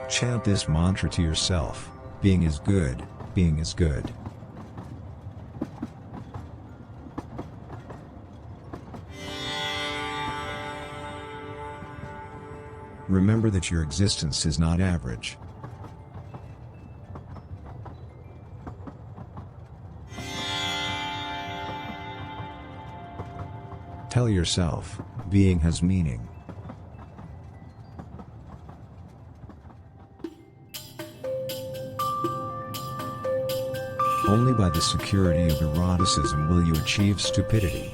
Chant this mantra to yourself: being is good, being is good. Remember that your existence is not average. Tell yourself, being has meaning. Only by the security of eroticism will you achieve stupidity.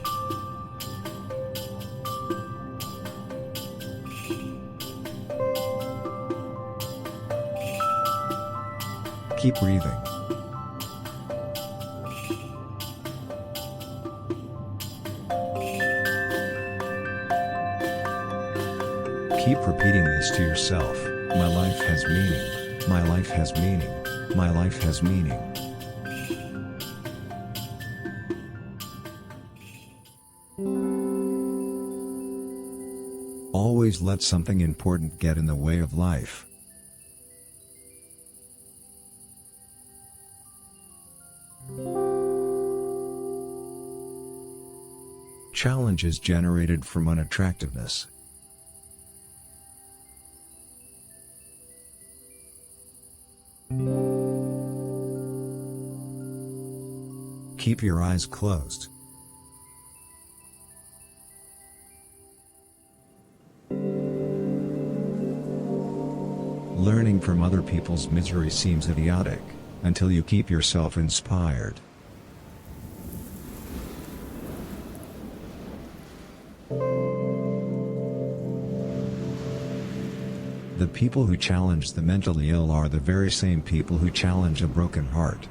Keep breathing. Keep repeating this to yourself: my life has meaning, my life has meaning, my life has meaning. Always let something important get in the way of life. Challenge is generated from unattractiveness. Keep your eyes closed. Learning from other people's misery seems idiotic, until you keep yourself inspired. The people who challenge the mentally ill are the very same people who challenge a broken heart.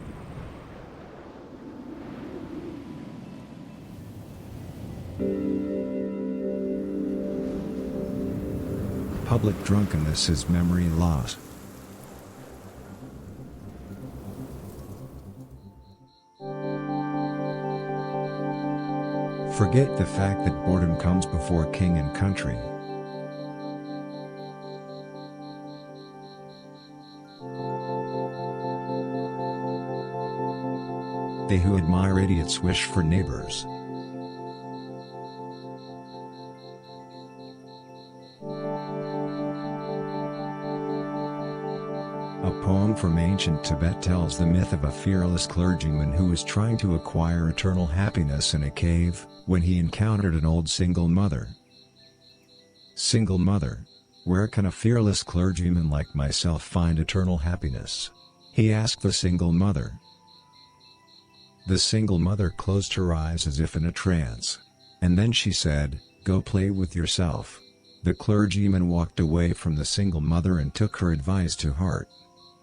Public drunkenness is memory loss. Forget the fact that boredom comes before king and country. They who admire idiots wish for neighbors. A poem from ancient Tibet tells the myth of a fearless clergyman who was trying to acquire eternal happiness in a cave, when he encountered an old single mother. Single mother, where can a fearless clergyman like myself find eternal happiness? He asked the single mother. The single mother closed her eyes as if in a trance. And then she said, "Go play with yourself." The clergyman walked away from the single mother and took her advice to heart.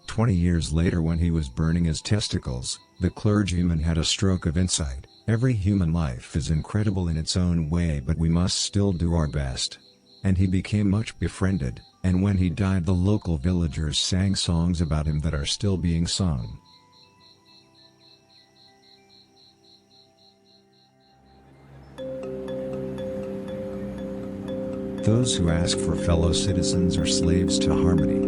20 years later, when he was burning his testicles, the clergyman had a stroke of insight. Every human life is incredible in its own way, but we must still do our best. And he became much befriended, and when he died the local villagers sang songs about him that are still being sung. Those who ask for fellow citizens are slaves to harmony.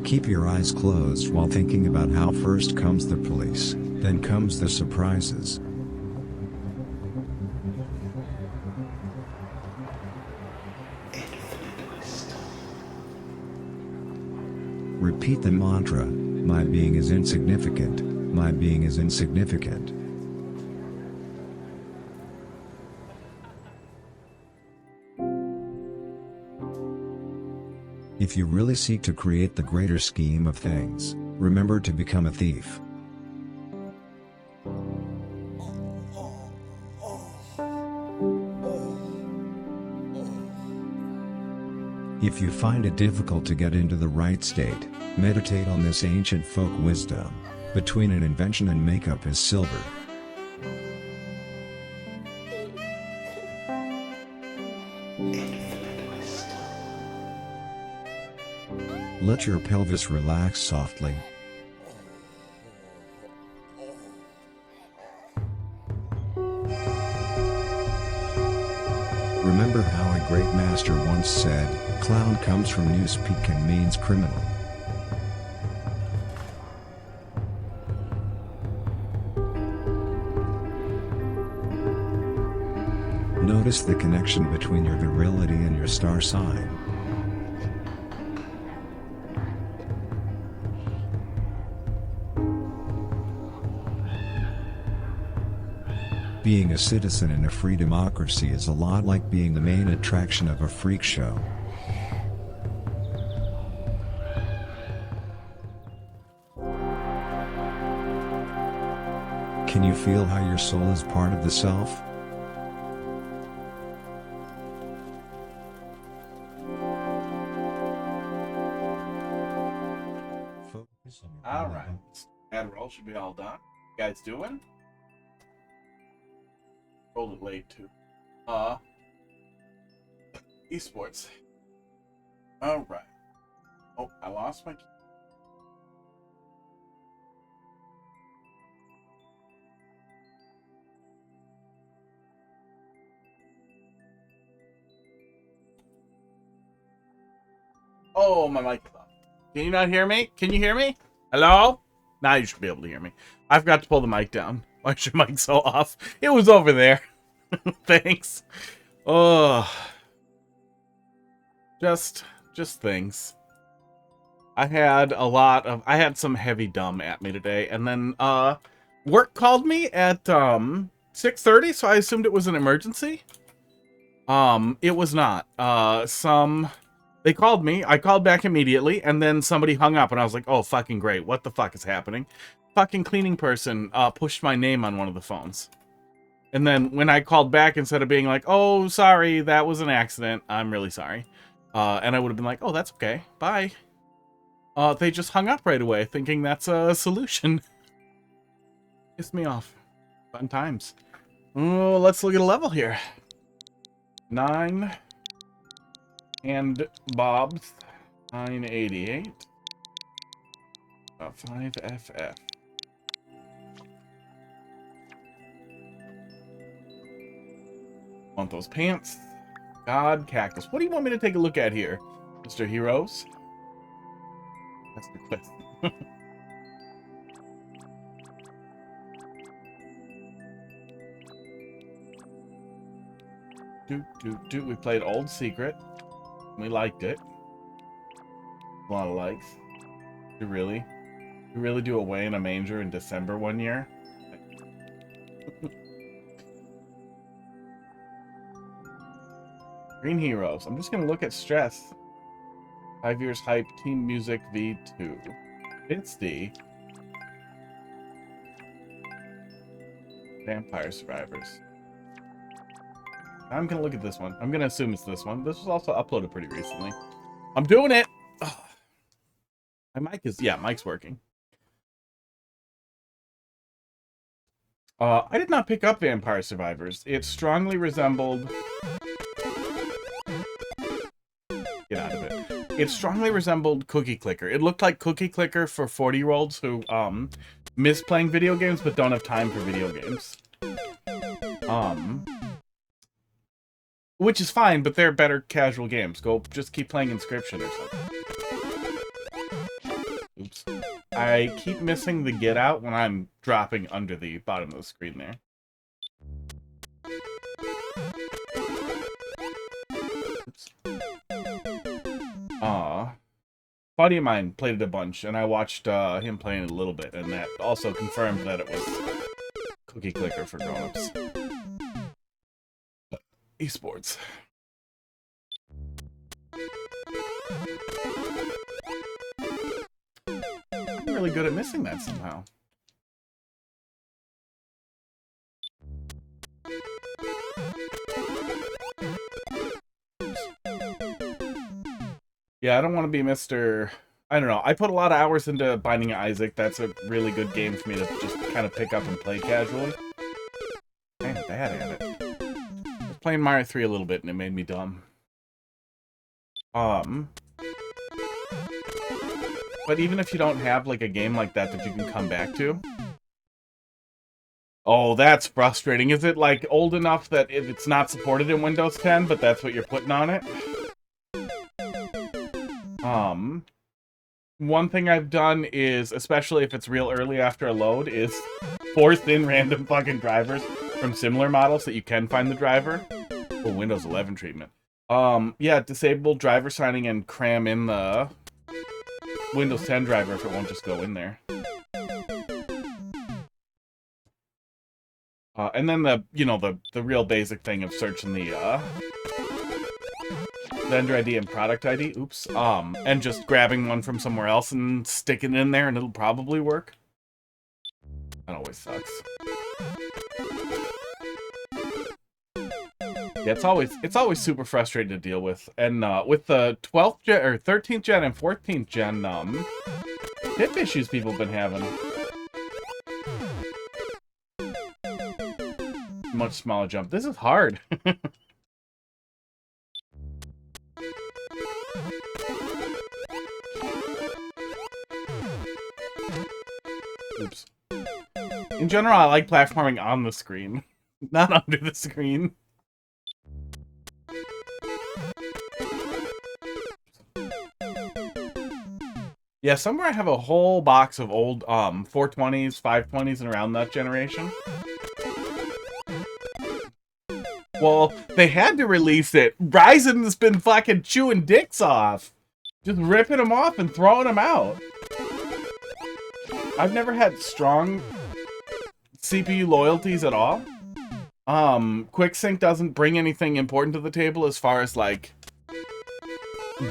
Keep your eyes closed while thinking about how first comes the police, then comes the surprises. Repeat the mantra, my being is insignificant, my being is insignificant. If you really seek to create the greater scheme of things, remember to become a thief. If you find it difficult to get into the right state, meditate on this ancient folk wisdom: between an invention and makeup is silver. Let your pelvis relax softly. Remember how a great master once said, "Clown comes from newspeak and means criminal." Notice the connection between your virility and your star sign. Being a citizen in a free democracy is a lot like being the main attraction of a freak show. Can you feel how your soul is part of the self? Alright, ad roll should be all done. You guys doing? Rolled it late too. Esports. Alright. Oh, I lost my key. Oh, my mic is off. Can you not hear me? Can you hear me? Hello? Now you should be able to hear me. I forgot to pull the mic down. Why is your mic so off? It was over there. Thanks. Oh. Just things. I had some heavy dumb at me today, and then work called me at 6:30, so I assumed it was an emergency. It was not. They called me, I called back immediately, and then somebody hung up, and I was like, oh, fucking great, what the fuck is happening? Fucking cleaning person pushed my name on one of the phones. And then when I called back, instead of being like, oh, sorry, that was an accident, I'm really sorry. And I would have been like, oh, that's okay, bye. They just hung up right away, thinking that's a solution. Pissed me off. Fun times. Oh, let's look at a level here. 9... and Bob's 988. 5FF. Want those pants? God, cactus. What do you want me to take a look at here, Mr. Heroes? Pesterquest. We played Old Secret. We liked it. A lot of likes. You really do Away in a Manger in December one year? Green Heroes. I'm just gonna look at stress. 5 years hype. Team Music V2. It's the Vampire Survivors. I'm gonna look at this one. I'm gonna assume it's this one. This was also uploaded pretty recently. I'm doing it! Ugh. My mic is... yeah, mic's working. I did not pick up Vampire Survivors. It strongly resembled... get out of it. It strongly resembled Cookie Clicker. It looked like Cookie Clicker for 40-year-olds who, miss playing video games but don't have time for video games. Which is fine, but they're better casual games. Go, just keep playing Inscription or something. Oops. I keep missing the get out when I'm dropping under the bottom of the screen there. Oops. Buddy of mine played it a bunch, and I watched him playing it a little bit, and that also confirmed that it was Cookie Clicker for grown-ups. Esports. I'm really good at missing that somehow. Yeah, I don't want to be Mr. I don't know. I put a lot of hours into Binding of Isaac. That's a really good game for me to just kind of pick up and play casually. I'm bad at it. Playing Mario 3 a little bit and it made me dumb. But even if you don't have like a game like that that you can come back to, Oh, that's frustrating. Is it like old enough that it's not supported in Windows 10, but that's what you're putting on it? One thing I've done is, especially if it's real early after a load, is force in random fucking drivers from similar models so that you can find the driver. Oh, Windows 11 treatment. Yeah, disable driver signing and cram in the Windows 10 driver if it won't just go in there. And then the real basic thing of searching the vendor ID and product ID, oops, and just grabbing one from somewhere else and sticking it in there and it'll probably work. That always sucks. Yeah, it's always super frustrating to deal with. And with the 12th gen or 13th gen and 14th gen hip issues people have been having. Much smaller jump. This is hard. Oops. In general, I like platforming on the screen, not under the screen. Yeah, somewhere I have a whole box of old 420s, 520s, and around that generation. Well, they had to release it. Ryzen's been fucking chewing dicks off. Just ripping them off and throwing them out. I've never had strong CPU loyalties at all. QuickSync doesn't bring anything important to the table as far as, like,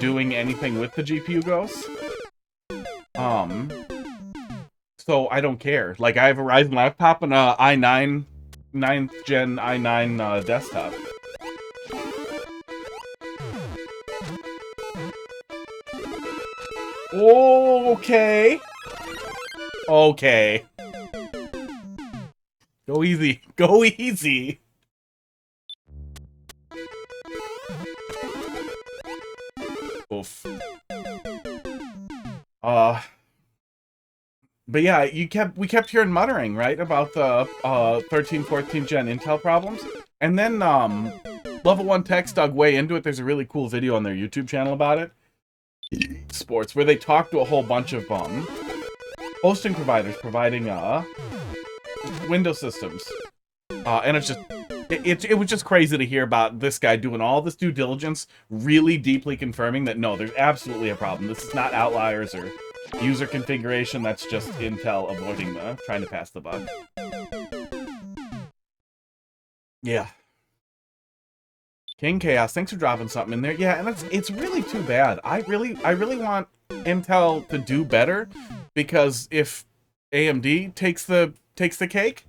doing anything with the GPU goes. So I don't care. Like, I have a Ryzen laptop and a i9, 9th gen i9 desktop. Okay. Okay. Go easy. Go easy. Oof. But yeah, we kept hearing muttering, right, about the 13, 14 gen Intel problems. And then Level 1 Techs dug way into it. There's a really cool video on their YouTube channel about it. Sports, where they talk to a whole bunch of hosting providers providing Windows systems. And it's just it was just crazy to hear about this guy doing all this due diligence, really deeply confirming that no, there's absolutely a problem. This is not outliers or user configuration, that's just Intel avoiding trying to pass the buck. Yeah. King Chaos, thanks for dropping something in there. Yeah, and it's really too bad. I really want Intel to do better, because if AMD takes the cake,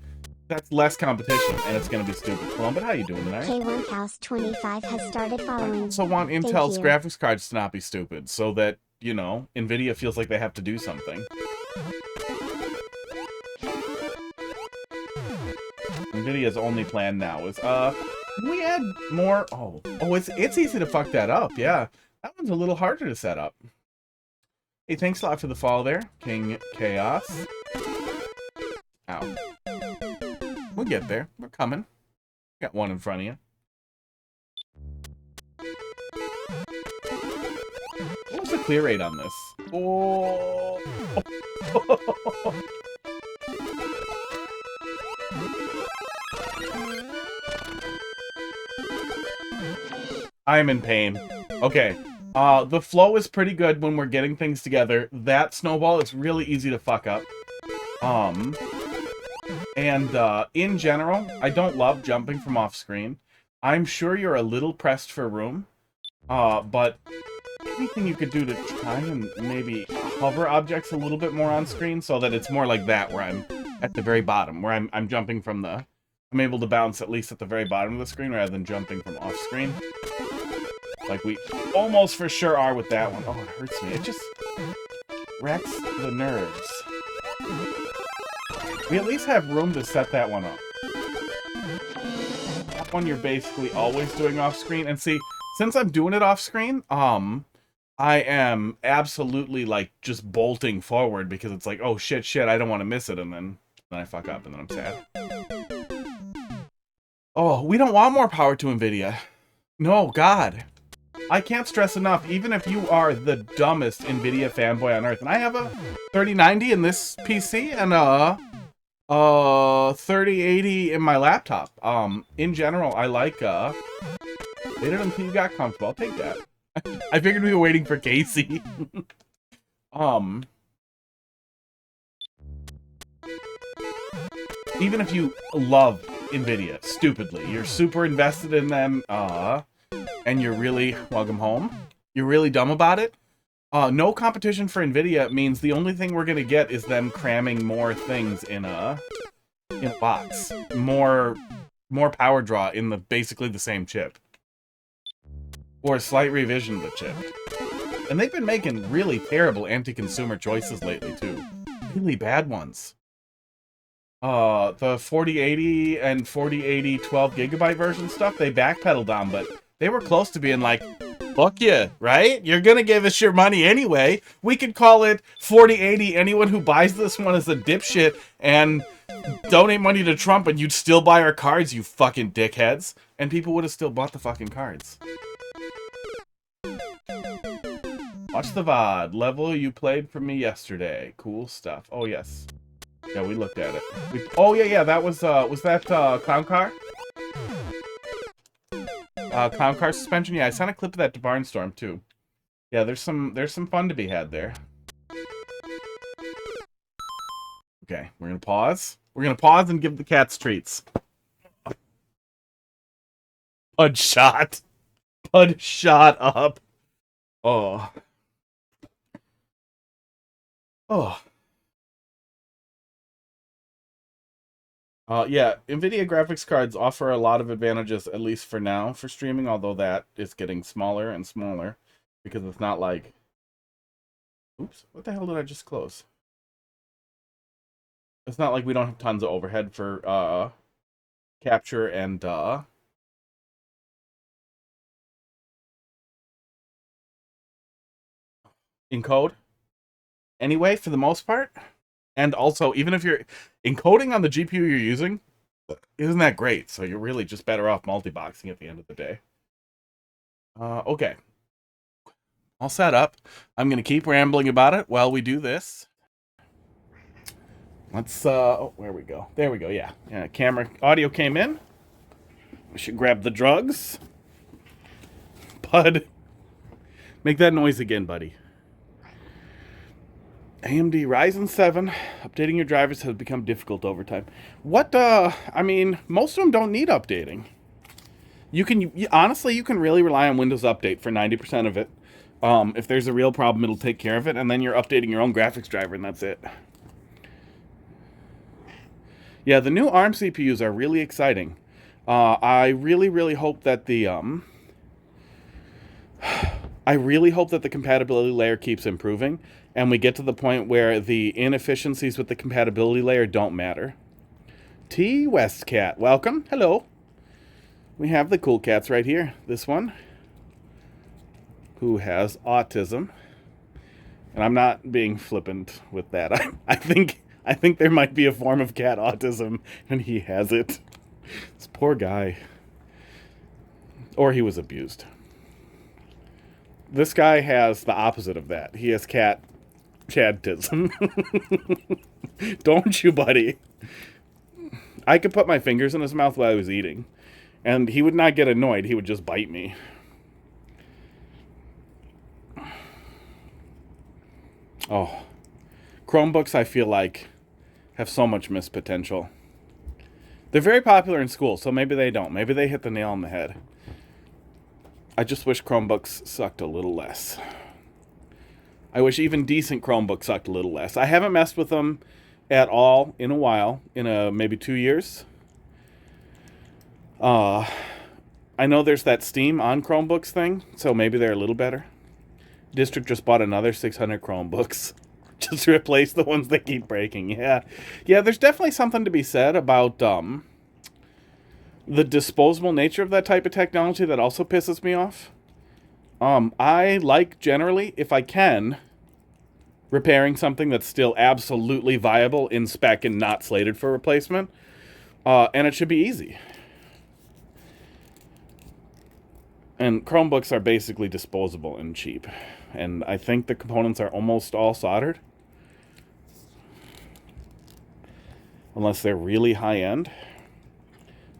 that's less competition, and it's gonna be stupid. But how you doing tonight? K1House25 has started following. I also want Intel's graphics cards to not be stupid, so that, you know, NVIDIA feels like they have to do something. NVIDIA's only plan now is, can we add more? Oh, it's easy to fuck that up, yeah. That one's a little harder to set up. Hey, thanks a lot for the follow there, King Chaos. Ow. We'll get there. We're coming. Got one in front of you. What was the clear rate on this? Oh. I'm in pain. Okay. The flow is pretty good when we're getting things together. That snowball is really easy to fuck up. And in general, I don't love jumping from off screen. I'm sure you're a little pressed for room. But anything you could do to try and maybe hover objects a little bit more on screen so that it's more like that, where I'm at the very bottom, where I'm jumping from the... I'm able to bounce at least at the very bottom of the screen rather than jumping from off screen. Like we almost for sure are with that one. Oh, it hurts me. It just wrecks the nerves. We at least have room to set that one up. That one you're basically always doing off screen. And see, since I'm doing it off screen, I am absolutely like just bolting forward because it's like, oh shit, I don't want to miss it, and then I fuck up and then I'm sad. Oh, we don't want more power to NVIDIA. No, God. I can't stress enough, even if you are the dumbest NVIDIA fanboy on earth, and I have a 3090 in this PC and a 3080 in my laptop. In general, I like, they did until you got comfortable. I'll take that. I figured we were waiting for Casey. Even if you love NVIDIA, stupidly, you're super invested in them, and you're really, welcome home, you're really dumb about it, no competition for NVIDIA means the only thing we're gonna get is them cramming more things in a box. More power draw in basically the same chip. Or a slight revision of the chip. And they've been making really terrible anti-consumer choices lately, too. Really bad ones. The 4080 and 4080 12GB version stuff, they backpedaled on, but they were close to being like, fuck yeah, right? You're gonna give us your money anyway. We could call it 4080. Anyone who buys this one is a dipshit and donate money to Trump, and you'd still buy our cards, you fucking dickheads. And people would have still bought the fucking cards. Watch the VOD. Level you played for me yesterday. Cool stuff. Oh, yes. Yeah, we looked at it. Oh, yeah, that was that, Clown Car? Clown Car suspension? Yeah, I sent a clip of that to Barnstorm, too. Yeah, there's some fun to be had there. Okay, we're gonna pause. We're gonna pause and give the cats treats. Pud shot. Pud shot up. Oh. Oh. Yeah, NVIDIA graphics cards offer a lot of advantages, at least for now, for streaming, although that is getting smaller and smaller, because it's not like... Oops, what the hell did I just close? It's not like we don't have tons of overhead for, capture and, encode. Anyway, for the most part. And also, even if you're encoding on the GPU you're using, isn't that great? So you're really just better off multi-boxing at the end of the day. Okay. All set up. I'm going to keep rambling about it while we do this. Let's, oh, where we go? There we go, yeah. Camera, audio came in. We should grab the drugs. Bud. Make that noise again, buddy. AMD Ryzen 7, updating your drivers has become difficult over time. What, I mean, most of them don't need updating. Honestly, you can really rely on Windows Update for 90% of it. If there's a real problem, it'll take care of it, and then you're updating your own graphics driver, and that's it. Yeah, the new ARM CPUs are really exciting. I really, really hope that the, I really hope that the compatibility layer keeps improving, and we get to the point where the inefficiencies with the compatibility layer don't matter. TWestCat, welcome. Hello. We have the cool cats right here. This one, who has autism, and I'm not being flippant with that. I think there might be a form of cat autism, and he has it. This poor guy. Or he was abused. This guy has the opposite of that. He has cat chadtism. Don't you, buddy? I could put my fingers in his mouth while I was eating, and he would not get annoyed. He would just bite me. Oh. Chromebooks, I feel like, have so much missed potential. They're very popular in school, so maybe they don't. Maybe they hit the nail on the head. I just wish Chromebooks sucked a little less. I wish even decent Chromebooks sucked a little less. I haven't messed with them at all in a while, in maybe 2 years. I know there's that Steam on Chromebooks thing, so maybe they're a little better. District just bought another 600 Chromebooks just to replace the ones that keep breaking. Yeah, there's definitely something to be said about the disposable nature of that type of technology that also pisses me off. I like, generally, if I can, repairing something that's still absolutely viable in spec and not slated for replacement. And it should be easy. And Chromebooks are basically disposable and cheap. And I think the components are almost all soldered. Unless they're really high-end.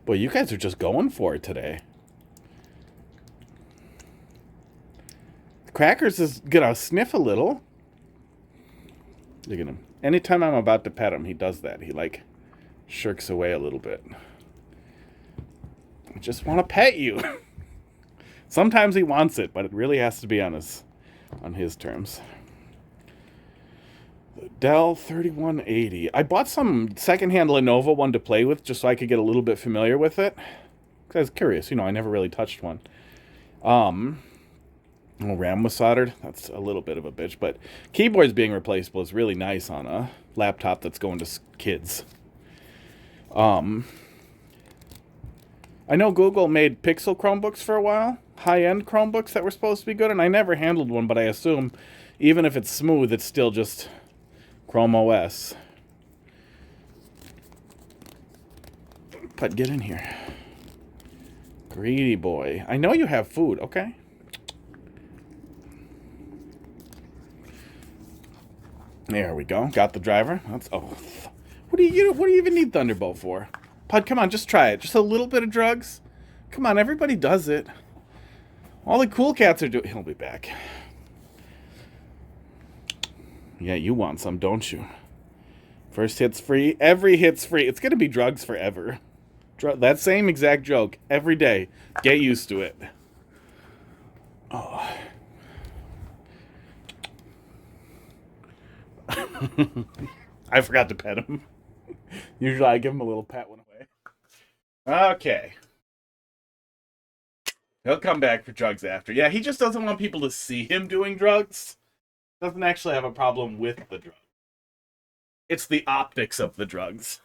Boy, you guys are just going for it today. Crackers is gonna sniff a little. Look at him. Anytime I'm about to pet him, he does that. He, like, shirks away a little bit. I just want to pet you. Sometimes he wants it, but it really has to be on his terms. Dell 3180. I bought some secondhand Lenovo one to play with just so I could get a little bit familiar with it. Because I was curious. You know, I never really touched one. RAM was soldered. That's a little bit of a bitch. But keyboards being replaceable is really nice on a laptop that's going to kids. I know Google made Pixel Chromebooks for a while. High-end Chromebooks that were supposed to be good. And I never handled one, but I assume even if it's smooth, it's still just Chrome OS. But get in here. Greedy boy. I know you have food, okay? There we go. Got the driver. That's what do you even need Thunderbolt for? Pud, come on, just try it. Just a little bit of drugs. Come on, everybody does it. All the cool cats are doing. He'll be back. Yeah, you want some, don't you? First hit's free. Every hit's free. It's gonna be drugs forever. That same exact joke every day. Get used to it. Oh. I forgot to pet him. Usually I give him a little pat one away. Okay. He'll come back for drugs after. Yeah, he just doesn't want people to see him doing drugs. Doesn't actually have a problem with the drug. It's the optics of the drugs.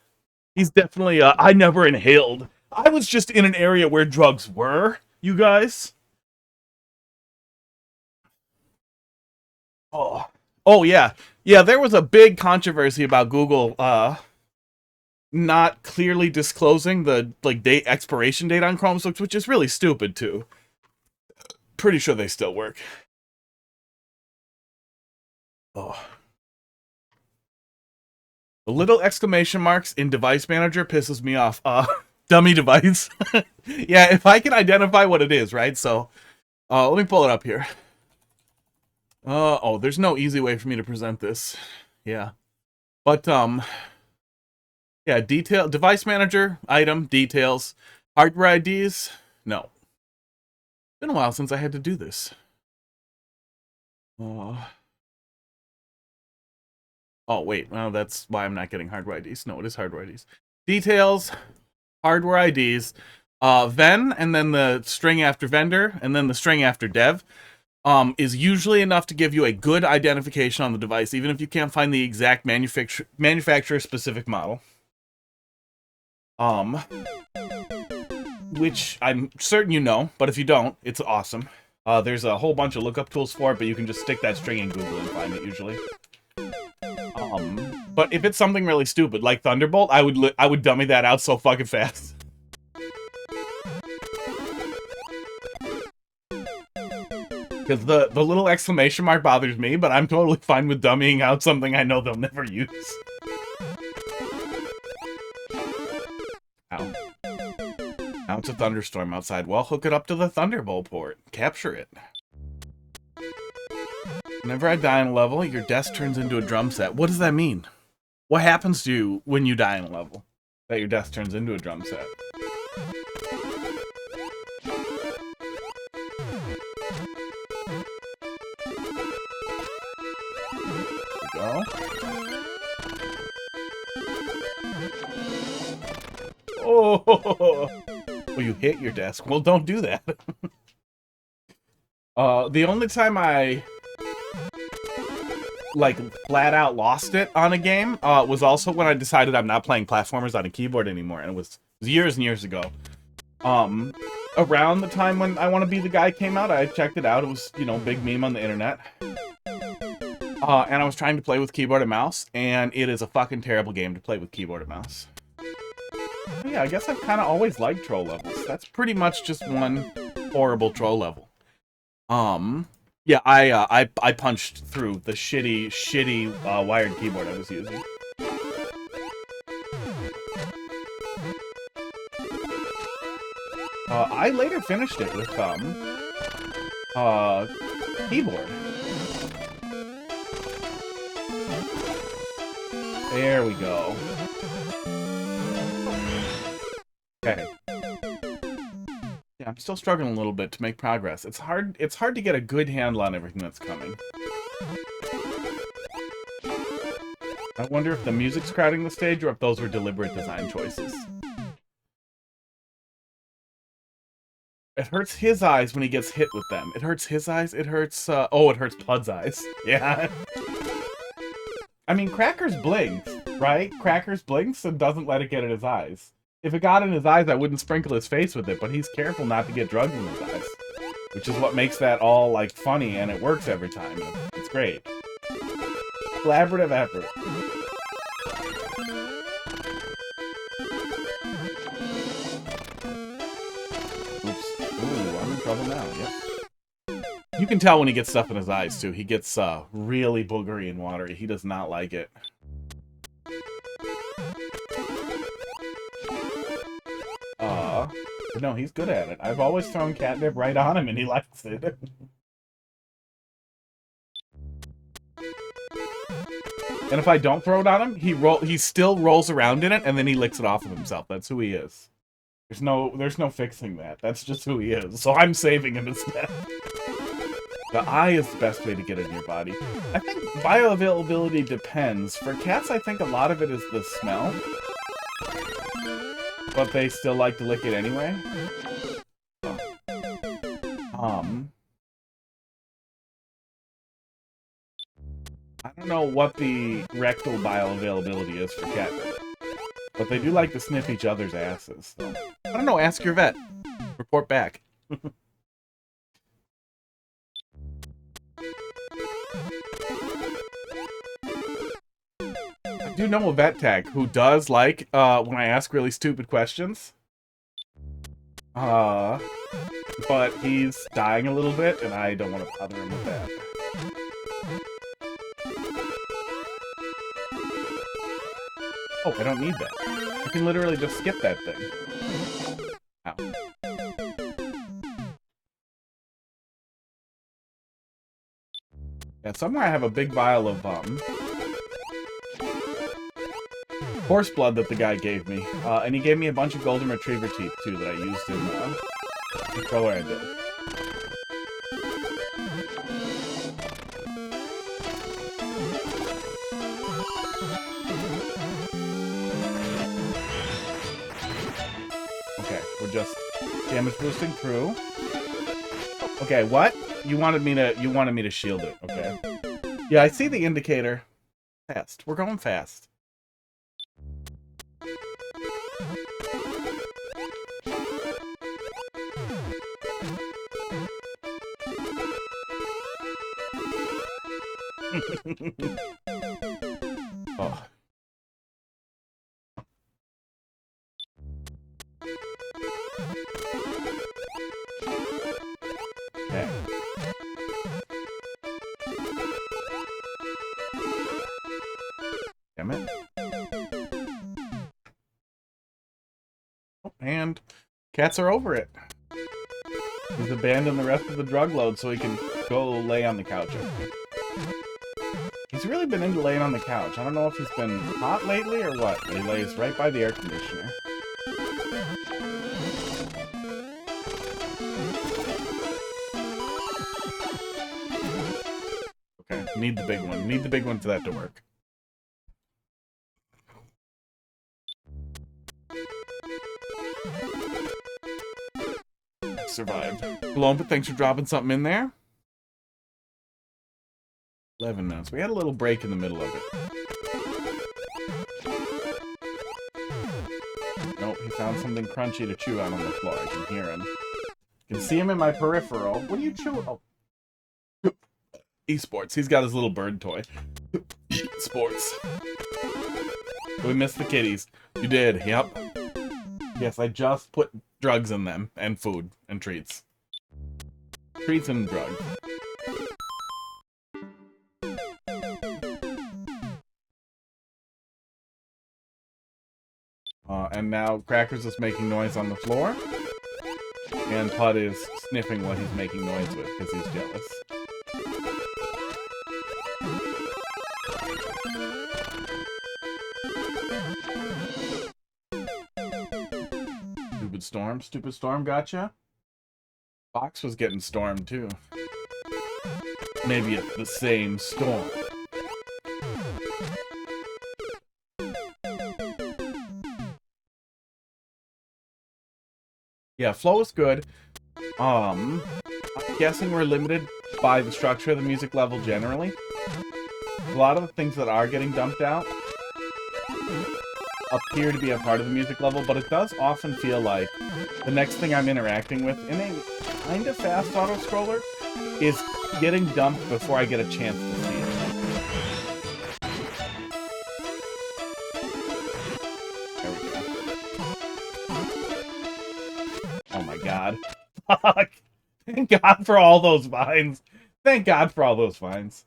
He's definitely, I never inhaled. I was just in an area where drugs were, you guys. Oh, yeah. Yeah, there was a big controversy about Google not clearly disclosing the expiration date on Chromebooks, which is really stupid too. Pretty sure they still work. Oh. The little exclamation marks in device manager pisses me off. Dummy device. Yeah, if I can identify what it is, right? So, let me pull it up here. Oh, there's no easy way for me to present this. Yeah. But, yeah, device manager, item, details, hardware IDs. No. It's been a while since I had to do this. Oh, wait. Well, that's why I'm not getting hardware IDs. No, it is hardware IDs. Details, hardware IDs, ven, and then the string after vendor, and then the string after dev. Is usually enough to give you a good identification on the device, even if you can't find the exact manufacturer-specific model. Which I'm certain you know, but if you don't, it's awesome. There's a whole bunch of lookup tools for it, but you can just stick that string in Google and find it usually. But if it's something really stupid, like Thunderbolt, I would dummy that out so fucking fast. Because the little exclamation mark bothers me, but I'm totally fine with dummying out something I know they'll never use. Ow. Now it's a thunderstorm outside. Well, hook it up to the Thunderbolt port. Capture it. Whenever I die in a level, your desk turns into a drum set. What does that mean? What happens to you when you die in a level? That your desk turns into a drum set. Go. Oh, well, you hit your desk. Well, don't do that. The only time I flat out lost it on a game was also when I decided I'm not playing platformers on a keyboard anymore, and it was years and years ago. Around the time when I Want to Be the Guy came out, I checked it out. It was, you know, big meme on the internet. And I was trying to play with keyboard and mouse, and it is a fucking terrible game to play with keyboard and mouse. But yeah, I guess I've kind of always liked troll levels. That's pretty much just one horrible troll level. Yeah, I punched through the shitty wired keyboard I was using. I later finished it with keyboard. There we go. Okay. Yeah, I'm still struggling a little bit to make progress. It's hard to get a good handle on everything that's coming. I wonder if the music's crowding the stage or if those were deliberate design choices. It hurts his eyes when he gets hit with them. It hurts his eyes. It hurts, oh, it hurts Pud's eyes. Yeah. I mean, Crackers blinks, right? Crackers blinks and doesn't let it get in his eyes. If it got in his eyes, I wouldn't sprinkle his face with it, but he's careful not to get drugs in his eyes. Which is what makes that all, like, funny, and it works every time. It's great. Collaborative effort. Trouble now, yep. You can tell when he gets stuff in his eyes, too. He gets really boogery and watery. He does not like it. But no, he's good at it. I've always thrown catnip right on him, and he likes it. And if I don't throw it on him, he still rolls around in it, and then he licks it off of himself. That's who he is. There's no fixing that. That's just who he is. So I'm saving him instead. The eye is the best way to get it in your body. I think bioavailability depends. For cats, I think a lot of it is the smell. But they still like to lick it anyway. I don't know what the rectal bioavailability is for cat. But they do like to sniff each other's asses. So. I don't know, ask your vet. Report back. I do know a vet tag who does like when I ask really stupid questions. But he's dying a little bit, and I don't want to bother him with that. Oh, I don't need that. I can literally just skip that thing. Ow. Yeah, somewhere I have a big vial of, horse blood that the guy gave me. And he gave me a bunch of golden retriever teeth, too, that I used in, the color I did. Just damage boosting through. Okay, what? You wanted me to shield it. Okay. Yeah, I see the indicator. Fast. We're going fast. Oh. Okay. Damn it. Oh, and cats are over it. He's abandoned the rest of the drug load so he can go lay on the couch. He's really been into laying on the couch. I don't know if he's been hot lately or what, but he lays right by the air conditioner. Okay, need the big one. Need the big one for that to work. Survived. Glompa, thanks for dropping something in there. 11 minutes. We had a little break in the middle of it. Nope, he found something crunchy to chew on the floor. I can hear him. I can see him in my peripheral. What are you chewing? Oh. Esports. He's got his little bird toy. Sports. We missed the kitties. You did, yep. Yes, I just put drugs in them, and food, and treats. Treats and drugs. And now Crackers is making noise on the floor. And Pud is sniffing what he's making noise with because he's jealous. Stupid Storm gotcha? Fox was getting stormed too. Maybe it's the same storm. Yeah, flow is good. I'm guessing we're limited by the structure of the music level generally. A lot of the things that are getting dumped out appear to be a part of the music level, but it does often feel like the next thing I'm interacting with in a kind of fast auto-scroller is getting dumped before I get a chance to see it. There we go. Oh my god. Fuck! Thank God for all those vines. Thank God for all those vines.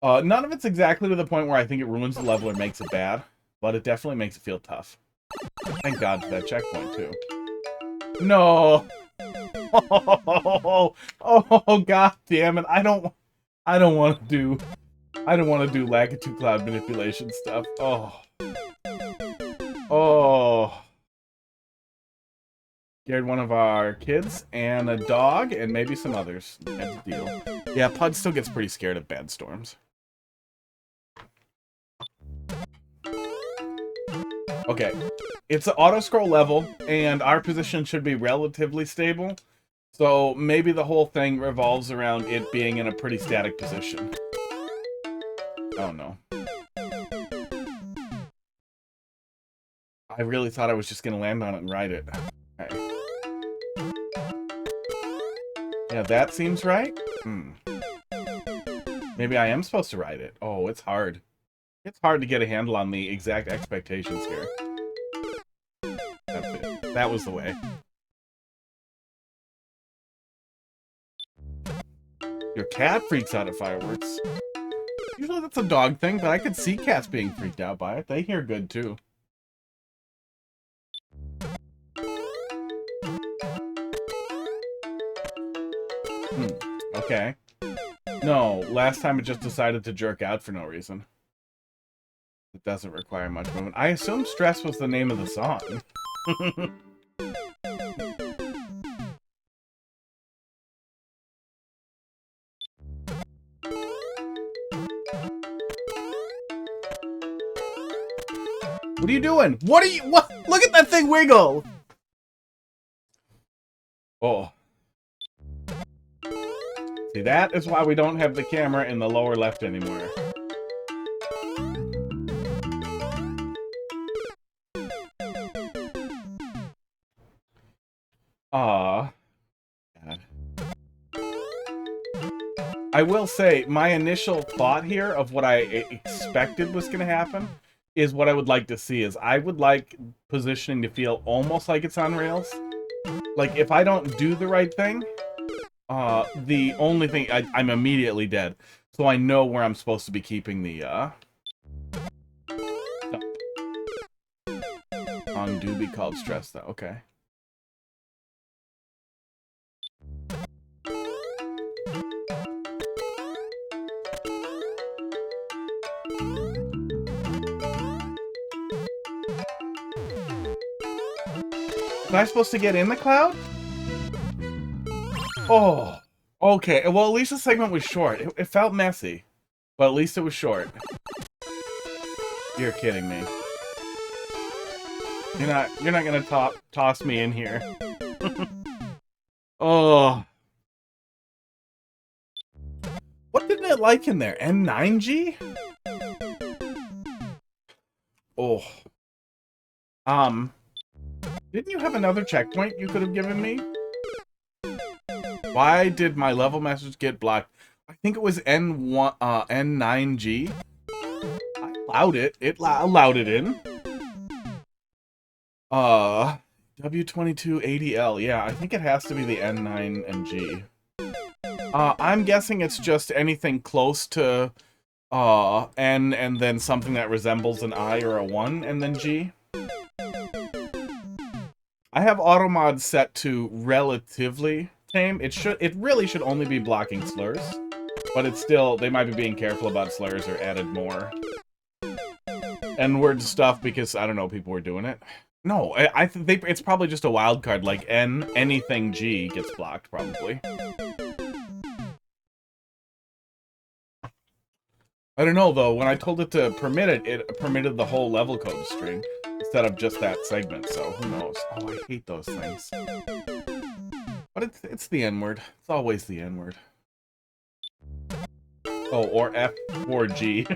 None of it's exactly to the point where I think it ruins the level or makes it bad. But it definitely makes it feel tough. Thank God for that checkpoint, too. No! Oh, god damn it. I don't want to do Lakitu Cloud manipulation stuff. Oh. Scared one of our kids and a dog and maybe some others. That's the deal. Yeah, Pud still gets pretty scared of bad storms. Okay, it's an auto-scroll level, and our position should be relatively stable, so maybe the whole thing revolves around it being in a pretty static position. Oh no. I really thought I was just going to land on it and ride it. Okay. Yeah, that seems right. Maybe I am supposed to ride it. Oh, it's hard. It's hard to get a handle on the exact expectations here. That's it. That was the way. Your cat freaks out at fireworks. Usually that's a dog thing, but I could see cats being freaked out by it. They hear good, too. Okay. No, last time it just decided to jerk out for no reason. It doesn't require much movement. I assume Stress was the name of the song. What are you doing? What? Look at that thing wiggle! Oh. See, that is why we don't have the camera in the lower left anymore. God. I will say, my initial thought here of what I expected was going to happen is what I would like to see is I would like positioning to feel almost like it's on rails. Like, if I don't do the right thing, the only thing, I'm immediately dead. So I know where I'm supposed to be keeping the, song do be called Stress, though. Okay. Am I supposed to get in the cloud? Oh, okay. Well, at least the segment was short. It felt messy, but at least it was short. You're kidding me. You're not gonna toss me in here. Oh. What didn't it like in there? N9G? Oh. Didn't you have another checkpoint you could have given me? Why did my level message get blocked? I think it was N9G. I allowed it. It allowed it in. W2280L. Yeah, I think it has to be the N9 and G. I'm guessing it's just anything close to N and then something that resembles an I or a 1 and then G. I have automod set to relatively tame. It really should only be blocking slurs, but it's still, they might be being careful about slurs or added more N-word stuff because, I don't know, people were doing it. No, I think it's probably just a wild card, like N, anything G gets blocked, probably. I don't know, though. When I told it to permit it, it permitted the whole level code string instead of just that segment, so who knows. Oh, I hate those things. But it's the N-word. It's always the N-word. Oh, or F4G.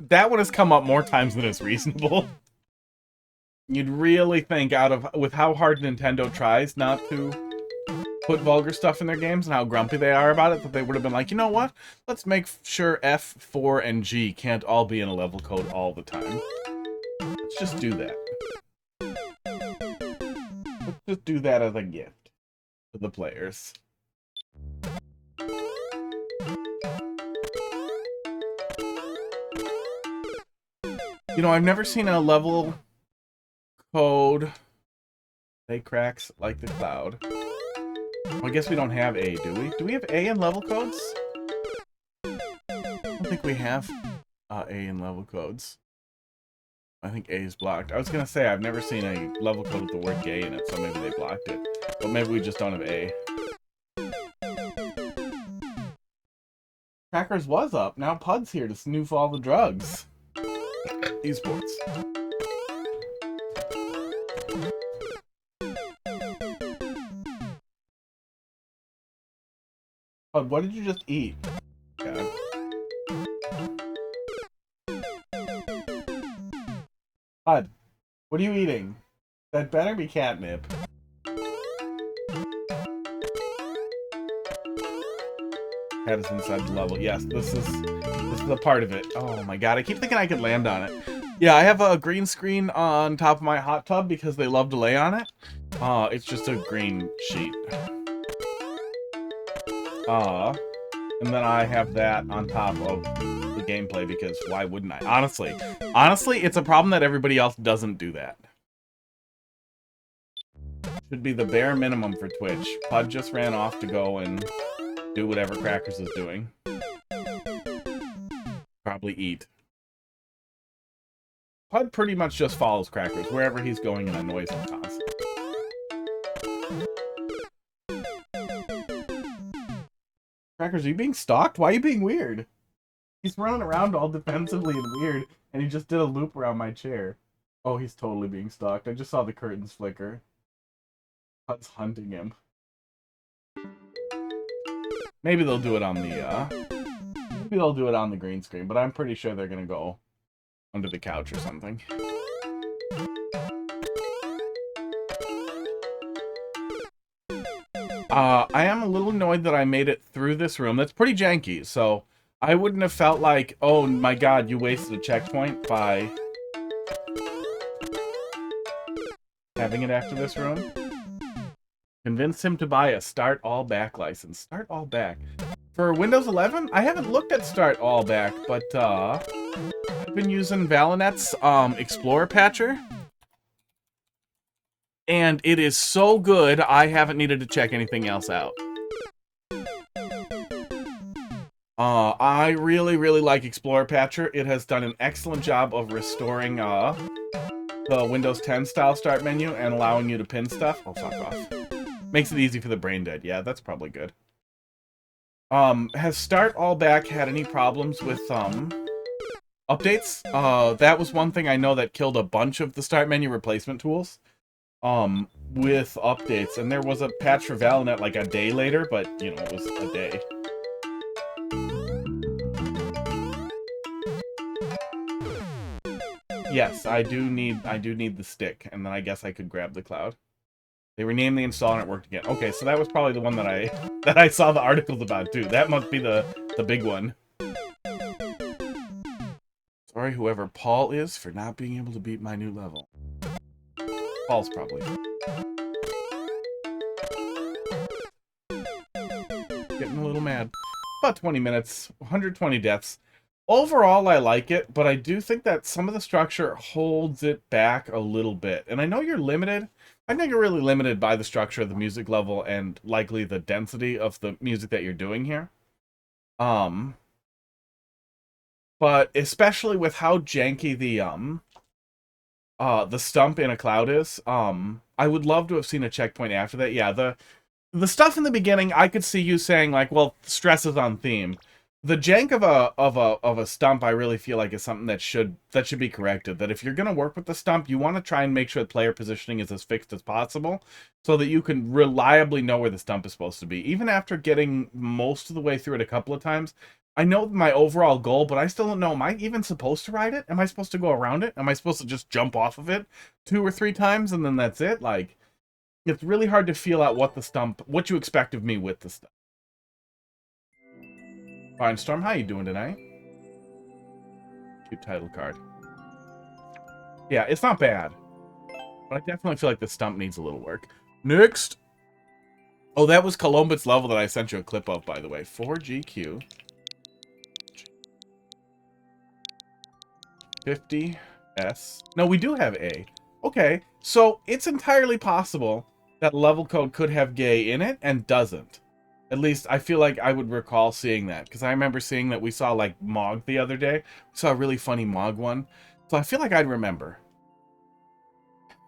That one has come up more times than is reasonable. You'd really think with how hard Nintendo tries not to put vulgar stuff in their games and how grumpy they are about it, that they would have been like, you know what? Let's make sure F, 4, and G can't all be in a level code all the time. Let's just do that. Let's just do that as a gift to the players. You know, I've never seen a level code they cracks like the cloud. Well, I guess we don't have A, do we? Do we have A in level codes? I don't think we have A in level codes. I think A is blocked. I was gonna say, I've never seen a level code with the word gay in it, so maybe they blocked it. But maybe we just don't have A. Crackers was up. Now Pud's here to snoof all the drugs. Esports. Pud, what did you just eat? God. Pud, what are you eating? That better be catnip. Cat is inside the level. Yes, this is a part of it. Oh my god, I keep thinking I could land on it. Yeah, I have a green screen on top of my hot tub because they love to lay on it. It's just a green sheet. And then I have that on top of the gameplay because why wouldn't I? Honestly, it's a problem that everybody else doesn't do that. Should be the bare minimum for Twitch. Pud just ran off to go and do whatever Crackers is doing. Probably eat. Pud pretty much just follows Crackers wherever he's going and annoys him constantly. Crackers, are you being stalked? Why are you being weird? He's running around all defensively and weird, and he just did a loop around my chair. Oh, he's totally being stalked. I just saw the curtains flicker. Pud's hunting him. Maybe they'll do it on the, maybe they'll do it on the green screen, but I'm pretty sure they're gonna go under the couch or something. I am a little annoyed that I made it through this room. That's pretty janky, so I wouldn't have felt like, oh my god, you wasted a checkpoint by having it after this room. Convince him to buy a Start All Back license. Start All Back. For Windows 11, I haven't looked at Start All Back, but I've been using Valinet's Explorer Patcher. And it is so good, I haven't needed to check anything else out. I really, really like Explorer Patcher. It has done an excellent job of restoring the Windows 10 style start menu and allowing you to pin stuff. Oh, fuck off. Makes it easy for the brain dead. Yeah, that's probably good. Has Start All Back had any problems with updates? That was one thing I know that killed a bunch of the start menu replacement tools. With updates, and there was a patch for Valinet like a day later, but you know, it was a day. Yes, I do need the stick, and then I guess I could grab the cloud. They renamed the install and it worked again. Okay, so that was probably the one that I saw the articles about too. That must be the big one. Sorry, whoever Paul is, for not being able to beat my new level. Paul's probably. Getting a little mad. About 20 minutes, 120 deaths. Overall, I like it, but I do think that some of the structure holds it back a little bit. And I know you're limited. I know you're really limited by the structure of the music level and likely the density of the music that you're doing here. But especially with how janky the stump in a cloud is, I would love to have seen a checkpoint after that. Yeah, the stuff in the beginning, I could see you saying like, well, stress is on theme. The jank of a stump, I really feel like is something that should be corrected. That if you're gonna work with the stump, you want to try and make sure the player positioning is as fixed as possible, so that you can reliably know where the stump is supposed to be. Even after getting most of the way through it a couple of times, I know my overall goal, but I still don't know. Am I even supposed to ride it? Am I supposed to go around it? Am I supposed to just jump off of it 2 or 3 times and then that's it? Like, it's really hard to feel out what you expect of me with the stump. Fine Storm, how you doing tonight? Cute title card. Yeah, it's not bad. But I definitely feel like the stump needs a little work. Next! Oh, that was Columbus level that I sent you a clip of, by the way. 4GQ. 50S. No, we do have A. Okay, so it's entirely possible that level code could have gay in it and doesn't. At least I feel like I would recall seeing that, because I remember seeing that we saw like Mog the other day. We saw a really funny Mog one. So I feel like I'd remember.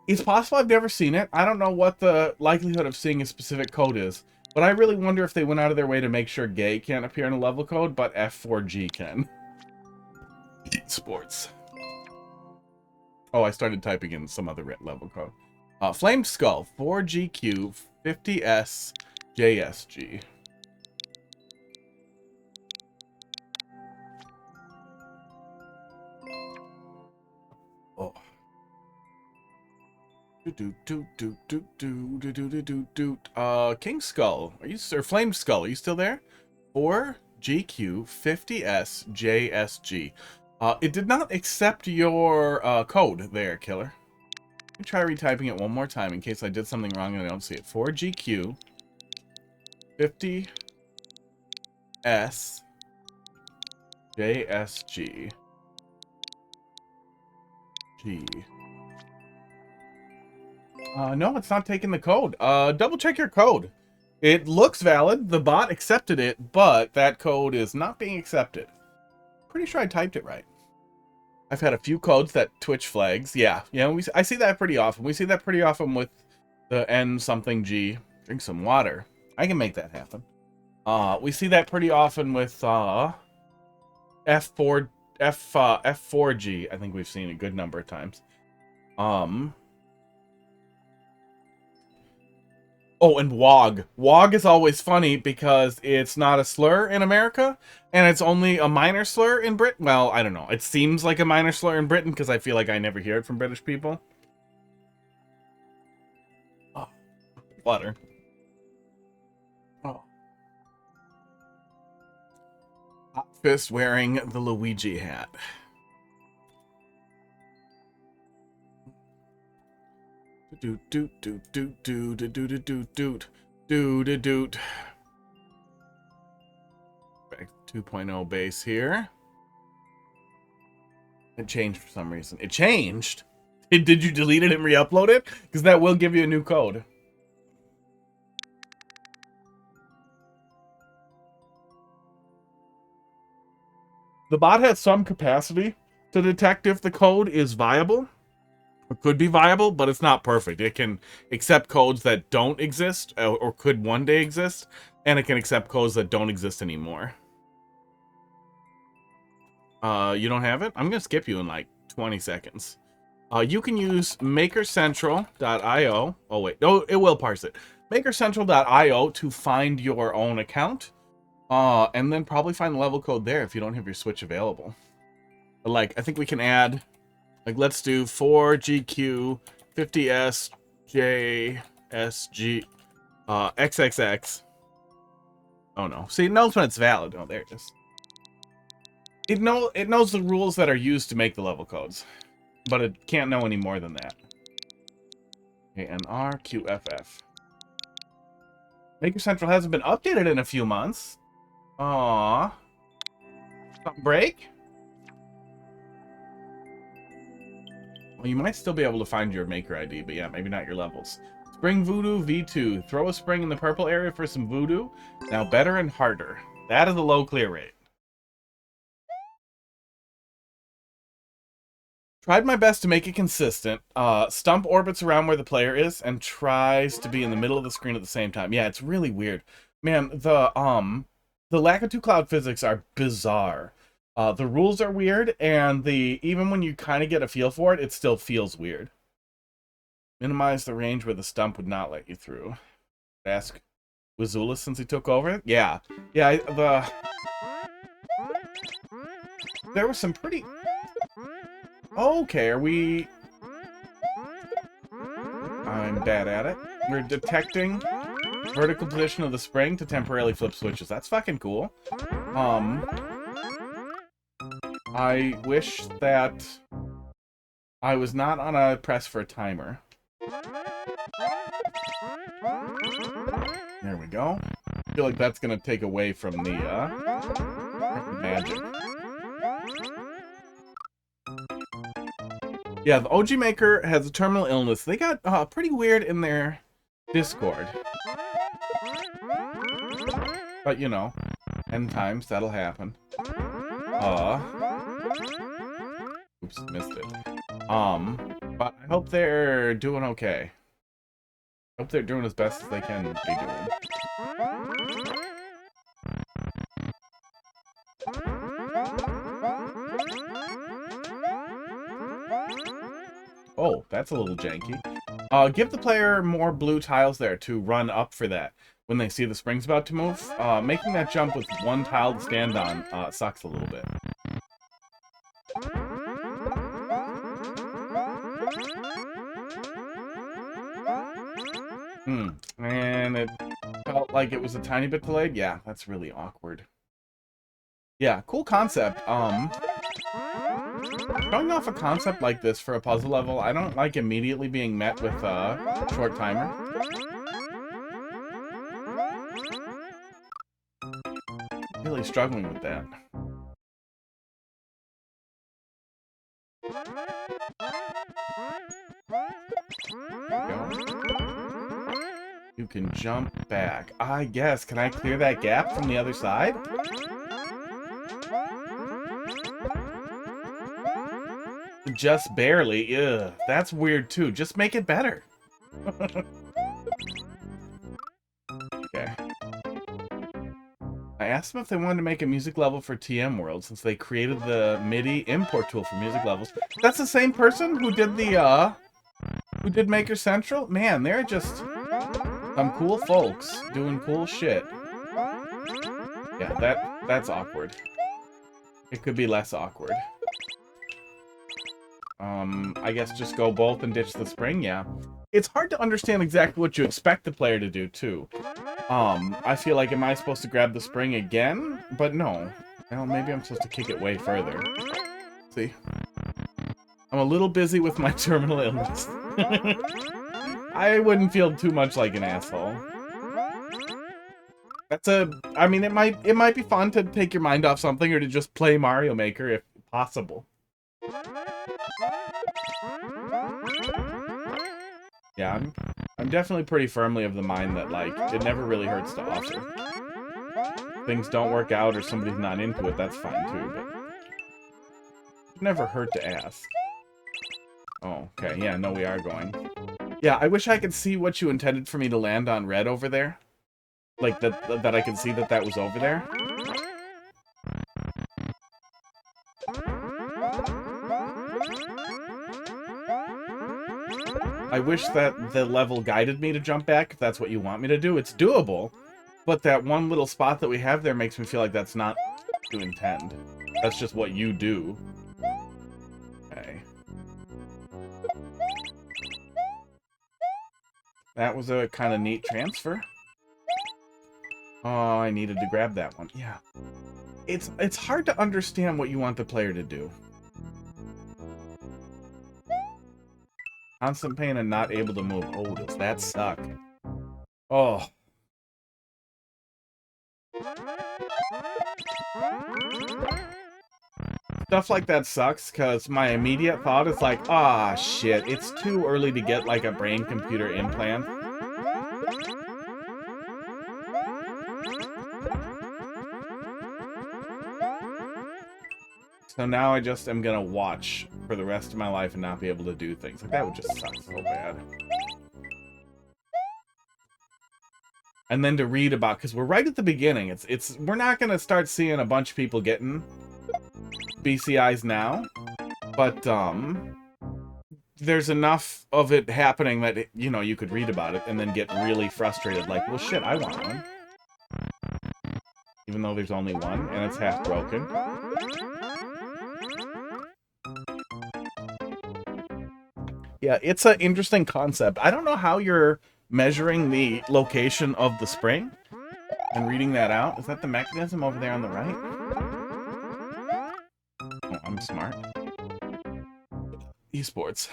It's possible I've never seen it. I don't know what the likelihood of seeing a specific code is, but I really wonder if they went out of their way to make sure gay can't appear in a level code, but F4G can. Sports. Oh, I started typing in some other level code. Flamed Skull, 4GQ, 50S, JSG. Oh. King Skull, are you, or Flamed Skull, are you still there? 4GQ, 50S, JSG. It did not accept your code there, killer. Let me try retyping it one more time in case I did something wrong and I don't see it. 4GQ 50S JSG G. No, it's not taking the code. Double check your code. It looks valid. The bot accepted it, but that code is not being accepted. Pretty sure I typed it right. I've had a few codes that Twitch flags. Yeah, I see that pretty often. We see that pretty often with the N something G. Drink some water. I can make that happen. We see that pretty often with F4G. I think we've seen a good number of times. Oh, and WOG. WOG is always funny because it's not a slur in America, and it's only a minor slur in Britain. Well, I don't know. It seems like a minor slur in Britain because I feel like I never hear it from British people. Oh, water. Oh. Hot Fist wearing the Luigi hat. Doot doot doot doot doot doot doot doot doot doot doot. Back to 2.0 base here. It changed for some reason. It changed? Did you delete it and re-upload it? Because that will give you a new code. The bot has some capacity to detect if the code is viable. It could be viable, but it's not perfect. It can accept codes that don't exist or could one day exist, and it can accept codes that don't exist anymore. You don't have it? I'm going to skip you in like 20 seconds. You can use makercentral.io. Oh, wait. No, it will parse it. Makercentral.io to find your own account. And then probably find the level code there if you don't have your Switch available. But like, I think we can add... Like, let's do 4GQ 50S JSG XXX. Oh no. See, it knows when it's valid. Oh, there it is. It knows the rules that are used to make the level codes, but it can't know any more than that. KNR-QFF. Maker Central hasn't been updated in a few months. Aww. Something break? Well, you might still be able to find your Maker ID, but yeah, maybe not your levels. Spring VooDoo V2. Throw a spring in the purple area for some VooDoo. Now better and harder. That is a low clear rate. Tried my best to make it consistent. Stump orbits around where the player is and tries to be in the middle of the screen at the same time. Yeah, it's really weird. Man, the Lakitu Cloud physics are bizarre. The rules are weird, and even when you kind of get a feel for it, it still feels weird. Minimize the range where the stump would not let you through. Ask Wazula since he took over? Yeah. Yeah, there was some pretty... Okay, are we... I'm bad at it. We're detecting vertical position of the spring to temporarily flip switches. That's fucking cool. I wish that I was not on a press for a timer. There we go. I feel like that's gonna take away from the magic. Yeah, the OG Maker has a terminal illness. They got pretty weird in their Discord. But, you know, 10 times, that'll happen. Oops, missed it. But I hope they're doing okay. I hope they're doing as best as they can be doing. Oh, that's a little janky. Give the player more blue tiles there to run up for that when they see the spring's about to move. Making that jump with one tile to stand on sucks a little bit. And it felt like it was a tiny bit delayed. Yeah, that's really awkward. Yeah, cool concept. Showing off a concept like this for a puzzle level, I don't like immediately being met with a short timer. Really struggling with that. You can jump back. I guess. Can I clear that gap from the other side? Just barely. Ugh, that's weird too. Just make it better. Okay. I asked them if they wanted to make a music level for TM World since they created the MIDI import tool for music levels. That's the same person who did the who did Maker Central? Man, they're just some cool folks doing cool shit. Yeah, that's awkward. It could be less awkward. I guess just go both and ditch the spring, yeah. It's hard to understand exactly what you expect the player to do, too. I feel like, am I supposed to grab the spring again? But no. Well, maybe I'm supposed to kick it way further. See? I'm a little busy with my terminal illness. I wouldn't feel too much like an asshole. I mean, it might be fun to take your mind off something or to just play Mario Maker if possible. Yeah, I'm definitely pretty firmly of the mind that, like, it never really hurts to offer. If things don't work out or somebody's not into it, that's fine too, but it never hurt to ask. Oh, okay, yeah, no, we are going. Yeah, I wish I could see what you intended for me to land on red over there. Like, that I could see that was over there. I wish that the level guided me to jump back, if that's what you want me to do. It's doable, but that one little spot that we have there makes me feel like that's not what you intend. That's just what you do. Okay. That was a kind of neat transfer. Oh, I needed to grab that one. Yeah. It's hard to understand what you want the player to do. Constant pain and not able to move. Oh, does that suck? Oh. Stuff like that sucks, because my immediate thought is like, ah, shit, it's too early to get, like, a brain-computer implant. So now I just am gonna watch for the rest of my life and not be able to do things. Like, that would just suck so bad. And then to read about, because we're right at the beginning. We're not gonna start seeing a bunch of people getting BCIs now, but there's enough of it happening that you know, you could read about it and then get really frustrated, like, well, shit, I want one, even though there's only one and it's half broken. Yeah, it's an interesting concept. I don't know how you're measuring the location of the spring and reading that out. Is that the mechanism over there on the right? Oh, I'm smart. Esports.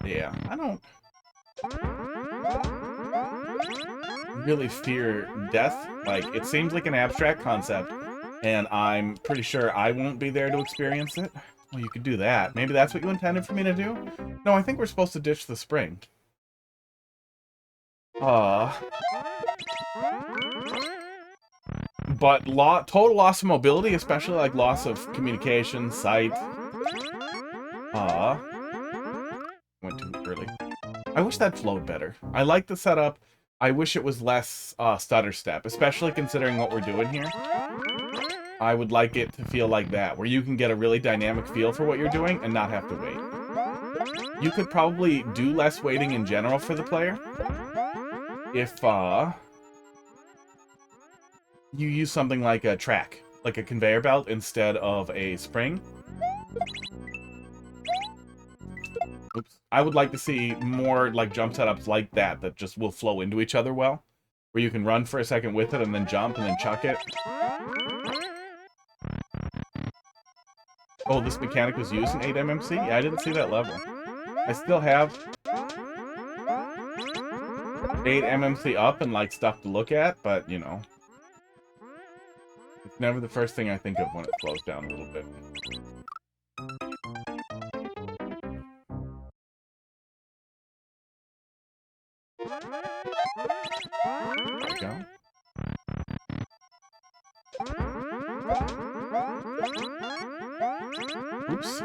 Yeah, I don't really fear death. Like, it seems like an abstract concept, and I'm pretty sure I won't be there to experience it. Well, you could do that. Maybe that's what you intended for me to do? No, I think we're supposed to ditch the spring. But total loss of mobility, especially like loss of communication, sight. Went too early. I wish that flowed better. I like the setup. I wish it was less stutter step, especially considering what we're doing here. I would like it to feel like that, where you can get a really dynamic feel for what you're doing and not have to wait. You could probably do less waiting in general for the player if you use something like a track, like a conveyor belt, instead of a spring. Oops. I would like to see more like jump setups like that just will flow into each other well, where you can run for a second with it and then jump and then chuck it. Oh, this mechanic was used in 8MMC? Yeah, I didn't see that level. I still have 8MMC up and, like, stuff to look at, but, you know. It's never the first thing I think of when it slows down a little bit. There we go. Oops.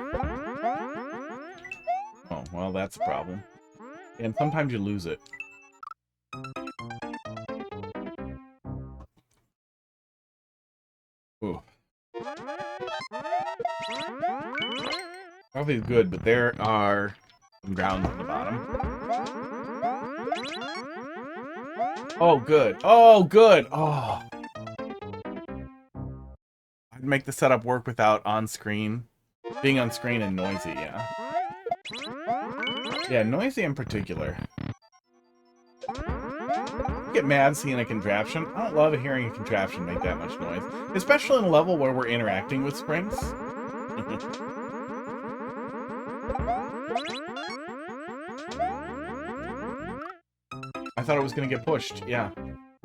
Oh, well, that's a problem. And sometimes you lose it. Ooh. Probably good, but there are some grounds at the bottom. Oh, good. Oh, good. Oh. I'd make the setup work without on-screen. Being on-screen and noisy, yeah. Yeah, noisy in particular. I get mad seeing a contraption. I don't love hearing a contraption make that much noise. Especially in a level where we're interacting with springs. I thought it was going to get pushed, yeah.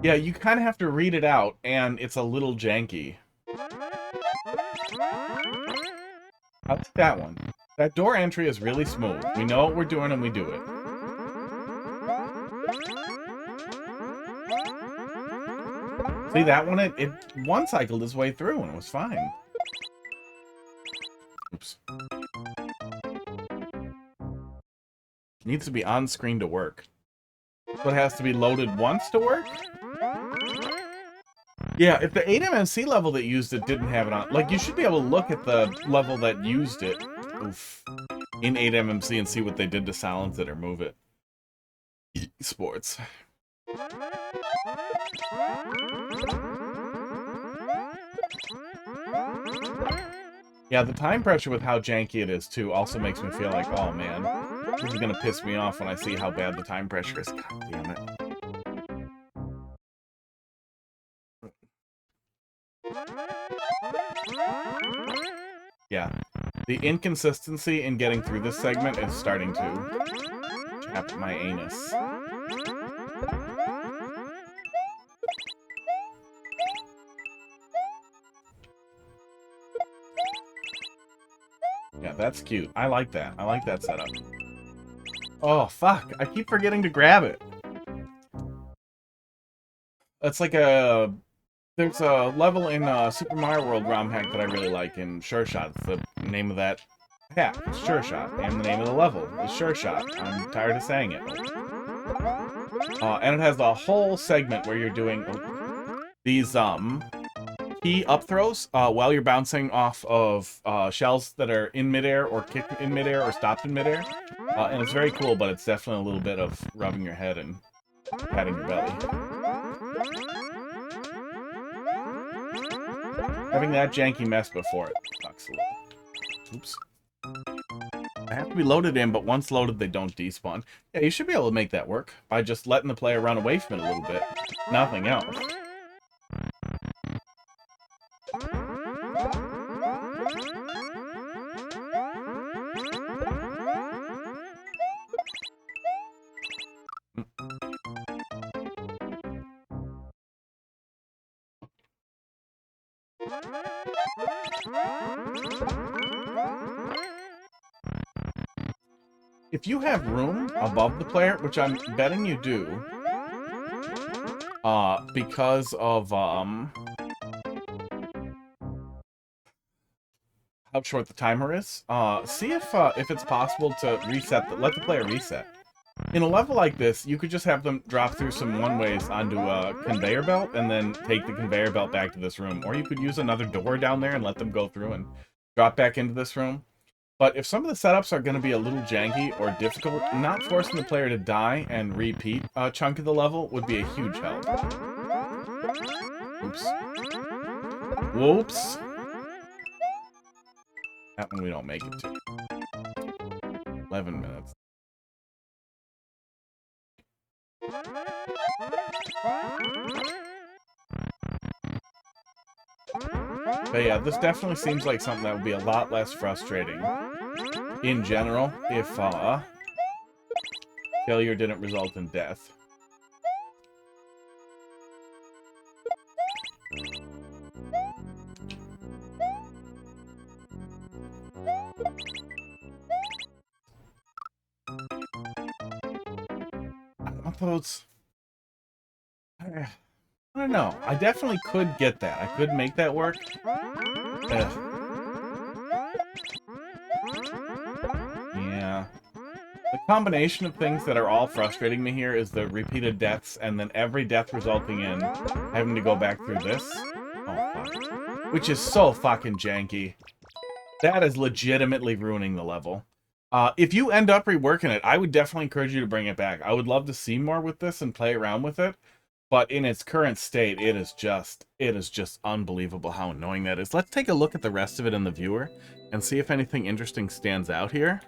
Yeah, you kind of have to read it out, and it's a little janky. I'll take that one. That door entry is really smooth. We know what we're doing and we do it. See, that one, it one-cycled its way through and it was fine. Oops. Needs to be on screen to work. So it has to be loaded once to work? Yeah, if the 8MMC level that used it didn't have it on... Like, you should be able to look at the level that used it in 8MMC and see what they did to silence it or move it. Sports. Yeah, the time pressure with how janky it is, too, also makes me feel like, oh, man, this is gonna piss me off when I see how bad the time pressure is. God damn it. Yeah, the inconsistency in getting through this segment is starting to chap my anus. Yeah, that's cute. I like that. I like that setup. Oh, fuck. I keep forgetting to grab it. It's like a... There's a level in Super Mario World ROM hack that I really like in Sure Shot. It's the name of that hack. It's Sure Shot. And the name of the level is Sure Shot. I'm tired of saying it. And it has the whole segment where you're doing these key up throws while you're bouncing off of shells that are in midair or kicked in midair or stopped in midair. And it's very cool, but it's definitely a little bit of rubbing your head and patting your belly. Having that janky mess before it sucks a little. Oops. I have to be loaded in, but once loaded, they don't despawn. Yeah, you should be able to make that work by just letting the player run away from it a little bit. Nothing else. If you have room above the player, which I'm betting you do, because of how short the timer is, see if it's possible to let the player reset. In a level like this, you could just have them drop through some one-ways onto a conveyor belt and then take the conveyor belt back to this room. Or you could use another door down there and let them go through and drop back into this room. But if some of the setups are going to be a little janky or difficult, not forcing the player to die and repeat a chunk of the level would be a huge help. Oops. Whoops. That one we don't make it to. 11 minutes. But yeah, this definitely seems like something that would be a lot less frustrating in general if failure didn't result in death. I want those... I don't know. I definitely could get that. I could make that work. Ugh. Yeah. The combination of things that are all frustrating me here is the repeated deaths, and then every death resulting in having to go back through this. Oh, fuck. Which is so fucking janky. That is legitimately ruining the level. If you end up reworking it, I would definitely encourage you to bring it back. I would love to see more with this and play around with it. But in its current state, it is just unbelievable how annoying that is. Let's take a look at the rest of it in the viewer and see if anything interesting stands out here.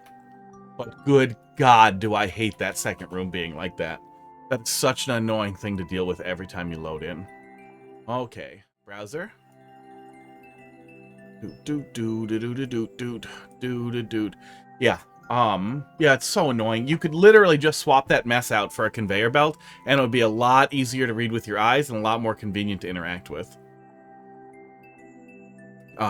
But good God, do I hate that second room being like that. That's such an annoying thing to deal with every time you load in. Okay, browser. Yeah. Yeah, it's so annoying. You could literally just swap that mess out for a conveyor belt, and it would be a lot easier to read with your eyes and a lot more convenient to interact with.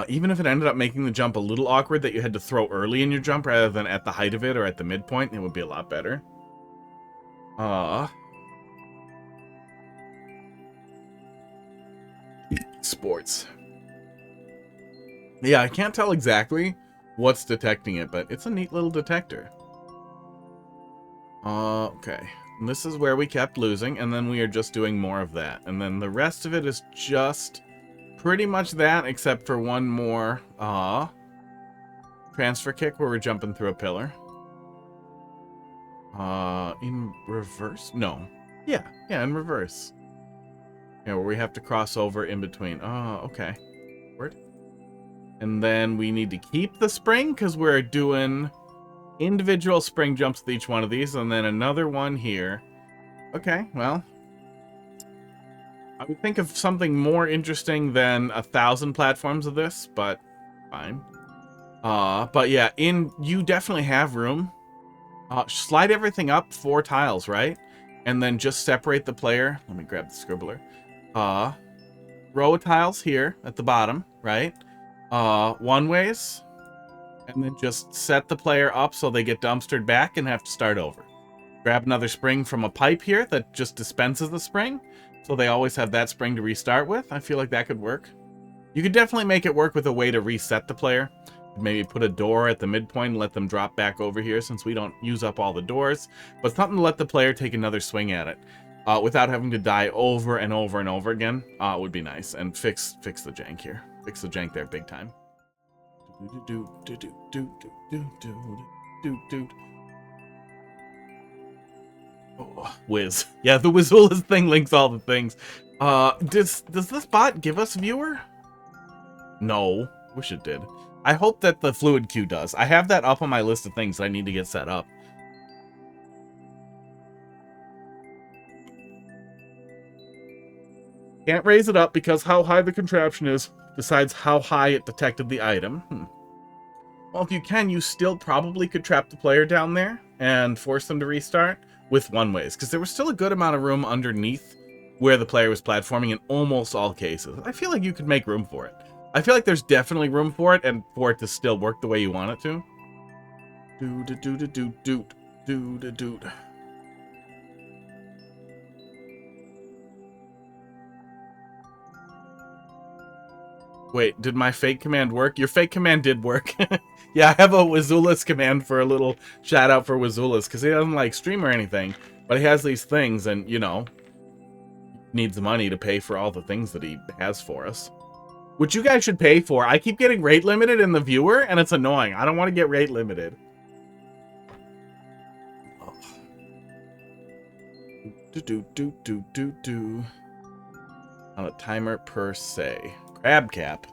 Even if it ended up making the jump a little awkward that you had to throw early in your jump rather than at the height of it or at the midpoint, it would be a lot better. Sports. Yeah, I can't tell exactly what's detecting it, but it's a neat little detector. Okay. And this is where we kept losing, and then we are just doing more of that. And then the rest of it is just pretty much that, except for one more transfer kick where we're jumping through a pillar. In reverse? No. Yeah, in reverse. Yeah, where we have to cross over in between. Oh, okay. Word. And then we need to keep the spring because we're doing individual spring jumps with each one of these, and then another one here. Okay, well, I would think of something more interesting than 1,000 platforms of this, but fine. But yeah, you definitely have room. Slide everything up 4 tiles, right? And then just separate the player. Let me grab the scribbler. Row of tiles here at the bottom, right? One ways. And then just set the player up so they get dumpstered back and have to start over. Grab another spring from a pipe here that just dispenses the spring, so they always have that spring to restart with. I feel like that could work. You could definitely make it work with a way to reset the player. Maybe put a door at the midpoint and let them drop back over here since we don't use up all the doors. But something to let the player take another swing at it without having to die over and over and over again would be nice. And fix the jank here. Fix the jank there big time. Oh, whiz. Yeah, the Wizula's thing links all the things. Does this bot give us viewer? No. Wish it did. I hope that the fluid queue does. I have that up on my list of things that I need to get set up. Can't raise it up because how high the contraption is decides how high it detected the item. Well, if you can, you still probably could trap the player down there and force them to restart with one-ways, because there was still a good amount of room underneath where the player was platforming in almost all cases. I feel like you could make room for it. I feel like there's definitely room for it, and for it to still work the way you want it to. Wait, did my fake command work? Your fake command did work. Yeah, I have a Wizula's command for a little shout out for Wizula's, because he doesn't like stream or anything, but he has these things, and, you know, needs money to pay for all the things that he has for us. Which you guys should pay for. I keep getting rate limited in the viewer, and it's annoying. I don't want to get rate limited. Oh. On a timer per se. Crab cap.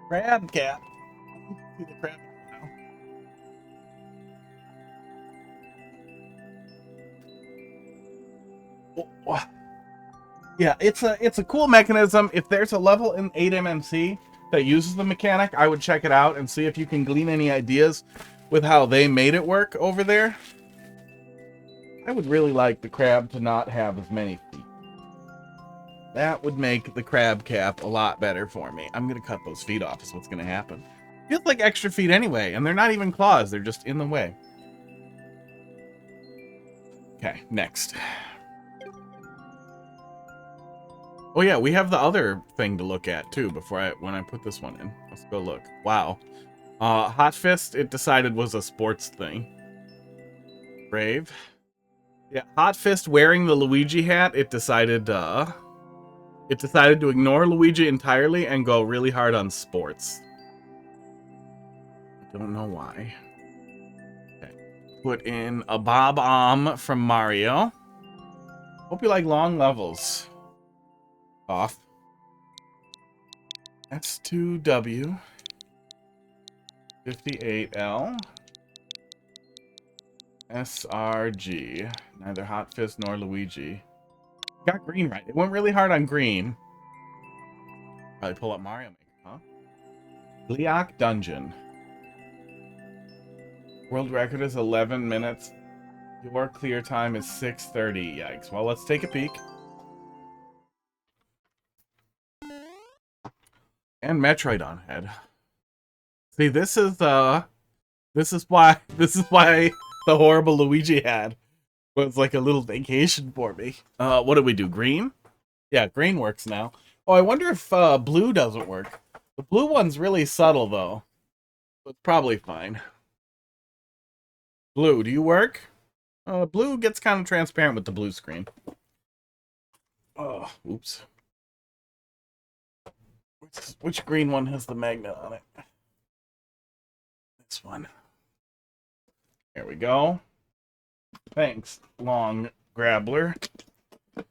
Crab cap. See the crab now. Oh. Yeah, it's a cool mechanism. If there's a level in 8MMC that uses the mechanic, I would check it out and see if you can glean any ideas with how they made it work over there. I would really like the crab to not have as many feet. That would make the crab cap a lot better for me. I'm going to cut those feet off is what's going to happen. Feels like extra feet anyway, and they're not even claws. They're just in the way. Okay, next. Oh yeah, we have the other thing to look at too when I put this one in. Let's go look. Wow. Hot Fist, it decided was a sports thing. Brave. Yeah, Hot Fist wearing the Luigi hat, it decided to ignore Luigi entirely and go really hard on sports. I don't know why. Okay. Put in a Bob-omb from Mario. Hope you like long levels. Off. S2W 58L SRG. Neither Hot Fist nor Luigi. Got green right. It went really hard on green. Probably pull up Mario Maker, huh? Gleeok Dungeon. World record is 11 minutes. Your clear time is 6:30. Yikes. Well, let's take a peek. And Metroid on head. See, this is why the horrible Luigi had was like a little vacation for me. What did we do? Green? Yeah, green works now. Oh, I wonder if blue doesn't work. The blue one's really subtle though. It's probably fine. Blue, do you work? Blue gets kind of transparent with the blue screen. Oh, oops. Which green one has the magnet on it? This one. There we go. Thanks, long grabbler. Does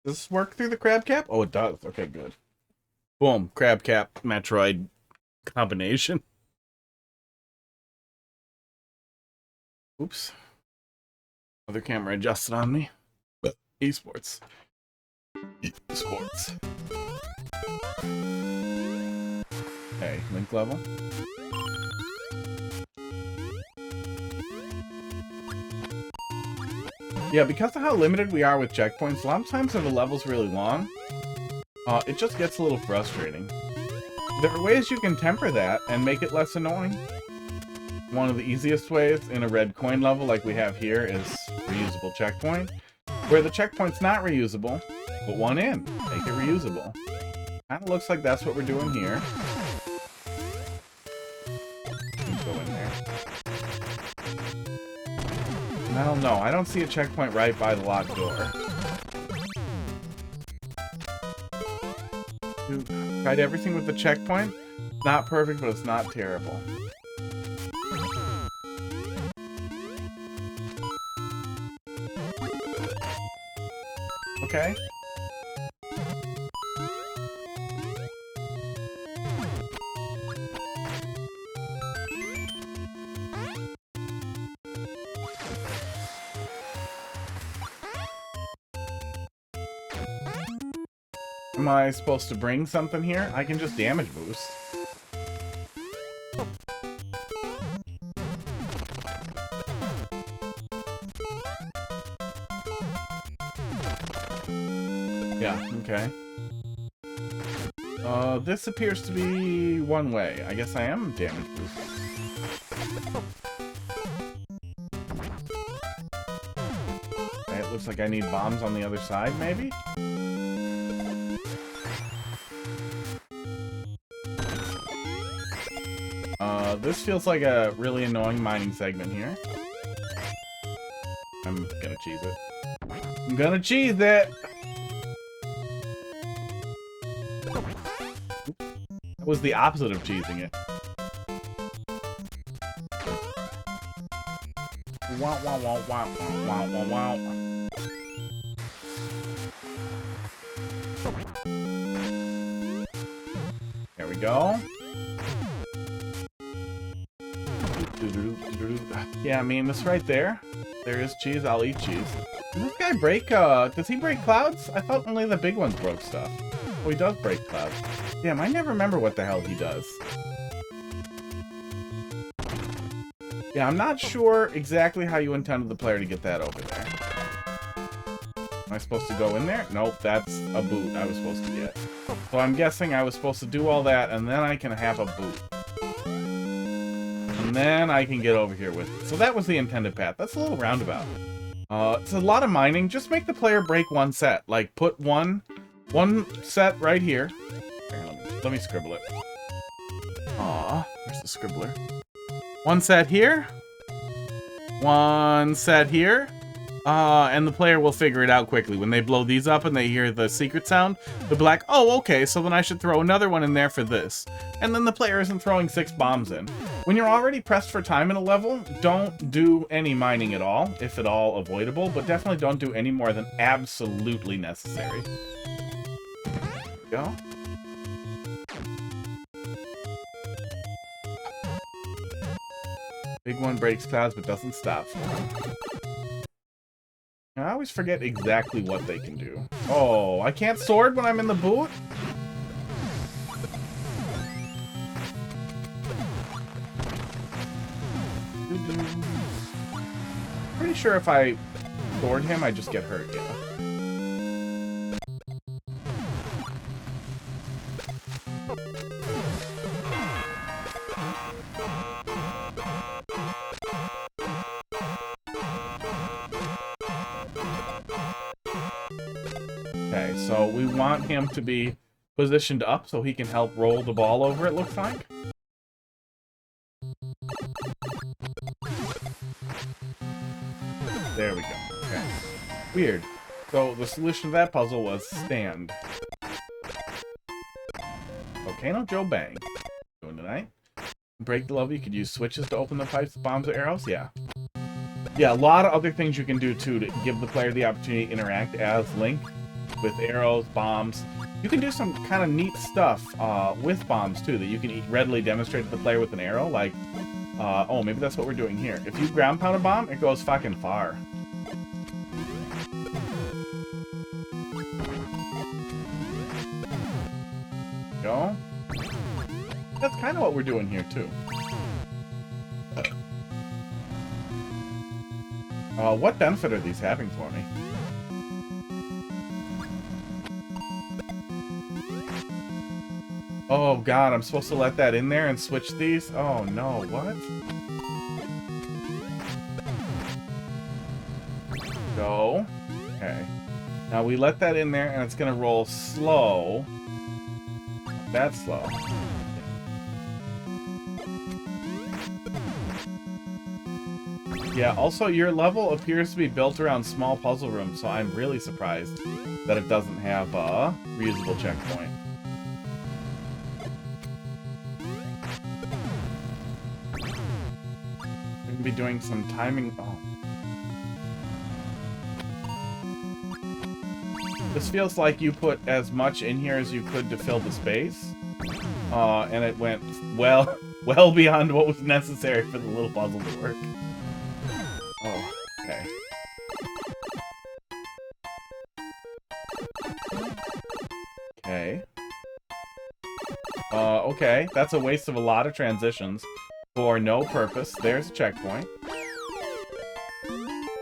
this work through the crab cap? Oh, it does. Okay, good. Boom. Crab cap, Metroid combination. Oops. Other camera adjusted on me. Esports. Esports. Okay, link level. Yeah, because of how limited we are with checkpoints, a lot of times if the level's really long, it just gets a little frustrating. There are ways you can temper that and make it less annoying. One of the easiest ways in a red coin level like we have here is reusable checkpoint. Where the checkpoint's not reusable, put one in. Make it reusable. Kind of looks like that's what we're doing here. Go in there. I don't know. I don't see a checkpoint right by the locked door. Tried everything with the checkpoint. It's not perfect, but it's not terrible. Okay. Am I supposed to bring something here? I can just damage boost. Yeah, okay. This appears to be one way. I guess I am damage boosting. Okay, it looks like I need bombs on the other side, maybe? This feels like a really annoying mining segment here. I'm gonna cheese it. I'm gonna cheese it! That was the opposite of cheesing it. Wow, wow, wow, wow, wow, wow, wow. There we go. Yeah, I mean, this right there. There is cheese. I'll eat cheese. Does this guy break, does he break clouds? I thought only the big ones broke stuff. Oh, he does break clouds. Damn, I never remember what the hell he does. Yeah, I'm not sure exactly how you intended the player to get that over there. Am I supposed to go in there? Nope, that's a boot I was supposed to get. So I'm guessing I was supposed to do all that, and then I can have a boot. And then I can get over here with it. So that was the intended path. That's a little roundabout. It's a lot of mining. Just make the player break one set. Like, put one set right here. Hang on, let me scribble it. Aw, where's the scribbler? One set here. One set here. And the player will figure it out quickly. When they blow these up and they hear the secret sound, they'll be like, oh, okay, so then I should throw another one in there for this. And then the player isn't throwing 6 bombs in. When you're already pressed for time in a level, don't do any mining at all, if at all avoidable, but definitely don't do any more than absolutely necessary. There we go. Big one breaks clouds but doesn't stop. I always forget exactly what they can do. Oh, I can't sword when I'm in the boot? Pretty sure if I sword him, I just get hurt, yeah. Okay, so we want him to be positioned up so he can help roll the ball over, it looks like. There we go. Okay. Weird. So the solution to that puzzle was stand. Volcano Joe Bang. Doing tonight. Break the level, you could use switches to open the pipes, bombs, or arrows. Yeah. Yeah, a lot of other things you can do too to give the player the opportunity to interact as Link with arrows, bombs. You can do some kind of neat stuff with bombs too that you can readily demonstrate to the player with an arrow. Like, oh, maybe that's what we're doing here. If you ground pound a bomb, it goes fucking far. Go. That's kind of what we're doing here too. What benefit are these having for me? Oh god, I'm supposed to let that in there and switch these? Oh no, what? Go. Okay. Now we let that in there and it's gonna roll slow. Not that slow. Yeah, also your level appears to be built around small puzzle rooms, so I'm really surprised that it doesn't have a reusable checkpoint. We can be doing some timing. Oh. This feels like you put as much in here as you could to fill the space. And it went well beyond what was necessary for the little puzzle to work. Oh, okay. Okay. Okay, that's a waste of a lot of transitions for no purpose. There's a checkpoint.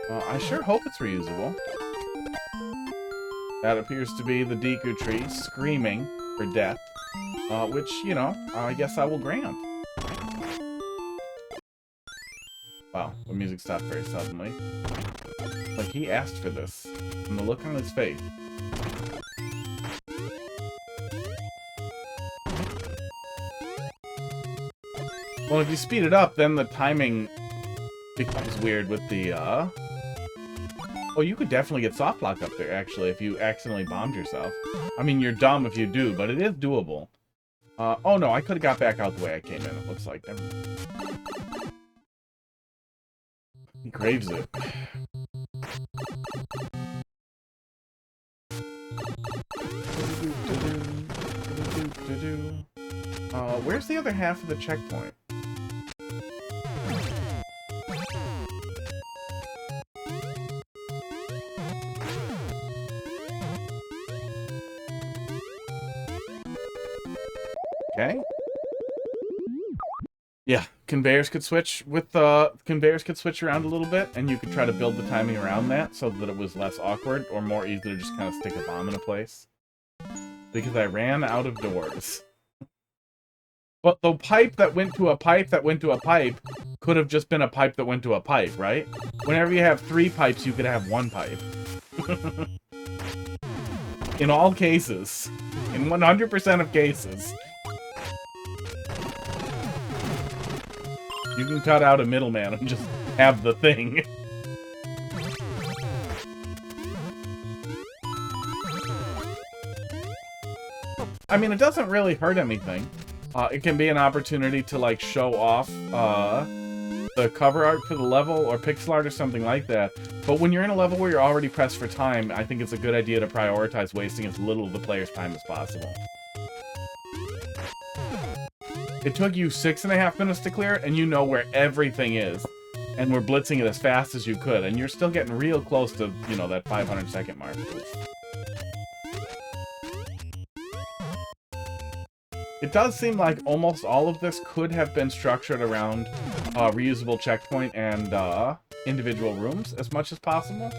I sure hope it's reusable. That appears to be the Deku tree screaming for death. Which, you know, I guess I will grant. Wow, the music stopped very suddenly. Like, he asked for this. And the look on his face. Well, if you speed it up, then the timing becomes weird with the, Oh, you could definitely get soft lock up there, actually, if you accidentally bombed yourself. I mean, you're dumb if you do, but it is doable. Oh no, I could have got back out the way I came in, it looks like. Never mind. He craves it. Where's the other half of the checkpoint? Okay. Yeah, conveyors could switch with conveyors could switch around a little bit, and you could try to build the timing around that so that it was less awkward or more easy to just kind of stick a bomb in a place. Because I ran out of doors. But the pipe that went to a pipe that went to a pipe could have just been a pipe that went to a pipe, right? Whenever you have 3 pipes, you could have 1 pipe. In all cases. In 100% of cases. You can cut out a middleman and just have the thing. I mean, it doesn't really hurt anything. It can be an opportunity to, like, show off the cover art for the level or pixel art or something like that. But when you're in a level where you're already pressed for time, I think it's a good idea to prioritize wasting as little of the player's time as possible. It took you 6.5 minutes to clear it, and you know where everything is. And we're blitzing it as fast as you could, and you're still getting real close to, you know, that 500-second mark. It does seem like almost all of this could have been structured around reusable checkpoint and individual rooms as much as possible.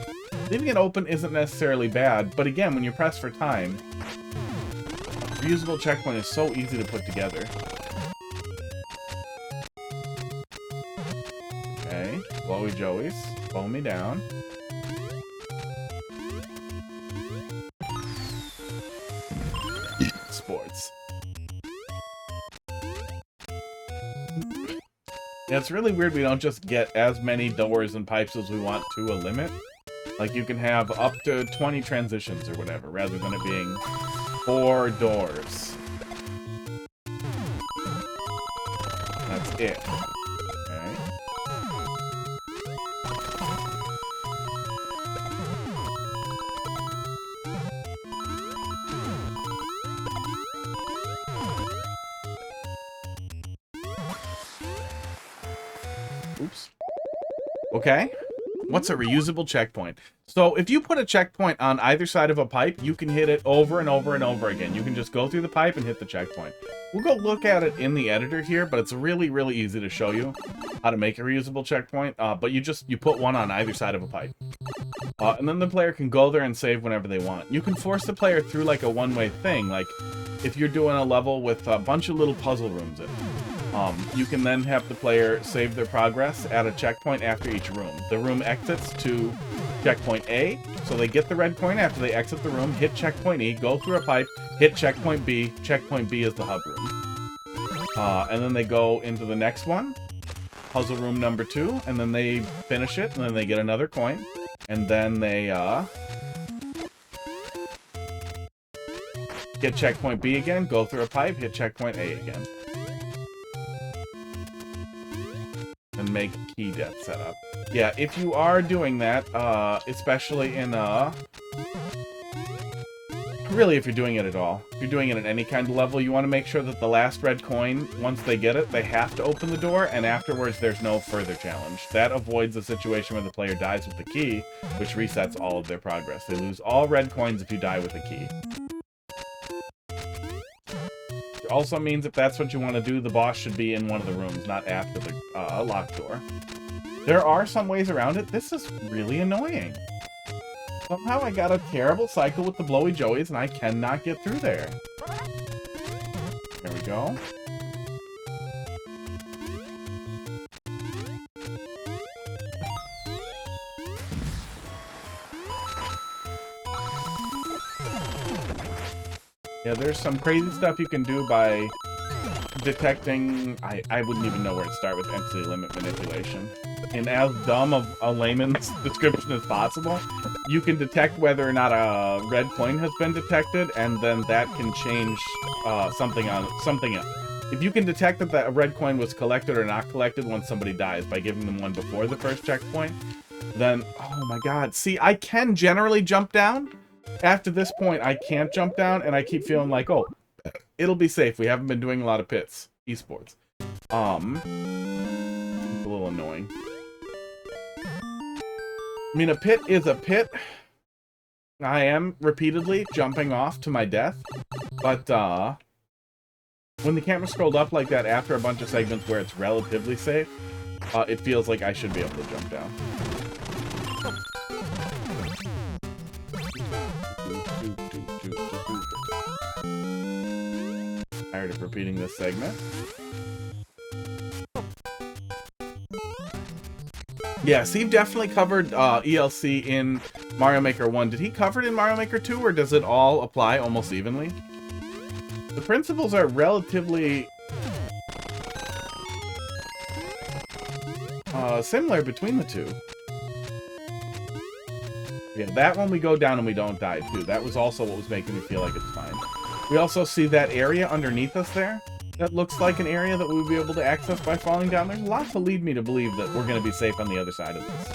Leaving it open isn't necessarily bad, but again, when you press for time, reusable checkpoint is so easy to put together. Okay, Blowy Joey's, slow me down. Sports. Yeah, it's really weird we don't just get as many doors and pipes as we want to a limit. Like, you can have up to 20 transitions or whatever, rather than it being 4 doors. That's it. Okay. Oops. Okay. What's a reusable checkpoint? So if you put a checkpoint on either side of a pipe, you can hit it over and over and over again. You can just go through the pipe and hit the checkpoint. We'll go look at it in the editor here, but it's really, really easy to show you how to make a reusable checkpoint. But you put one on either side of a pipe. And then the player can go there and save whenever they want. You can force the player through like a one-way thing. Like if you're doing a level with a bunch of little puzzle rooms in it. You can then have the player save their progress at a checkpoint after each room. The room exits to checkpoint A, so they get the red coin after they exit the room, hit checkpoint E, go through a pipe, hit checkpoint B. Checkpoint B is the hub room. And then they go into the next one, puzzle room number 2, and then they finish it, and then they get another coin, and then they get checkpoint B again, go through a pipe, hit checkpoint A again. And make key death setup. Yeah, if you are doing that, especially in, really if you're doing it at all. If you're doing it at any kind of level, you want to make sure that the last red coin, once they get it, they have to open the door, and afterwards there's no further challenge. That avoids a situation where the player dies with the key, which resets all of their progress. They lose all red coins if you die with the key. It also means if that's what you want to do, the boss should be in one of the rooms, not after the locked door. There are some ways around it. This is really annoying. Somehow I got a terrible cycle with the blowy joeys and I cannot get through there. There we go. Yeah, there's some crazy stuff you can do by detecting... I wouldn't even know where to start with entity limit manipulation. In as dumb of a layman's description as possible, you can detect whether or not a red coin has been detected, and then that can change something else. If you can detect that a red coin was collected or not collected when somebody dies by giving them one before the first checkpoint, then... Oh my god. See, I can generally jump down. After this point, I can't jump down, and I keep feeling like, oh, it'll be safe. We haven't been doing a lot of pits. Esports. It's a little annoying. I mean, a pit is a pit. I am repeatedly jumping off to my death, but, when the camera scrolled up like that after a bunch of segments where it's relatively safe, it feels like I should be able to jump down. Tired of repeating this segment. Yeah, Steve definitely covered ELC in Mario Maker 1. Did he cover it in Mario Maker 2, or does it all apply almost evenly? The principles are relatively similar between the two. Yeah, that one we go down and we don't die, too. That was also what was making me feel like it's fine. We also see that area underneath us there. That looks like an area that we would be able to access by falling down. There's lots to lead me to believe that we're going to be safe on the other side of this.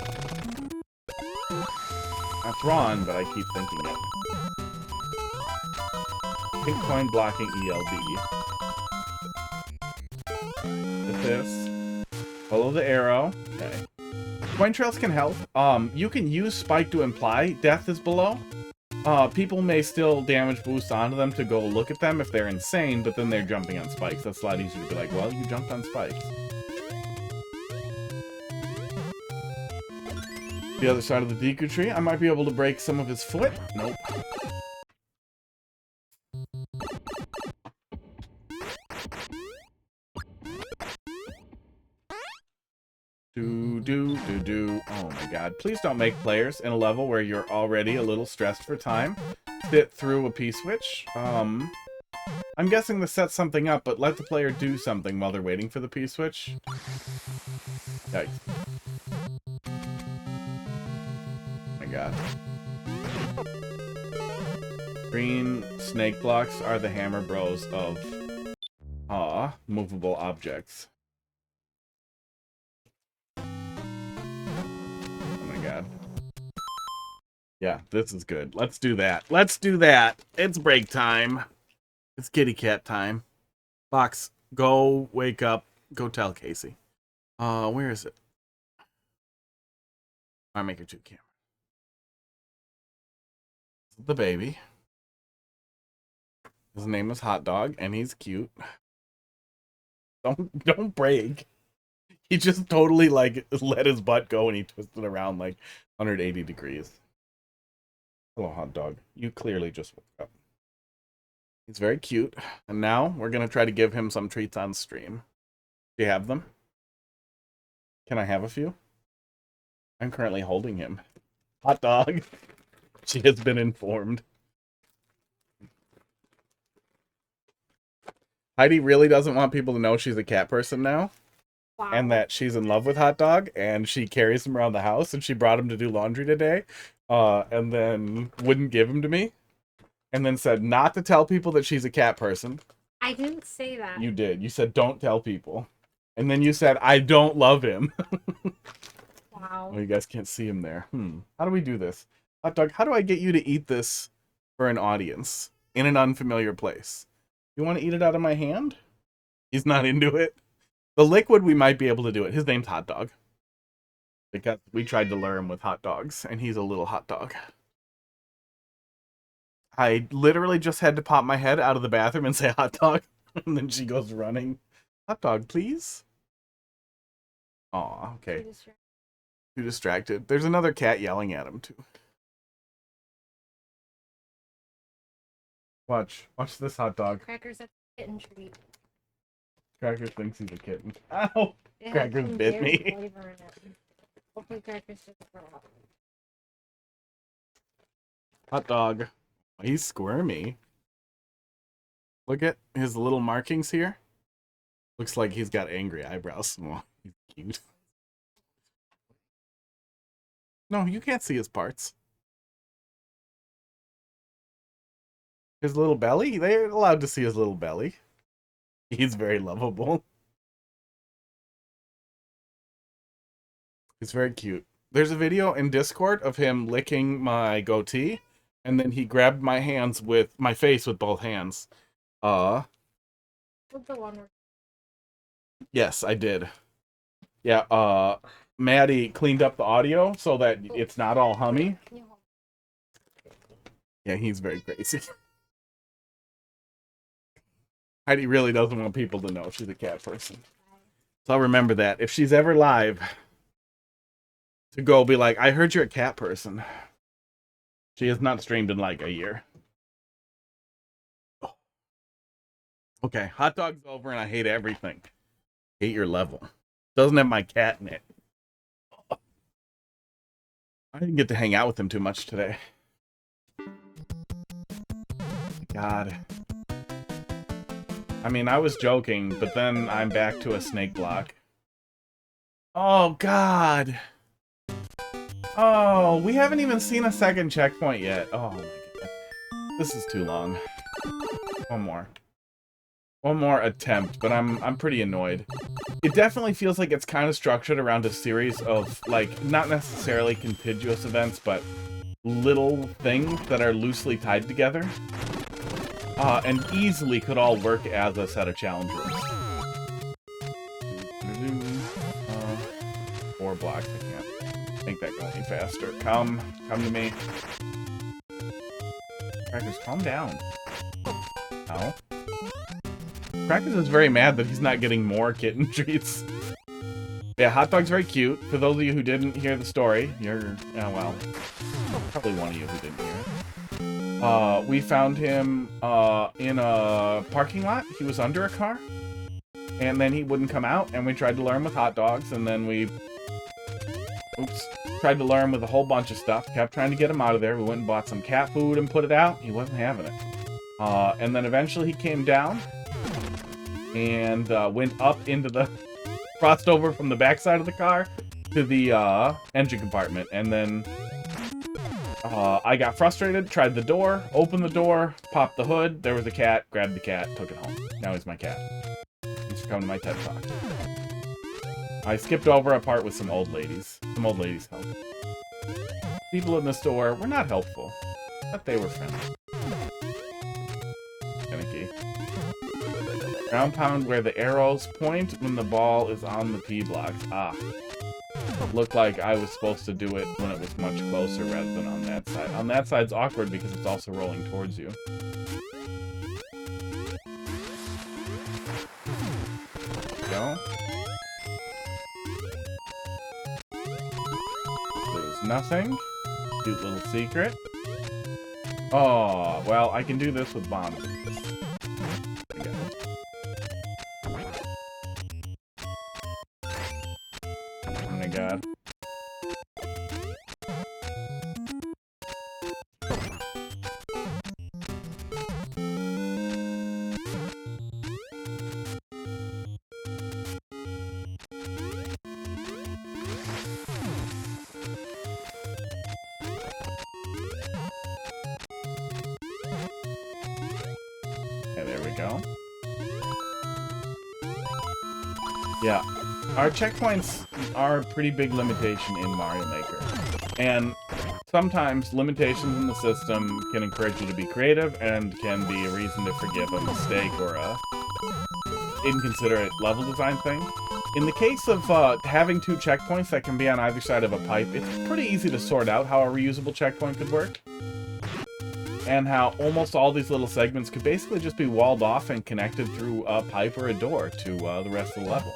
That's wrong, but I keep thinking it. Pink coin blocking ELB. With this. Follow the arrow. Okay. Coin trails can help. You can use spike to imply death is below. People may still damage boost onto them to go look at them if they're insane, but then they're jumping on spikes. That's a lot easier to be like, well, you jumped on spikes. The other side of the Deku tree, I might be able to break some of his foot. Nope. Oh my god. Please don't make players in a level where you're already a little stressed for time sit through a P-switch. I'm guessing this sets something up, but let the player do something while they're waiting for the P-switch. Yikes. Oh my god. Green snake blocks are the hammer bros of movable objects. God. Yeah, this is good. Let's do that. Let's do that. It's break time. It's kitty cat time. Fox, go wake up. Go tell Casey. Where is it? I make her 2 camera. The baby. His name is Hot Dog, and he's cute. Don't break. He just totally like let his butt go and he twisted around like 180 degrees. Hello, Hot Dog. You clearly just woke up. He's very cute. And now we're gonna try to give him some treats on stream. Do you have them? Can I have a few? I'm currently holding him. Hot Dog. She has been informed. Heidi really doesn't want people to know she's a cat person now. Wow. And that she's in love with Hot Dog, and she carries him around the house, and she brought him to do laundry today, and then wouldn't give him to me, and then said not to tell people that she's a cat person. I didn't say that. You did. You said don't tell people. And then you said, I don't love him. Wow. Oh, you guys can't see him there. How do we do this? Hot Dog, how do I get you to eat this for an audience in an unfamiliar place? You want to eat it out of my hand? He's not into it. The liquid, we might be able to do it. His name's Hot Dog. Because we tried to lure him with hot dogs, and he's a little hot dog. I literally just had to pop my head out of the bathroom and say Hot Dog. And then she goes running. Hot Dog, please? Aw, okay. Too distracted. There's another cat yelling at him, too. Watch this, Hot Dog. Crackers at the kitten treat. Crackers thinks he's a kitten. Ow! Crackers bit me. Hopefully Crackers doesn't grow up. Hot Dog. He's squirmy. Look at his little markings here. Looks like he's got angry eyebrows. Oh, he's cute. No, you can't see his parts. His little belly? They're allowed to see his little belly. He's very lovable. He's very cute. There's a video in Discord of him licking my goatee, and then he grabbed my hands with my face with both hands. What's the one where... Yes, I did. Yeah, Maddie cleaned up the audio so that it's not all hummy. Yeah, he's very crazy. Heidi really doesn't want people to know she's a cat person. So I'll remember that. If she's ever live, to go be like, I heard you're a cat person. She has not streamed in like a year. Oh. Okay, Hot Dog's over and I hate everything. Hate your level. Doesn't have my cat in it. I didn't get to hang out with him too much today. God. I mean, I was joking, but then I'm back to a snake block. Oh, God. Oh, we haven't even seen a second checkpoint yet. Oh, my God. This is too long. One more. One more attempt, but I'm pretty annoyed. It definitely feels like it's kind of structured around a series of, like, not necessarily contiguous events, but little things that are loosely tied together. And easily could all work as a set of challenge rooms. 4 blocks, I can't make that go any faster. Come to me. Crackers, calm down. No. Crackers is very mad that he's not getting more kitten treats. Yeah, Hot Dog's very cute. For those of you who didn't hear the story, you're, well, probably one of you who didn't hear it. We found him in a parking lot. He was under a car. And then he wouldn't come out, and we tried to lure him with hot dogs, and then we... Oops. Tried to lure him with a whole bunch of stuff. Kept trying to get him out of there. We went and bought some cat food and put it out. He wasn't having it. And then eventually he came down and went up into the... crossed over from the backside of the car to the engine compartment. And then I got frustrated, tried the door, opened the door, popped the hood. There was a cat, grabbed the cat, took it home. Now he's my cat. Thanks for coming to my TED Talk. I skipped over a part with some old ladies. Some old ladies helped. People in the store were not helpful, but they were friendly. Finicky. Ground pound where the arrows point when the ball is on the P blocks. Ah. looked like I was supposed to do it when it was much closer rather than on that side. On that side's awkward because it's also rolling towards you. Go. Lose nothing. Cute little secret. Oh, well, I can do this with bombs. Oh my god. Yeah, our checkpoints are a pretty big limitation in Mario Maker. And sometimes limitations in the system can encourage you to be creative and can be a reason to forgive a mistake or a inconsiderate level design thing. In the case of having two checkpoints that can be on either side of a pipe, it's pretty easy to sort out how a reusable checkpoint could work. And how almost all these little segments could basically just be walled off and connected through a pipe or a door to the rest of the level.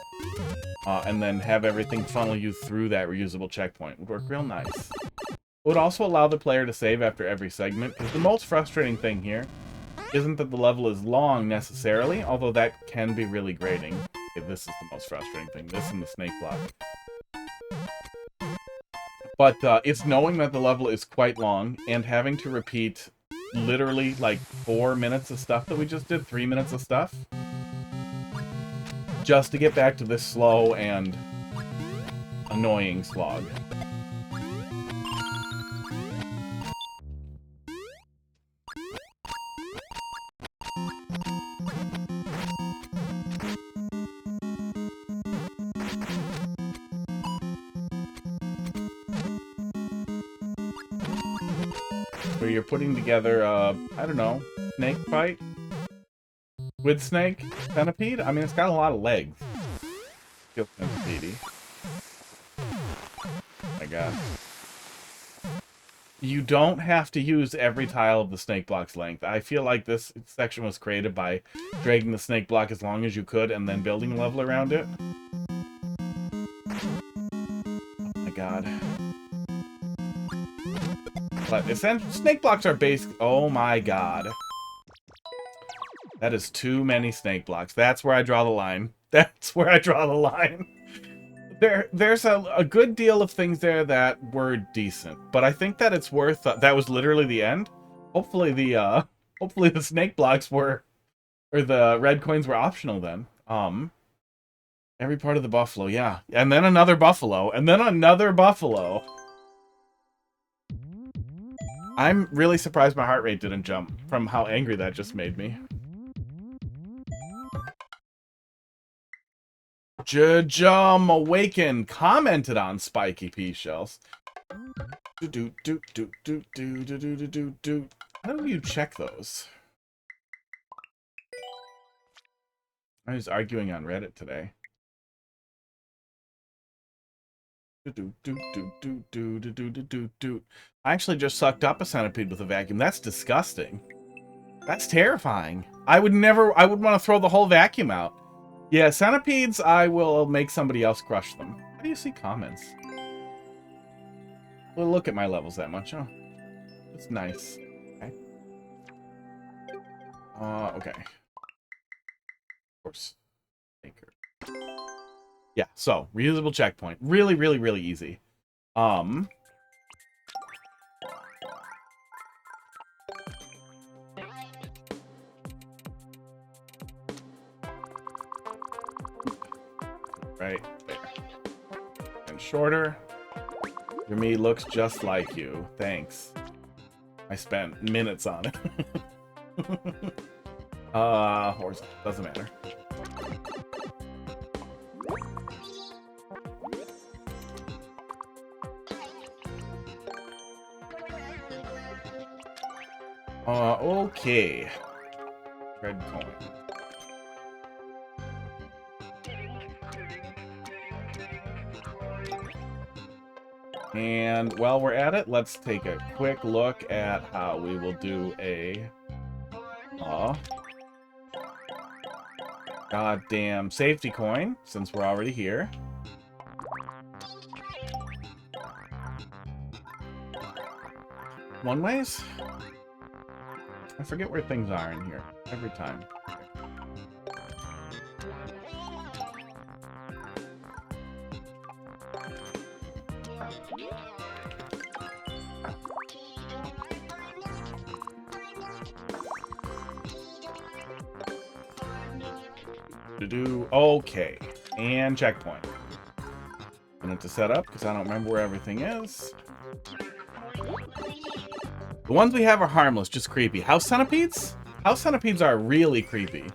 And then have everything funnel you through that reusable checkpoint. Would work real nice. It would also allow the player to save after every segment, because the most frustrating thing here isn't that the level is long necessarily, although that can be really grating. Okay, this is the most frustrating thing. This and the snake block. But it's knowing that the level is quite long and having to repeat literally like 4 minutes of stuff that we just did, 3 minutes of stuff, just to get back to this slow and annoying slog. Where you're putting together, I don't know, snake fight? With snake? Centipede? I mean, it's got a lot of legs. Feels centipede-y. Oh my god. You don't have to use every tile of the snake block's length. I feel like this section was created by dragging the snake block as long as you could and then building a level around it. Oh my god. But essentially, snake blocks are basic. Oh my god. That is too many snake blocks. That's where I draw the line. That's where I draw the line. There's a good deal of things there that were decent, but I think that it's worth. That was literally the end. Hopefully the snake blocks were, or the red coins were optional then. Every part of the buffalo, yeah, and then another buffalo, and then another buffalo. I'm really surprised my heart rate didn't jump from how angry that just made me. Awaken commented on spiky pea shells. How do you check those? I was arguing on Reddit today. I actually just sucked up a centipede with a vacuum. That's disgusting. That's terrifying. I would want to throw the whole vacuum out. Yeah, centipedes, I will make somebody else crush them. How do you see comments? Well, look at my levels that much, huh? That's nice. Okay. Okay. Of course. Maker. Yeah, so, reusable checkpoint. Really, really, really easy. Right there. And shorter. Your me looks just like you. Thanks. I spent minutes on it. Horizontal. Doesn't matter. Okay. Red coin. And while we're at it, let's take a quick look at how we will do a goddamn safety coin, since we're already here. One ways? I forget where things are in here every time. Okay, and checkpoint. I need to set up because I don't remember where everything is. The ones we have are harmless, just creepy. House centipedes? House centipedes are really creepy.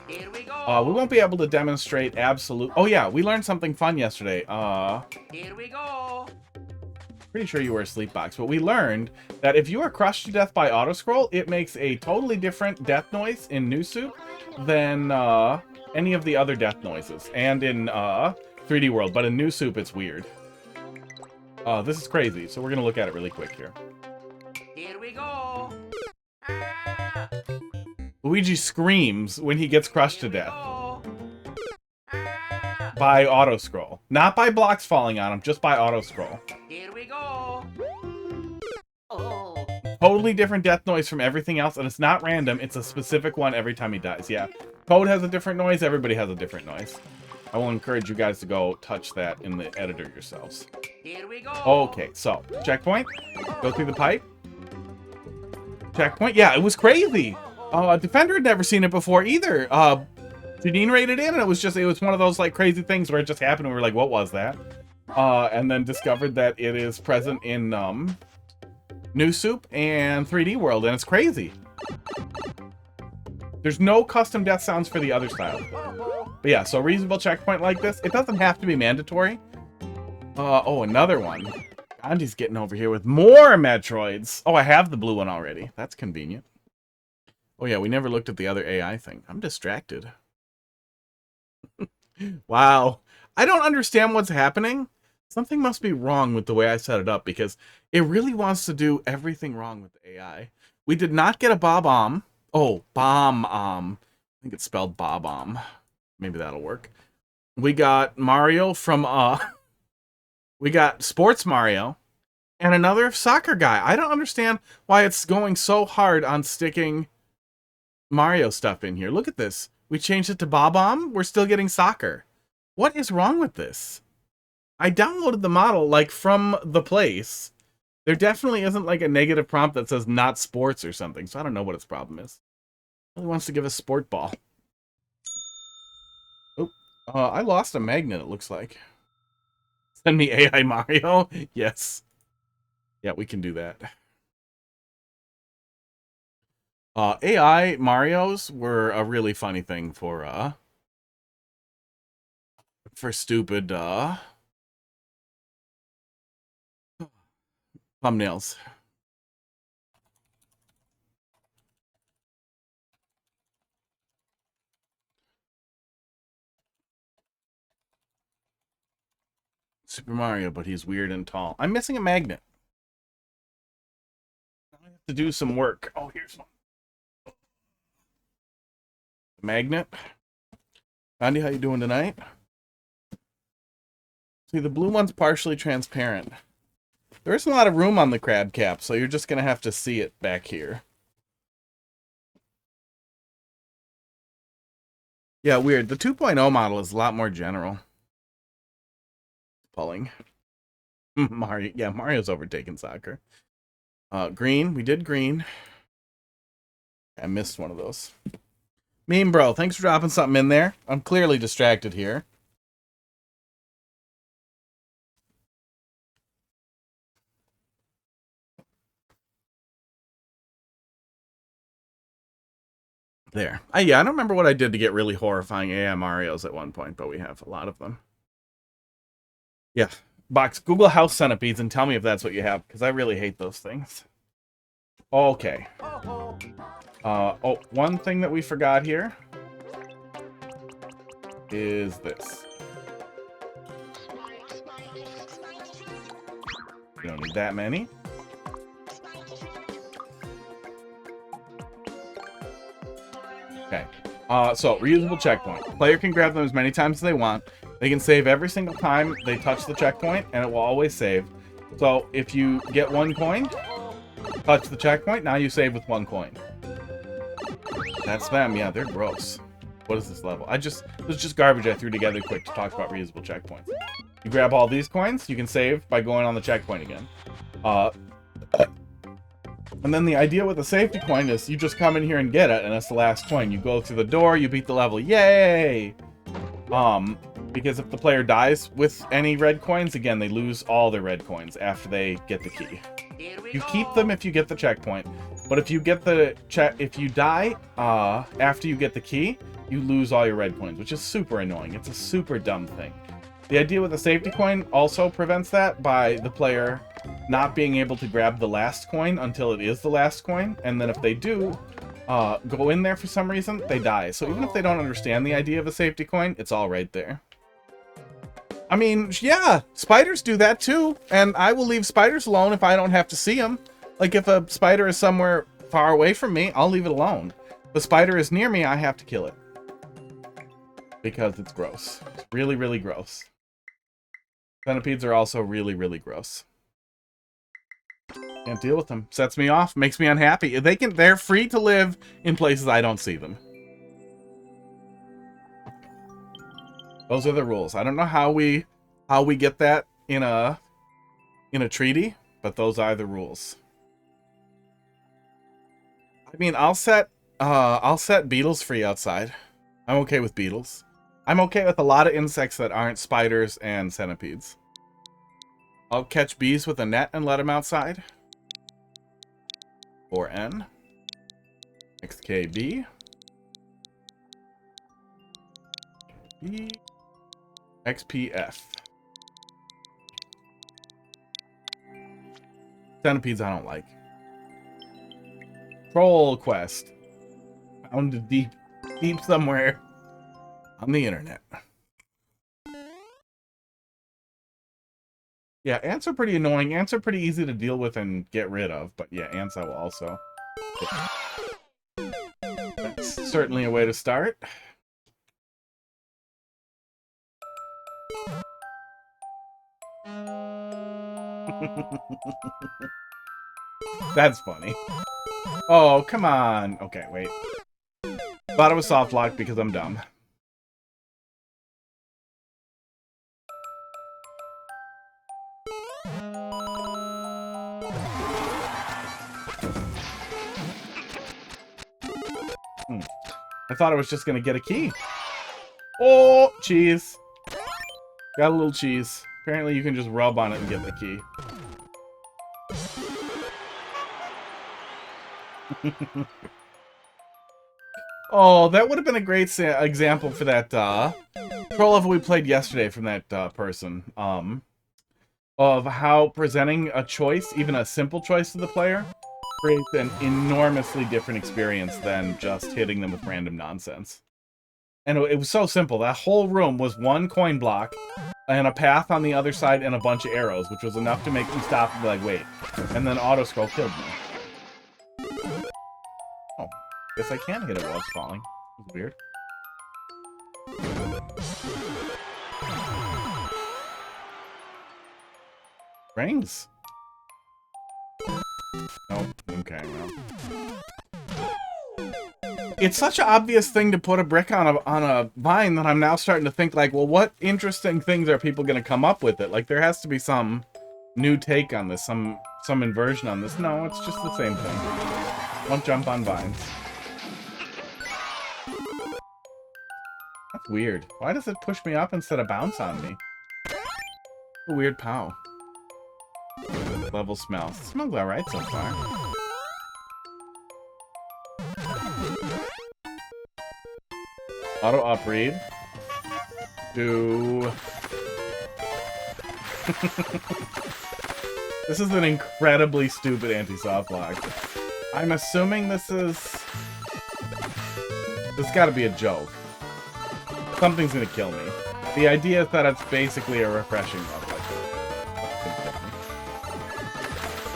Here we go. We won't be able to demonstrate absolute. Oh yeah, we learned something fun yesterday. Here we go. Pretty sure you were a sleep box, but we learned that if you are crushed to death by autoscroll, it makes a totally different death noise in New Soup than any of the other death noises, and in 3D World, but in New Soup it's weird. This is crazy, so we're gonna look at it really quick here. Here we go. Ah, Luigi screams when he gets crushed to here we death go. Ah, by autoscroll. Not by blocks falling on him, just by autoscroll. here we go. Oh, Totally different death noise from everything else, and it's not random, it's a specific one every time he dies. Yeah, Code has a different noise, everybody has a different noise. I will encourage you guys to go touch that in the editor yourselves. here we go. Okay, so, checkpoint. Go through the pipe. Checkpoint. Yeah, it was crazy. Defender had never seen it before either. Janine rated in, and it was one of those, like, crazy things where it just happened, and we were like, what was that? And then discovered that it is present in, New Soup and 3D World, and it's crazy. There's no custom death sounds for the other style. But yeah, so a reasonable checkpoint like this, it doesn't have to be mandatory. Oh, another one. Gandhi's getting over here with more Metroids. Oh, I have the blue one already. That's convenient. Oh yeah, we never looked at the other AI thing. I'm distracted. Wow. I don't understand what's happening. Something must be wrong with the way I set it up, because it really wants to do everything wrong with the AI. We did not get a Bob-omb. Oh, Bomb-omb. I think it's spelled Bob-omb. Maybe that'll work. We got Mario from, we got Sports Mario and another soccer guy. I don't understand why it's going so hard on sticking Mario stuff in here. Look at this. We changed it to Bob-omb. We're still getting soccer. What is wrong with this? I downloaded the model, like, from the place. There definitely isn't, like, a negative prompt that says not sports or something, so I don't know what its problem is. It really wants to give us sport ball. Oh, I lost a magnet, it looks like. Send me AI Mario? Yes. Yeah, we can do that. AI Marios were a really funny thing for stupid, thumbnails. Super Mario, but he's weird and tall. I'm missing a magnet. I have to do some work. Oh, here's one. Magnet. Andy, how you doing tonight? See, the blue one's partially transparent. There isn't a lot of room on the crab cap, so you're just going to have to see it back here. Yeah, weird. The 2.0 model is a lot more general. Pulling. Mario. Yeah, Mario's overtaken soccer. Green. We did green. I missed one of those. Meme Bro, thanks for dropping something in there. I'm clearly distracted here. There. Yeah, I don't remember what I did to get really horrifying AI Marios at one point, but we have a lot of them. Yeah. Box, Google house centipedes and tell me if that's what you have, because I really hate those things. Okay. Oh, one thing that we forgot here is this. We don't need that many. Okay. So, reusable checkpoint. Player can grab them as many times as they want. They can save every single time they touch the checkpoint, and it will always save. So, if you get 1 coin, touch the checkpoint, now you save with 1 coin. That's them. Yeah, they're gross. What is this level? This is just garbage I threw together quick to talk about reusable checkpoints. You grab all these coins, you can save by going on the checkpoint again. And then the idea with the safety coin is you just come in here and get it, and it's the last coin. You go through the door, you beat the level. Yay! Because if the player dies with any red coins, again, they lose all their red coins after they get the key. You keep them if you get the checkpoint, but if you get the if you die after you get the key, you lose all your red coins, which is super annoying. It's a super dumb thing. The idea with the safety coin also prevents that by the player not being able to grab the last coin until it is the last coin, and then if they do go in there for some reason, they die. So even if they don't understand the idea of a safety coin, it's all right there. I mean, yeah, spiders do that too, and I will leave spiders alone if I don't have to see them. Like, if a spider is somewhere far away from me, I'll leave it alone. If a spider is near me, I have to kill it. Because it's gross. It's really, really gross. Centipedes are also really, really gross. Can't deal with them. Sets me off. Makes me unhappy. They're free to live in places I don't see them. Those are the rules. I don't know how we get that in a treaty, but those are the rules. I mean, I'll set beetles free outside. I'm okay with beetles. I'm okay with a lot of insects that aren't spiders and centipedes. I'll catch bees with a net and let them outside. 4N. XKB. B. XPF. Centipedes I don't like. Troll quest. Found deep somewhere on the internet. Yeah, ants are pretty annoying. Ants are pretty easy to deal with and get rid of, but yeah, ants I will also. That's certainly a way to start. That's funny. Oh, come on. Okay, wait. Thought it was soft lock because I'm dumb. I thought I was just gonna get a key. Oh, cheese. Got a little cheese. Apparently you can just rub on it and get the key. Oh, that would have been a great example for that troll level we played yesterday from that person. Of how presenting a choice, even a simple choice to the player, creates an enormously different experience than just hitting them with random nonsense. And it was so simple. That whole room was one coin block and a path on the other side and a bunch of arrows, which was enough to make me stop and be like, wait. And then auto-scroll killed me. Oh, guess I can hit it while it's falling. It's weird. Rings. Nope. Okay, well. It's such an obvious thing to put a brick on a vine that I'm now starting to think, like, well, what interesting things are people going to come up with it? Like, there has to be some new take on this, some inversion on this. No, it's just the same thing. Don't jump on vines. That's weird. Why does it push me up instead of bounce on me? A weird pow. Level smells. It smells alright so far. Auto upread. Do. This is an incredibly stupid anti-soft lock. I'm assuming this gotta be a joke. Something's gonna kill me. The idea is that it's basically a refreshing level.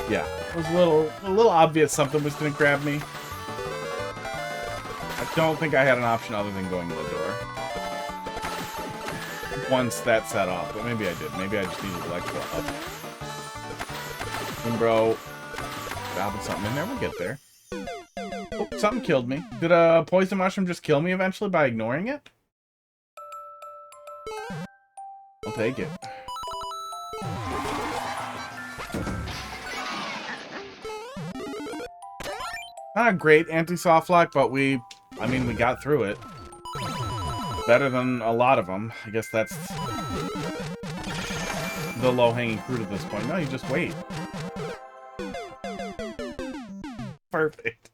Yeah, it was a little obvious something was gonna grab me. I don't think I had an option other than going to the door. Once that set off, but maybe I did. Maybe I just needed to like go up. And bro, dropping something in there, we'll get there. Oh, something killed me. Did a poison mushroom just kill me eventually by ignoring it? I'll take it. Not a great anti-soft lock, but we got through it. Better than a lot of them. I guess that's the low-hanging fruit at this point. No, you just wait. Perfect.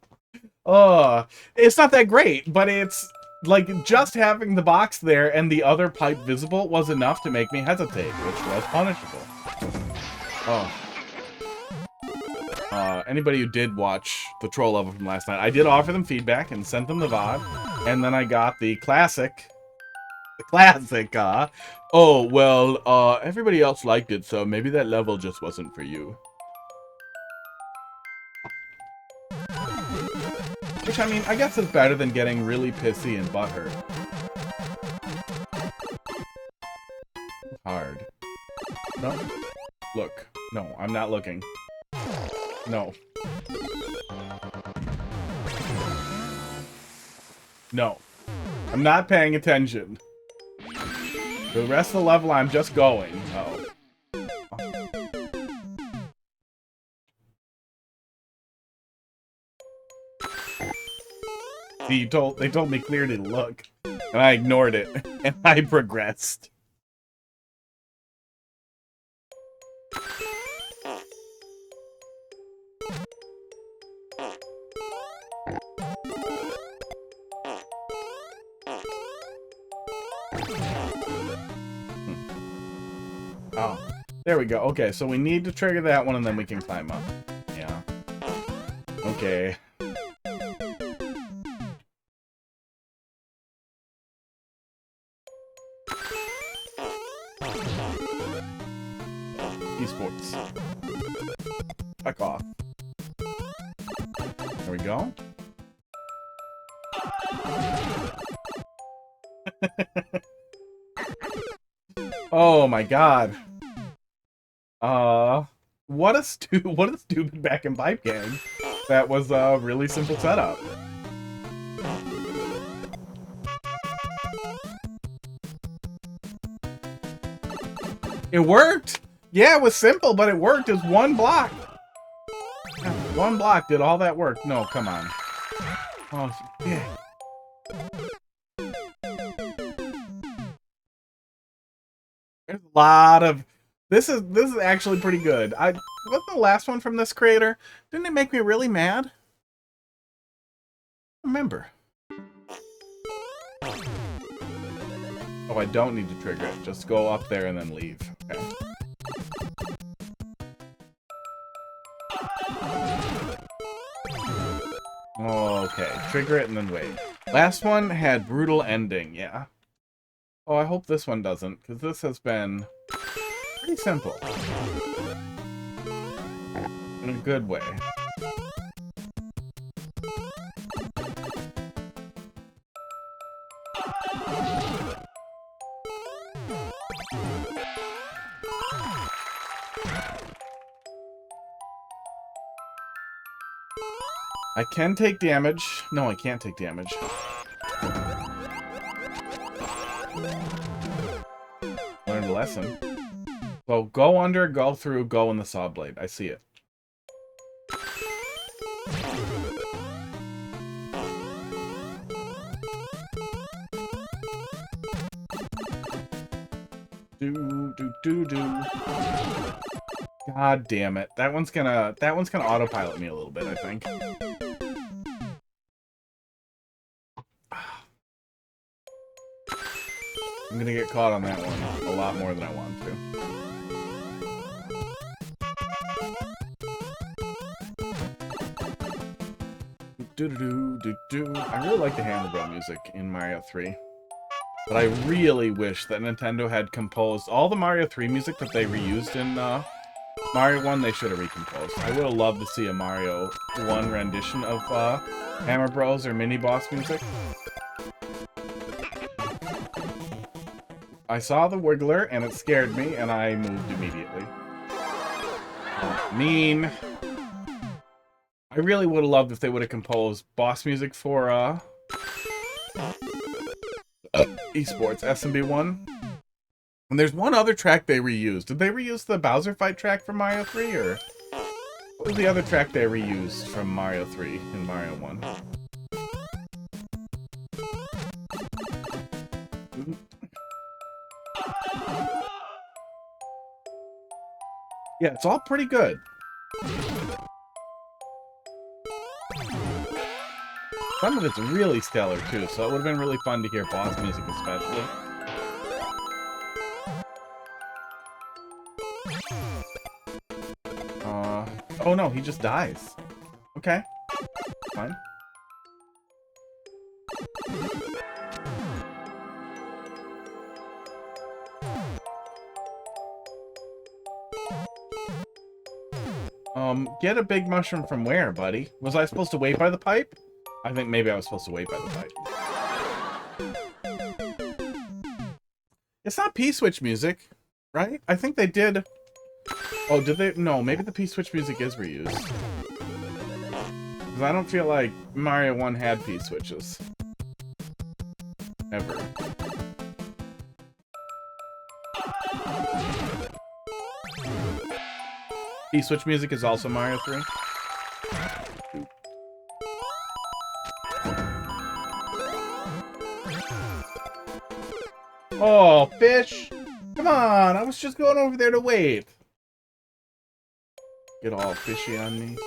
Oh, it's not that great, but it's like just having the box there and the other pipe visible was enough to make me hesitate, which was punishable. Oh. Anybody who did watch the troll level from last night, I did offer them feedback and sent them the VOD, and then I got the classic, oh, well, everybody else liked it, so maybe that level just wasn't for you. Which, I mean, I guess is better than getting really pissy and butthurt. Hard. No. Look. No, I'm not looking. No. No. I'm not paying attention. The rest of the level, I'm just going. Oh. See, they told me clearly to look, and I ignored it, and I progressed. Oh, there we go. Okay, so we need to trigger that one, and then we can climb up. Yeah. Okay. Esports. Fuck off. There we go. Oh my god. What a stupid back and pipe game. That was a really simple setup. It worked! Yeah, it was simple, but it worked. It was one block. One block did all that work. No, come on. Oh, yeah. There's a lot of... This is actually pretty good. What's the last one from this creator? Didn't it make me really mad? Remember. Oh, I don't need to trigger it. Just go up there and then leave. Okay. Okay, trigger it and then wait. Last one had brutal ending, yeah. Oh, I hope this one doesn't, because this has been pretty simple. In a good way. I can take damage. No, I can't take damage. Learned a lesson. So go under, go through, go in the saw blade. I see it. Do. God damn it. That one's gonna autopilot me a little bit, I think. I'm gonna get caught on that one a lot more than I want to. I really like the handlebar music in Mario 3. But I really wish that Nintendo had composed all the Mario 3 music that they reused in Mario 1, they should have recomposed. I would have loved to see a Mario 1 rendition of Hammer Bros. Or Mini Boss music. I saw the Wiggler, and it scared me, and I moved immediately. Mean. I really would have loved if they would have composed boss music for esports SMB1. And there's one other track they reused. Did they reuse the Bowser fight track from Mario 3, or what was the other track they reused from Mario 3 and Mario 1? Yeah, it's all pretty good. Some of it's really stellar, too, so it would have been really fun to hear boss music especially. Oh no, he just dies. Okay. Fine. Get a big mushroom from where, buddy? Was I supposed to wait by the pipe? I think maybe I was supposed to wait by the pipe. It's not P-Switch music, right? I think they did... Oh, did they? No, maybe the P-Switch music is reused. Because I don't feel like Mario 1 had P-Switches. Ever. P-Switch music is also Mario 3. Oh, fish! Come on, I was just going over there to wait. Get all fishy on me.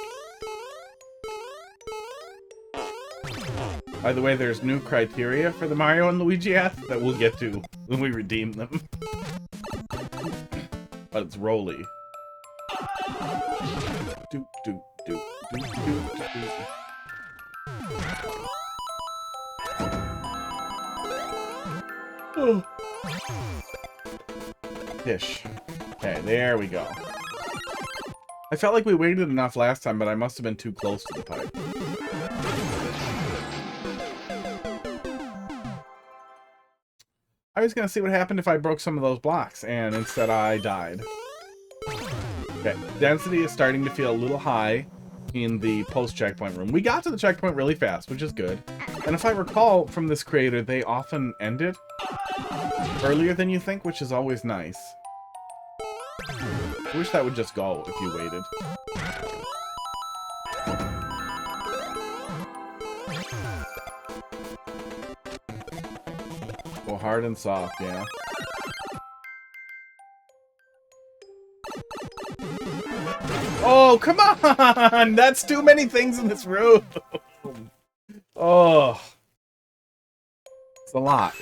By the way, there's new criteria for the Mario and Luigi app that we'll get to when we redeem them. But it's Rolly. Doop, doop, doop, doop, doop, doop. Oh. Fish. Okay, there we go. I felt like we waited enough last time, but I must have been too close to the pipe. I was going to see what happened if I broke some of those blocks, and instead I died. Okay, density is starting to feel a little high in the post-checkpoint room. We got to the checkpoint really fast, which is good. And if I recall from this creator, they often end it earlier than you think, which is always nice. I wish that would just go if you waited. Go hard and soft, yeah. Oh, come on! That's too many things in this room! Oh. It's a lot.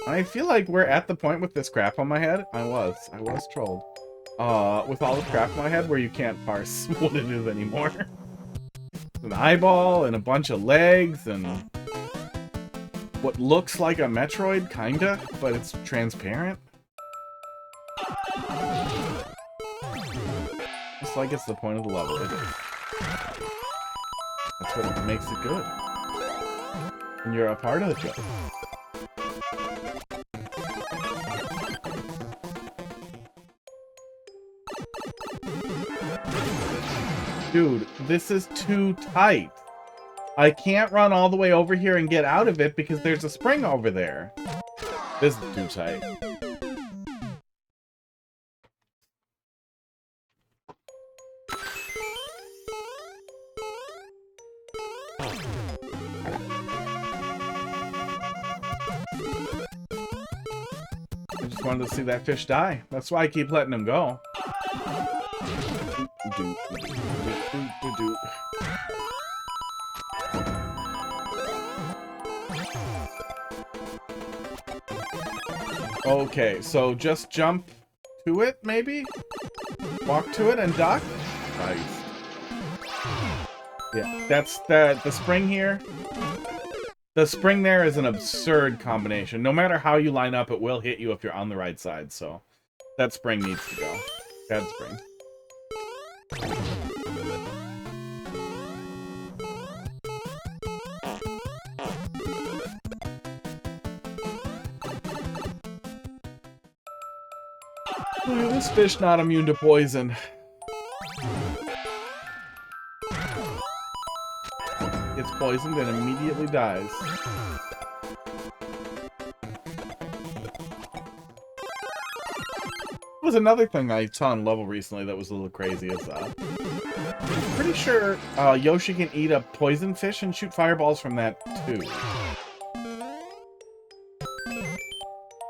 I feel like we're at the point with this crap on my head. I was trolled. With all the crap on my head where you can't parse what it is anymore. An eyeball and a bunch of legs and what looks like a Metroid, kinda, but it's transparent. Just like it's the point of the level, it is. That's what makes it good. And you're a part of the joke. Dude, this is too tight. I can't run all the way over here and get out of it because there's a spring over there. This is too tight. I just wanted to see that fish die. That's why I keep letting him go. Okay, so just jump to it, maybe? Walk to it and duck? Nice. Yeah, that's the spring here. The spring there is an absurd combination. No matter how you line up, it will hit you if you're on the right side, so That spring needs to go. Bad spring. This fish not immune to poison. Gets poisoned and immediately dies. Was another thing I saw on level recently that was a little crazy is I'm pretty sure Yoshi can eat a poison fish and shoot fireballs from that too.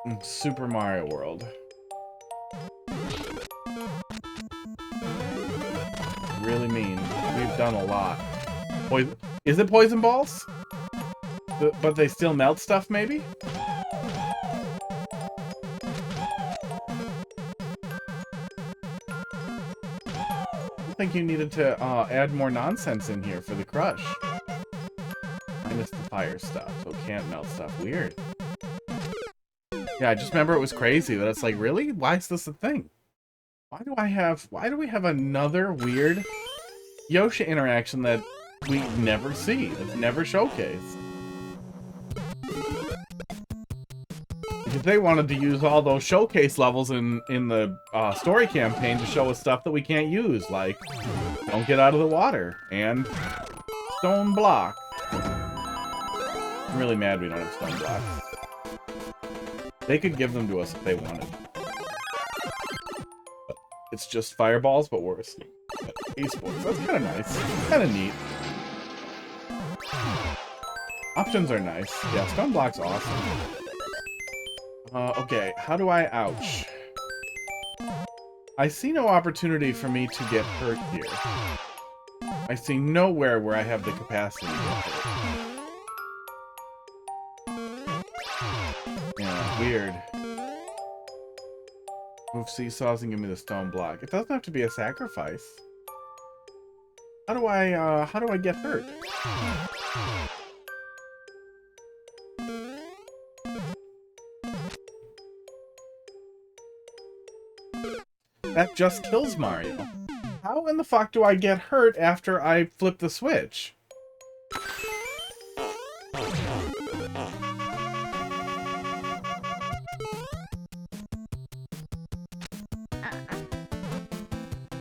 In Super Mario World. Really mean. We've done a lot. Poison. Is it poison balls? But they still melt stuff, maybe? I think you needed to add more nonsense in here for the crush. Minus the fire stuff, so it can't melt stuff. Weird. Yeah, I just remember it was crazy that it's like, really? Why is this a thing? Why do we have another weird Yoshi interaction that we never see? That's never showcased. Because they wanted to use all those showcase levels in the story campaign to show us stuff that we can't use, like don't get out of the water and stone block. I'm really mad we don't have stone blocks. They could give them to us if they wanted. But it's just fireballs, but worse. Esports. That's kind of nice. Kind of neat. Options are nice. Yeah, stone block's awesome. Okay, how do I ouch? I see no opportunity for me to get hurt here. I see nowhere where I have the capacity to get hurt. Yeah, weird. Move seesaws and give me the stone block. It doesn't have to be a sacrifice. How do I get hurt? That just kills Mario. How in the fuck do I get hurt after I flip the switch?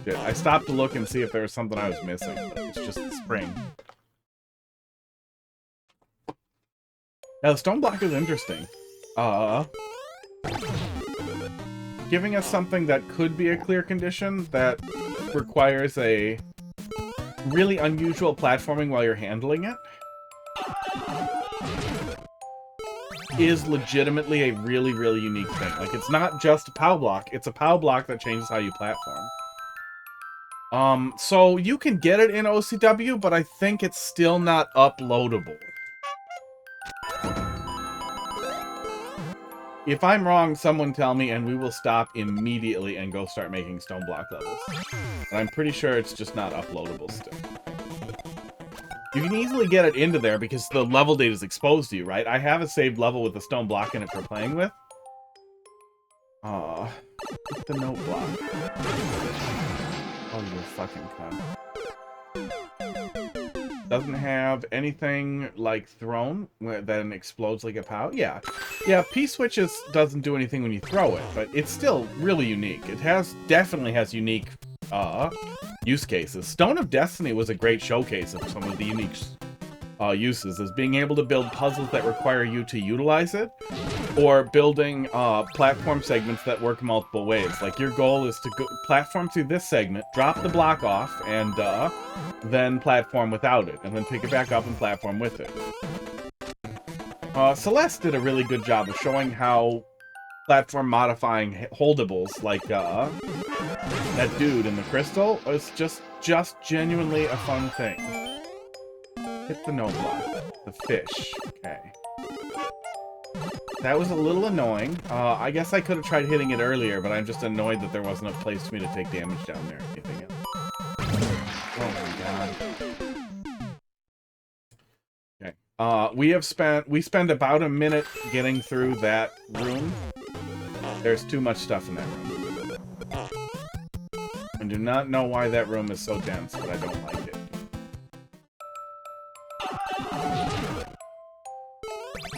Shit, I stopped to look and see if there was something I was missing, but it's just the spring. Now, the stone block is interesting. Giving us something that could be a clear condition that requires a really unusual platforming while you're handling it is legitimately a really, really unique thing. Like, it's not just a POW block, it's a POW block that changes how you platform. So you can get it in OCW, but I think it's still not uploadable. If I'm wrong, someone tell me, and we will stop immediately and go start making stone block levels. But I'm pretty sure it's just not uploadable still. You can easily get it into there because the level data is exposed to you, right? I have a saved level with the stone block in it for playing with. Aw, hit the note block. Oh, you fucking cunt. Doesn't have anything like thrown that then explodes like a POW. Yeah, P-switch doesn't do anything when you throw it, but it's still really unique. It definitely has unique use cases. Stone of Destiny was a great showcase of some of the unique uses, as being able to build puzzles that require you to utilize it, or building platform segments that work multiple ways. Like, your goal is to go platform through this segment, drop the block off, and then platform without it, and then pick it back up and platform with it. Celeste did a really good job of showing how platform modifying holdables, like that dude in the crystal, is just genuinely a fun thing. Hit the no block. The fish. Okay. That was a little annoying. I guess I could have tried hitting it earlier, but I'm just annoyed that there wasn't a place for me to take damage down there or anything else. Oh my god. Okay. We spent about a minute getting through that room. There's too much stuff in that room. I do not know why that room is so dense, but I don't like it.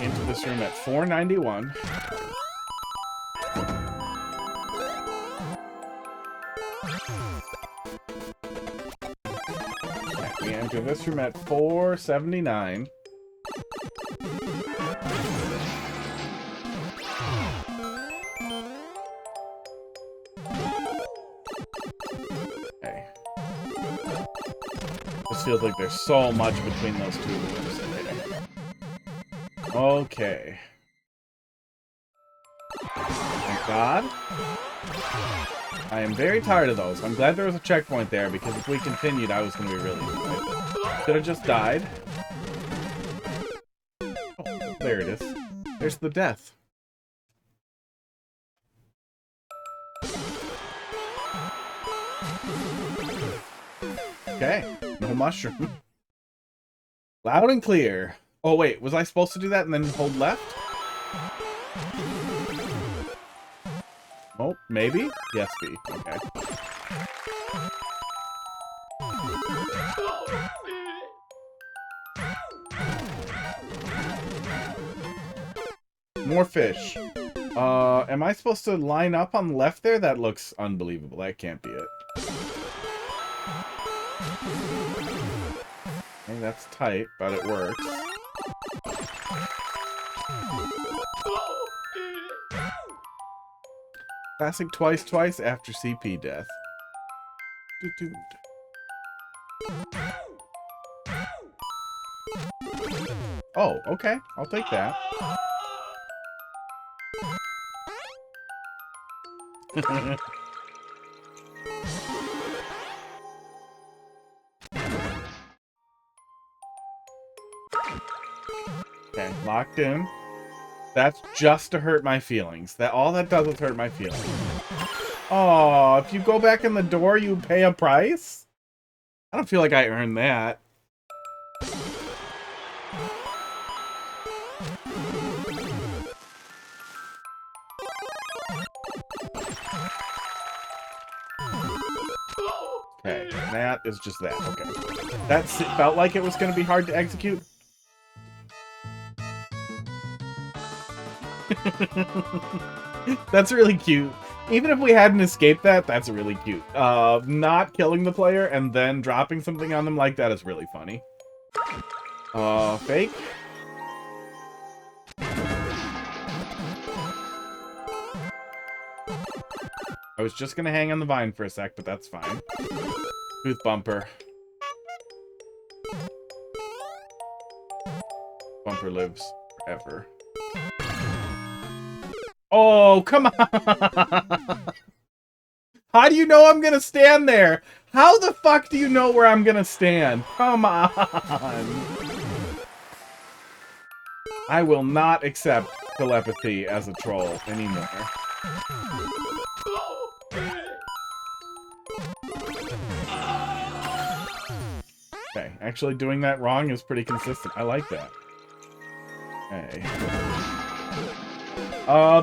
Into this room at 491. We enter this room at 479. Okay. This feels like there's so much between those two rooms today. Okay. Thank God. I am very tired of those. I'm glad there was a checkpoint there, because if we continued, I was going to be really annoyed. Could have just died. Oh, there it is. There's the death. Okay. No mushroom. Loud and clear. Oh, wait. Was I supposed to do that and then hold left? Oh, maybe? Yes, B. Okay. More fish. Am I supposed to line up on the left there? That looks unbelievable. That can't be it. Okay, that's tight, but it works. Classic twice after CP death. Oh, okay. I'll take that. Okay, locked in. That's just to hurt my feelings. All that does is hurt my feelings. Oh, if you go back in the door, you pay a price? I don't feel like I earned that. Okay, that is just that. Okay. It felt like it was going to be hard to execute. That's really cute. Even if we hadn't escaped that, that's really cute. Not killing the player and then dropping something on them like that is really funny. Fake. I was just gonna hang on the vine for a sec, but that's fine. Tooth bumper. Bumper lives forever. Oh, come on! How do you know I'm gonna stand there? How the fuck do you know where I'm gonna stand? Come on! I will not accept telepathy as a troll anymore. Okay, actually doing that wrong is pretty consistent. I like that. Okay.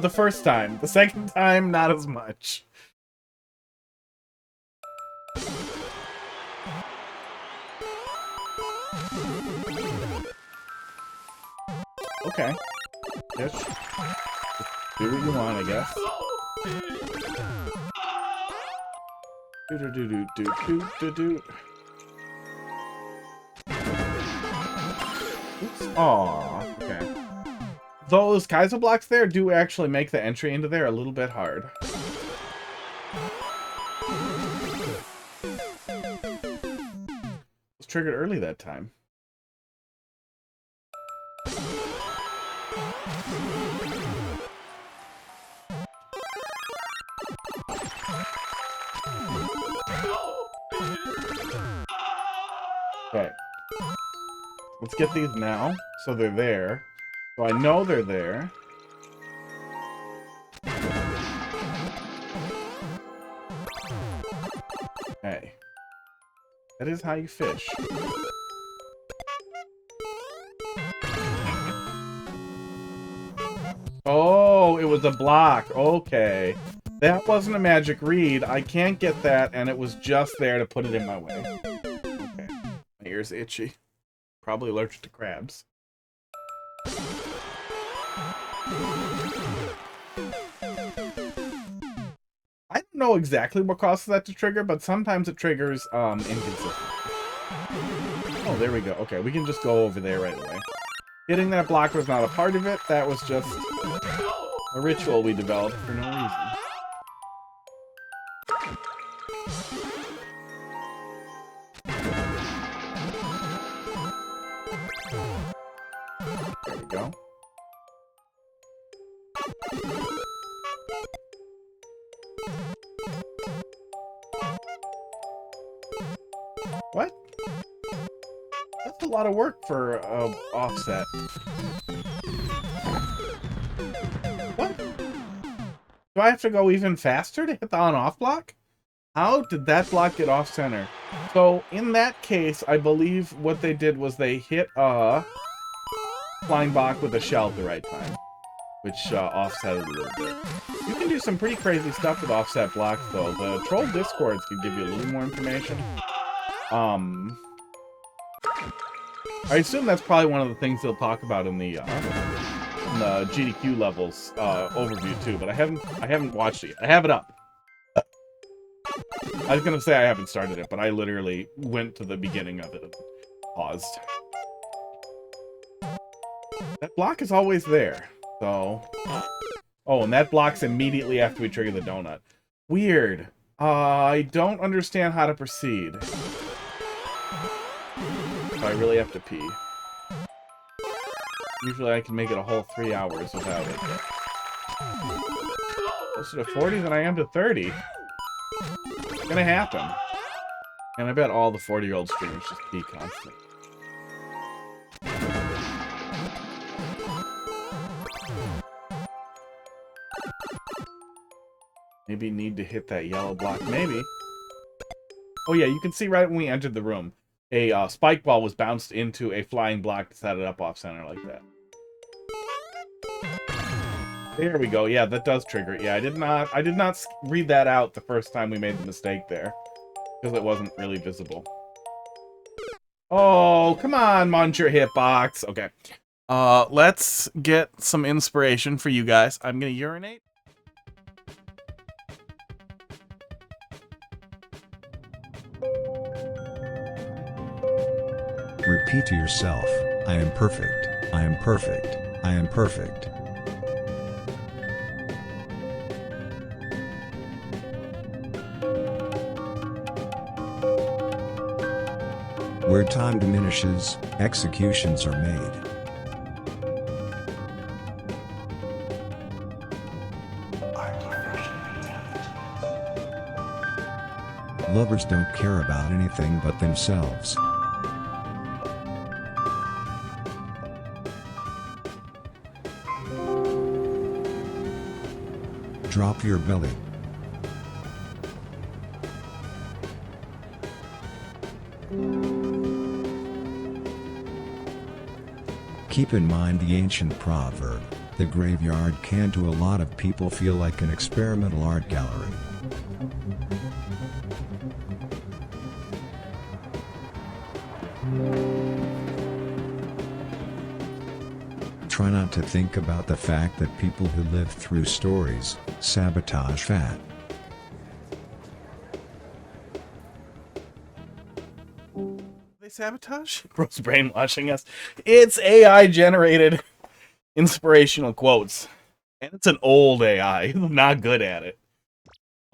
The first time. The second time, not as much. Okay. Fish. Just do what you want, I guess. Do-do-do-do-do-do-do-do. Oops. Aww. Okay. Those kaizo blocks there do actually make the entry into there a little bit hard. It was triggered early that time. Okay. Let's get these now, so they're there. So I know they're there. Hey. That is how you fish. Oh, it was a block. Okay. That wasn't a magic read. I can't get that, and it was just there to put it in my way. Okay. My ear's itchy. Probably allergic to crabs. I don't know exactly what causes that to trigger, but sometimes it triggers inconsistent. Oh, there we go. Okay, we can just go over there right away. Hitting that block was not a part of it. That was just a ritual we developed for no reason. There we go. What? That's a lot of work for offset. What? Do I have to go even faster to hit the on-off block? How did that block get off-center? So, in that case, I believe what they did was they hit a flying block with a shell at the right time, which offset it a little bit. You can do some pretty crazy stuff with offset blocks, though. The troll discords can give you a little more information. I assume that's probably one of the things they'll talk about in the GDQ levels overview too, but I haven't watched it yet. I have it up. I was gonna say I haven't started it, but I literally went to the beginning of it and paused. That block is always there, so... Oh, and that block's immediately after we trigger the donut. Weird. I don't understand how to proceed. So I really have to pee. Usually I can make it a whole 3 hours without it. Closer to 40 than I am to 30. It's gonna happen. And I bet all the 40-year-old streamers just pee constantly. Maybe need to hit that yellow block. Maybe. Oh yeah, you can see right when we entered the room, a spike ball was bounced into a flying block to set it up off center like that. There we go. Yeah, that does trigger it. Yeah, I did not read that out the first time we made the mistake there, because it wasn't really visible. Oh, come on, munch your hitbox. Okay. Let's get some inspiration for you guys. I'm gonna urinate. Repeat to yourself, I am perfect, I am perfect, I am perfect. Where time diminishes, executions are made. Lovers don't care about anything but themselves. Drop your belly. Keep in mind the ancient proverb, the graveyard can to a lot of people feel like an experimental art gallery. Try not to think about the fact that people who live through stories sabotage fat. They sabotage? Bro's brainwashing us. It's AI generated inspirational quotes. And it's an old AI. I'm not good at it.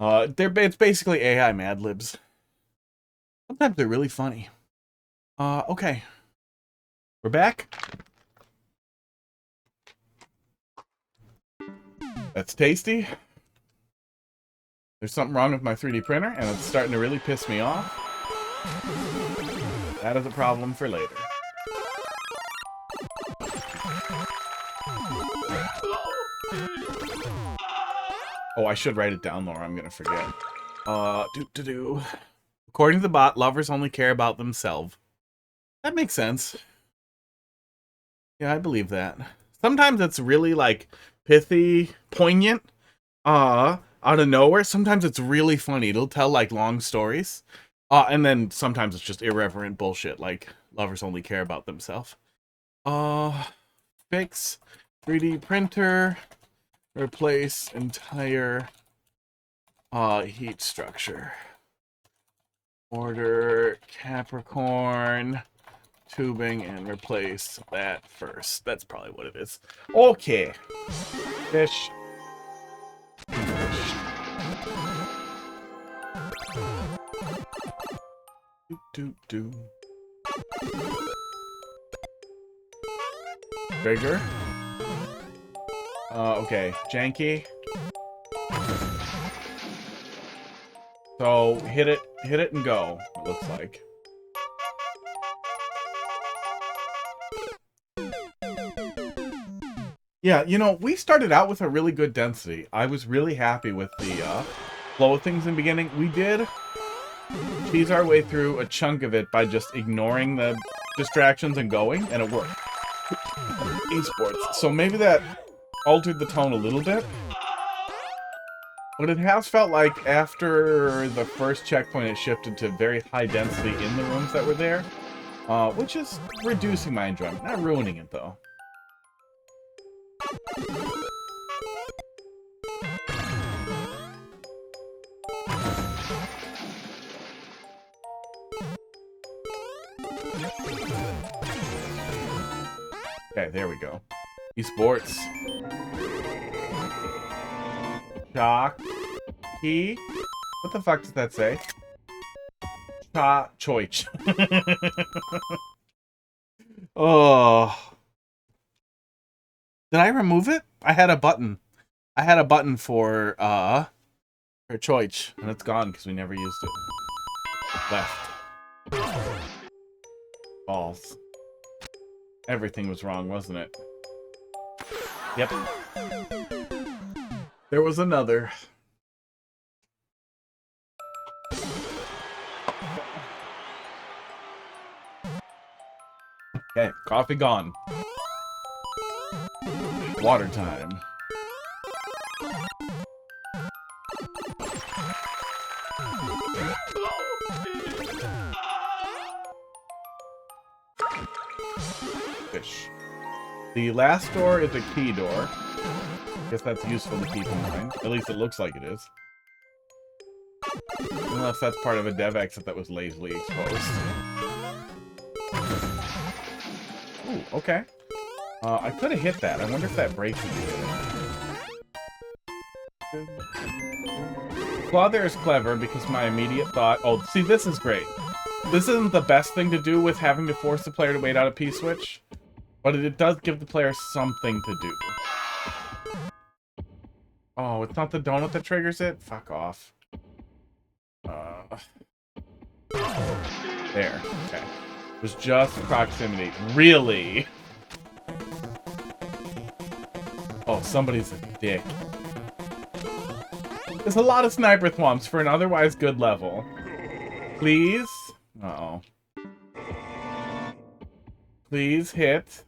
It's basically AI Mad Libs. Sometimes they're really funny. Okay. We're back. That's tasty. There's something wrong with my 3D printer, and it's starting to really piss me off. That is a problem for later. Oh, I should write it down though, or I'm gonna forget. According to the bot, lovers only care about themselves. That makes sense. Yeah, I believe that. Sometimes it's really, like, pithy, poignant. out of nowhere. Sometimes it's really funny. It'll tell like long stories. And then sometimes it's just irreverent bullshit, like lovers only care about themselves. Fix 3D printer, replace entire heat structure. Order Capricorn tubing and replace that first. That's probably what it is. Okay. Fish. Do. Trigger. Okay. Janky. So hit it and go, it looks like. Yeah, you know, we started out with a really good density. I was really happy with the flow of things in the beginning. We did cheese our way through a chunk of it by just ignoring the distractions and going, and it worked. Esports. So maybe that altered the tone a little bit. But it has felt like after the first checkpoint, it shifted to very high density in the rooms that were there. Which is reducing my enjoyment. Not ruining it, though. Okay, there we go. Esports. Chalk. Key. What the fuck does that say? Choich. Oh. Did I remove it? I had a button. I had a button for Choich, and it's gone because we never used it. Left. Balls. Everything was wrong, wasn't it? Yep. There was another. Okay, coffee gone. Water time. Fish. The last door is a key door. Guess that's useful to keep in mind. At least it looks like it is. Unless that's part of a dev exit that was lazily exposed. Ooh, okay. I could have hit that. I wonder if that breaks it. Claw there is clever because my immediate thought... Oh, see, this is great. This isn't the best thing to do with having to force the player to wait out a P-switch, but it does give the player something to do. Oh, it's not the donut that triggers it? Fuck off. There. Okay. It was just proximity. Really? Oh, somebody's a dick. There's a lot of sniper thwomps for an otherwise good level. Please? Uh-oh. Please hit.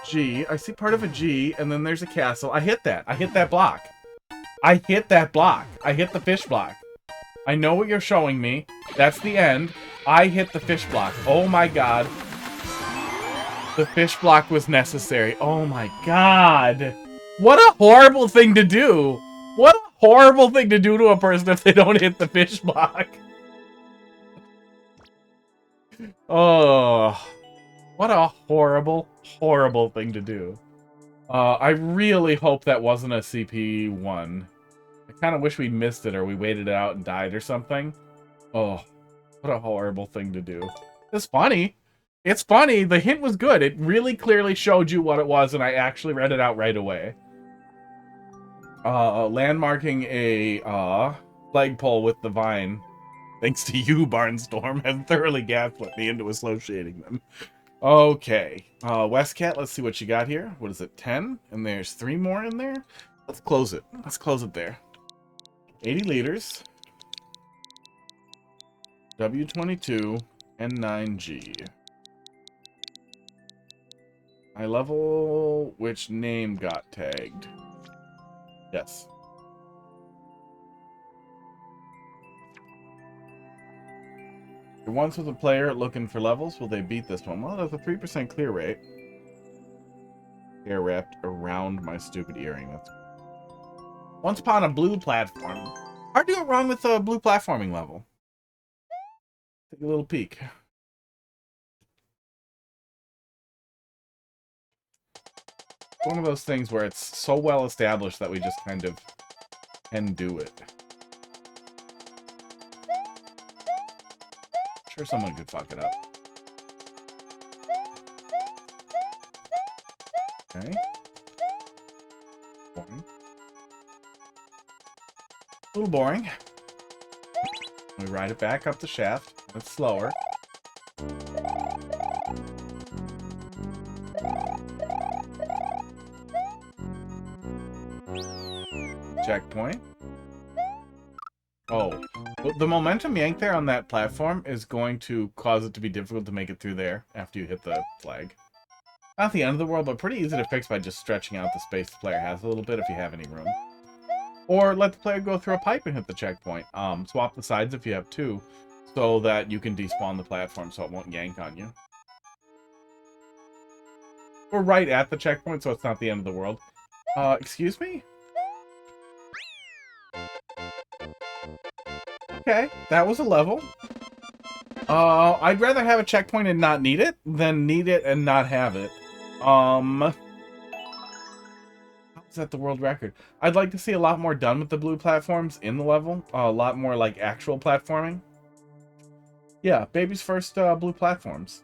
G. I see part of a G, and then there's a castle. I hit that. I hit that block. I hit that block. I hit the fish block. I know what you're showing me. That's the end. I hit the fish block. Oh my god. The fish block was necessary. Oh my god. What a horrible thing to do. What a horrible thing to do to a person if they don't hit the fish block. Oh. What a horrible, horrible thing to do. I really hope that wasn't a CP1. I kind of wish we missed it or we waited it out and died or something. Oh, what a horrible thing to do. It's funny. It's funny. The hint was good. It really clearly showed you what it was, and I actually read it out right away. Landmarking a flagpole with the vine. Thanks to you, Barnstorm, have thoroughly gaslit me into associating them. Okay. TWestCat, let's see what you got here. What is it, 10? And there's 3 more in there? Let's close it. Let's close it there. 80 liters. W22 N9G. My level, which name got tagged? Yes. You're once with a player looking for levels. Will they beat this one? Well, there's a 3% clear rate. Hair wrapped around my stupid earring. That's once upon a blue platform. Hard to go wrong with a blue platforming level. Take a little peek. One of those things where it's so well established that we just kind of can do it. Sure, someone could fuck it up. Okay. Boring. A little boring. We ride it back up the shaft. It's slower. Checkpoint. Oh. Well, the momentum yank there on that platform is going to cause it to be difficult to make it through there after you hit the flag. Not the end of the world, but pretty easy to fix by just stretching out the space the player has a little bit if you have any room. Or let the player go through a pipe and hit the checkpoint. Swap the sides if you have two, so that you can despawn the platform so it won't yank on you. We're right at the checkpoint, so it's not the end of the world. Excuse me? Okay, that was a level. I'd rather have a checkpoint and not need it than need it and not have it. How is that the world record? I'd like to see a lot more done with the blue platforms in the level. A lot more like actual platforming. Yeah, baby's first blue platforms.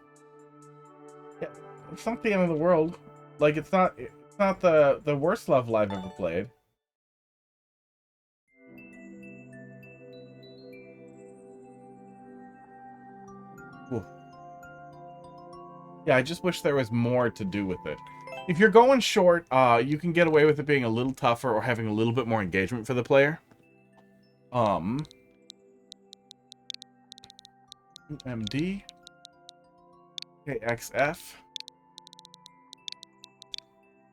Yeah, it's not the end of the world. Like it's not the worst level I've ever played. Ooh. Yeah, I just wish there was more to do with it. If you're going short, you can get away with it being a little tougher or having a little bit more engagement for the player. QMD-KXF.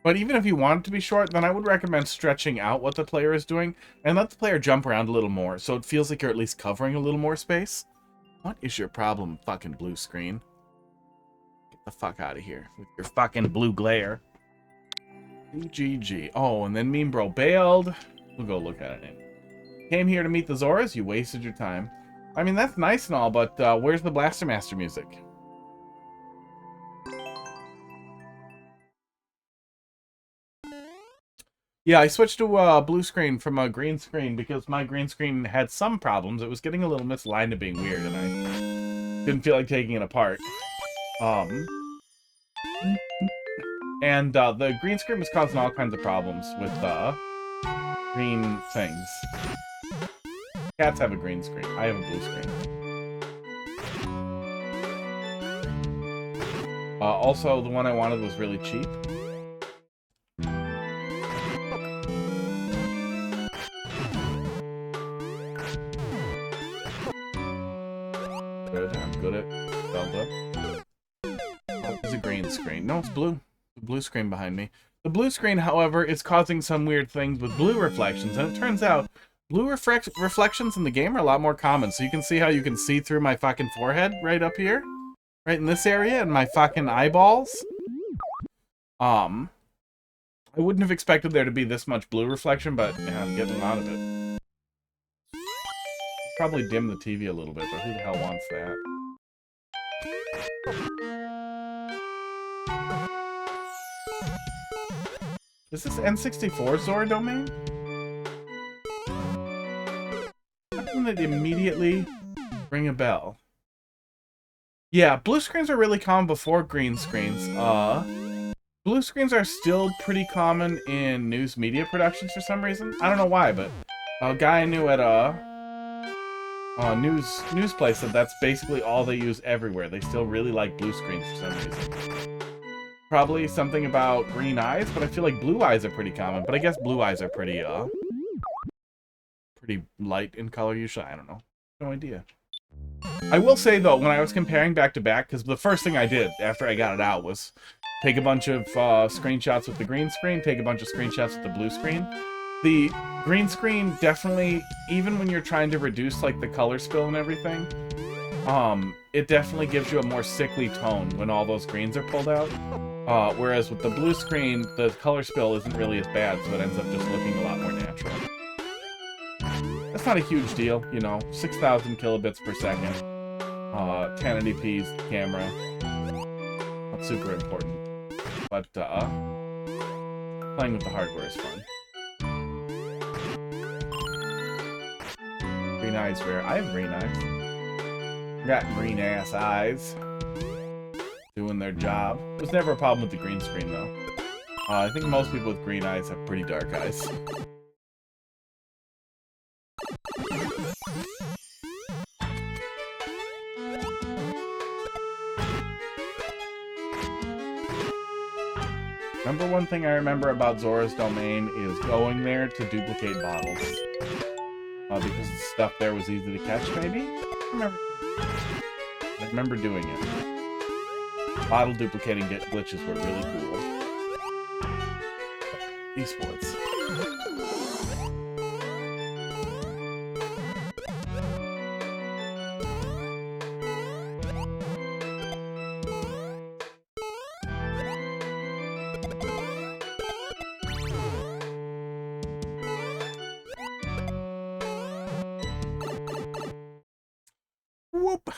But even if you want it to be short, then I would recommend stretching out what the player is doing and let the player jump around a little more so it feels like you're at least covering a little more space. What is your problem, fucking blue screen? Get the fuck out of here with your fucking blue glare. GG. Oh, and then Meme Bro bailed. We'll go look at it. Came here to meet the Zoras? You wasted your time. I mean, that's nice and all, but where's the Blaster Master music? Yeah, I switched to a blue screen from a green screen because my green screen had some problems. It was getting a little misaligned and being weird, and I didn't feel like taking it apart. And the green screen was causing all kinds of problems with green things. Cats have a green screen. I have a blue screen. Also, the one I wanted was really cheap. Good, I'm good at ZELDA. Oh, it's a green screen. No, it's blue. The blue screen behind me. The blue screen, however, is causing some weird things with blue reflections, and it turns out blue reflections in the game are a lot more common. So you can see how you can see through my fucking forehead right up here, right in this area, and my fucking eyeballs. I wouldn't have expected there to be this much blue reflection, but yeah, I'm getting a lot of it. Probably dim the TV a little bit, but who the hell wants that? Is this N64 Zora domain? How can it immediately ring a bell? Yeah, blue screens are really common before green screens. Blue screens are still pretty common in news media productions for some reason. I don't know why, but a guy I knew at news place said that's basically all they use everywhere. They still really like blue screens for some reason. Probably something about green eyes, but I feel like blue eyes are pretty common. But I guess blue eyes are pretty light in color usually. I don't know. No idea. I will say though, when I was comparing back to back, because the first thing I did after I got it out was take a bunch of screenshots with the green screen, take a bunch of screenshots with the blue screen. The green screen definitely, even when you're trying to reduce like the color spill and everything, it definitely gives you a more sickly tone when all those greens are pulled out. Whereas with the blue screen, the color spill isn't really as bad, so it ends up just looking a lot more natural. That's not a huge deal, you know, 6,000 kilobits per second, 1080p's camera, not super important, but playing with the hardware is fun. Green eyes rare. I have green eyes. Got green ass eyes. Doing their job. There's never a problem with the green screen though. I think most people with green eyes have pretty dark eyes. Number one thing I remember about Zora's domain is going there to duplicate bottles. Because the stuff there was easy to catch, maybe? I remember doing it. Bottle duplicating glitches were really cool. Esports. Whoop.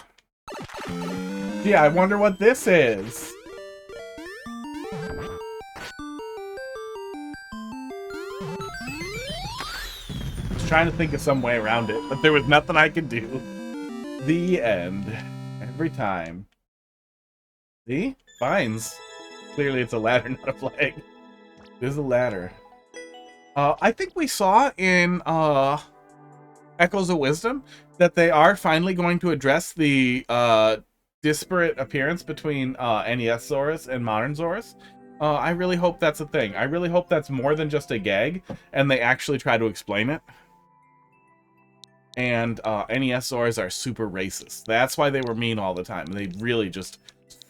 Yeah, I wonder what this is. I was trying to think of some way around it, but there was nothing I could do. The end. Every time. See? Vines. Clearly it's a ladder, not a flag. There's a ladder. I think we saw in Echoes of Wisdom that they are finally going to address the disparate appearance between NES Zoras and modern Zoras. I really hope that's a thing. I really hope that's more than just a gag, and they actually try to explain it. And NES Zoras are super racist. That's why they were mean all the time. They really just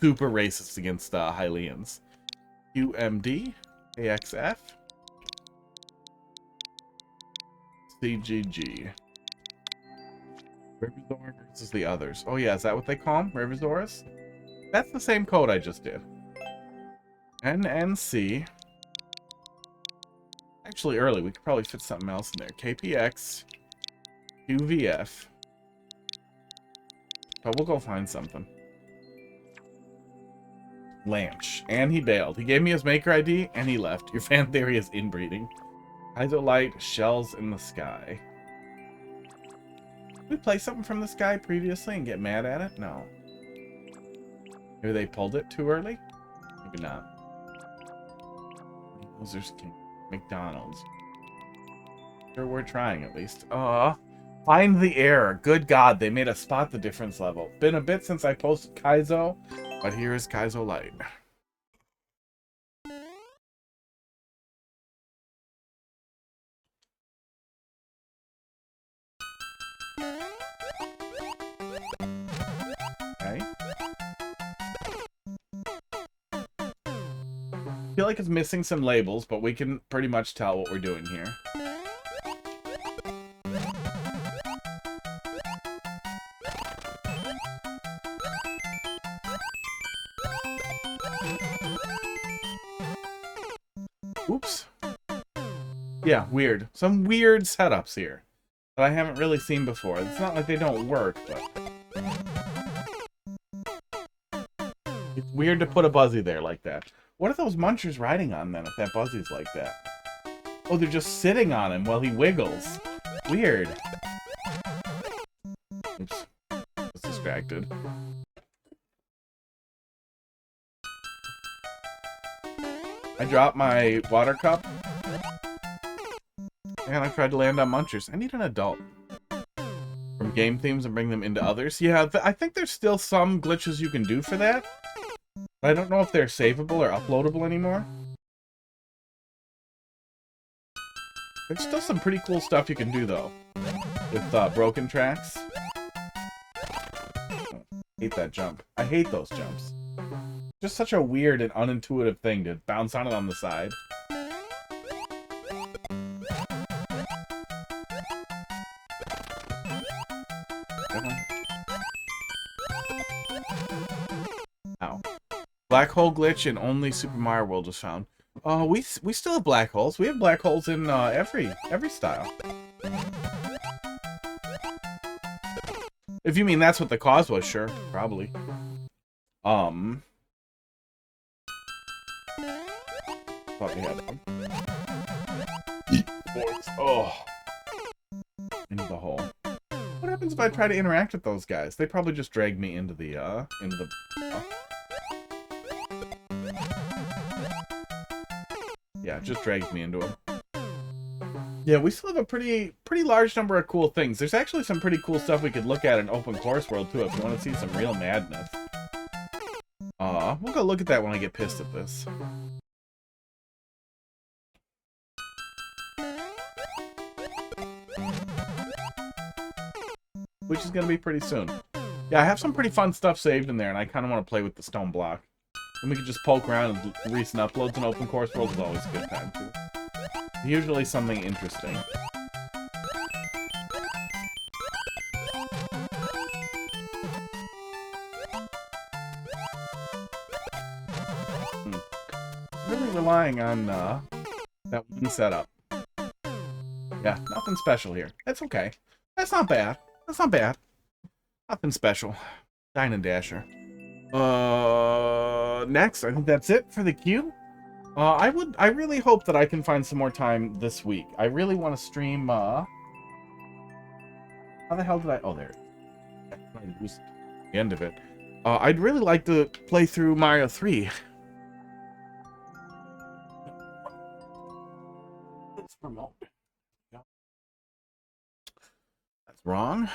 super racist against Hylians. QMD-KXF-CGG. Rivizora versus the others. Oh yeah, is that what they call them? Rivizoras? That's the same code I just did. NNC. Actually early, we could probably fit something else in there. KPX. QVF. But we'll go find something. Lanch. And he bailed. He gave me his maker ID and he left. Your fan theory is inbreeding. Kaizo light, shells in the sky. Did we play something from this guy previously and get mad at it? No. Maybe they pulled it too early? Maybe not. There's McDonald's. Sure, we're trying at least. Find the error. Good God, they made a spot the difference level. Been a bit since I posted Kaizo, but here is Kaizo Light. I feel like it's missing some labels, but we can pretty much tell what we're doing here. Oops. Yeah, weird. Some weird setups here that I haven't really seen before. It's not like they don't work, but it's weird to put a Buzzy there like that. What are those munchers riding on then if that Buzzy's like that? Oh, they're just sitting on him while he wiggles. Weird. Oops. I was distracted. I dropped my water cup. And I tried to land on munchers. I need an adult. From game themes and bring them into others. Yeah, I think there's still some glitches you can do for that. I don't know if they're savable or uploadable anymore. There's still some pretty cool stuff you can do, though. With broken tracks. Oh, hate that jump. I hate those jumps. Just such a weird and unintuitive thing to bounce on it on the side. Ow. Black hole glitch in only Super Mario World was found. Oh, we still have black holes. We have black holes in every style. If you mean that's what the cause was, sure, probably. Thought we had one. Oh, into the hole. What happens if I try to interact with those guys? They probably just drag me into the yeah, it just drags me into them. Yeah, we still have a pretty large number of cool things. There's actually some pretty cool stuff we could look at in Open Course World, too, if you want to see some real madness. We'll go look at that when I get pissed at this. Which is going to be pretty soon. Yeah, I have some pretty fun stuff saved in there, and I kind of want to play with the stone block. And we could just poke around, and recent uploads in Open Course World is always a good time, too. Usually something interesting. Really relying on that one setup. Yeah, nothing special here. That's okay. That's not bad. That's not bad. Nothing special. Dine and Dasher. Next, I think that's it for the queue. I really hope that I can find some more time this week. I really want to stream, how the hell did I... Oh, there. I lose the end of it. I'd really like to play through Mario 3. Let's promote. Yeah. That's wrong.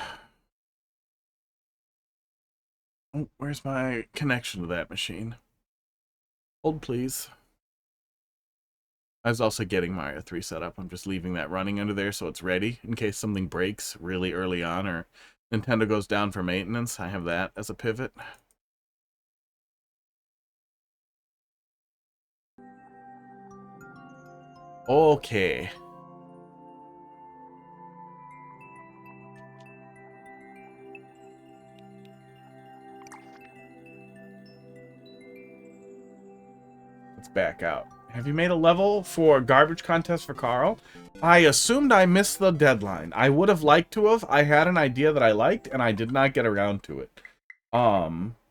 Oh, where's my connection to that machine? Hold, please. I was also getting Mario 3 set up. I'm just leaving that running under there so it's ready in case something breaks really early on or Nintendo goes down for maintenance. I have that as a pivot. Okay. Let's back out. Have you made a level for garbage contest for Carl? I assumed I missed the deadline. I would have liked to have. I had an idea that I liked, and I did not get around to it.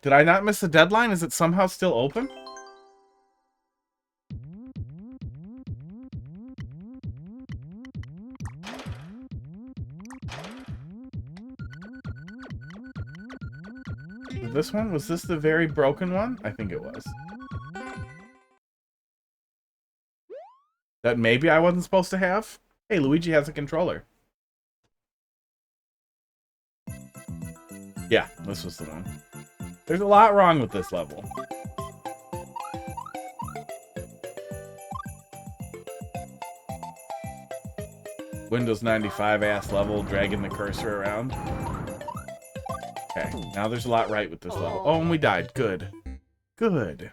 Did I not miss the deadline? Is it somehow still open? This one? Was this the very broken one? I think it was. That maybe I wasn't supposed to have? Hey, Luigi has a controller. Yeah, this was the one. There's a lot wrong with this level. Windows 95 ass level, dragging the cursor around. Okay, now there's a lot right with this level. Oh, and we died. Good. Good.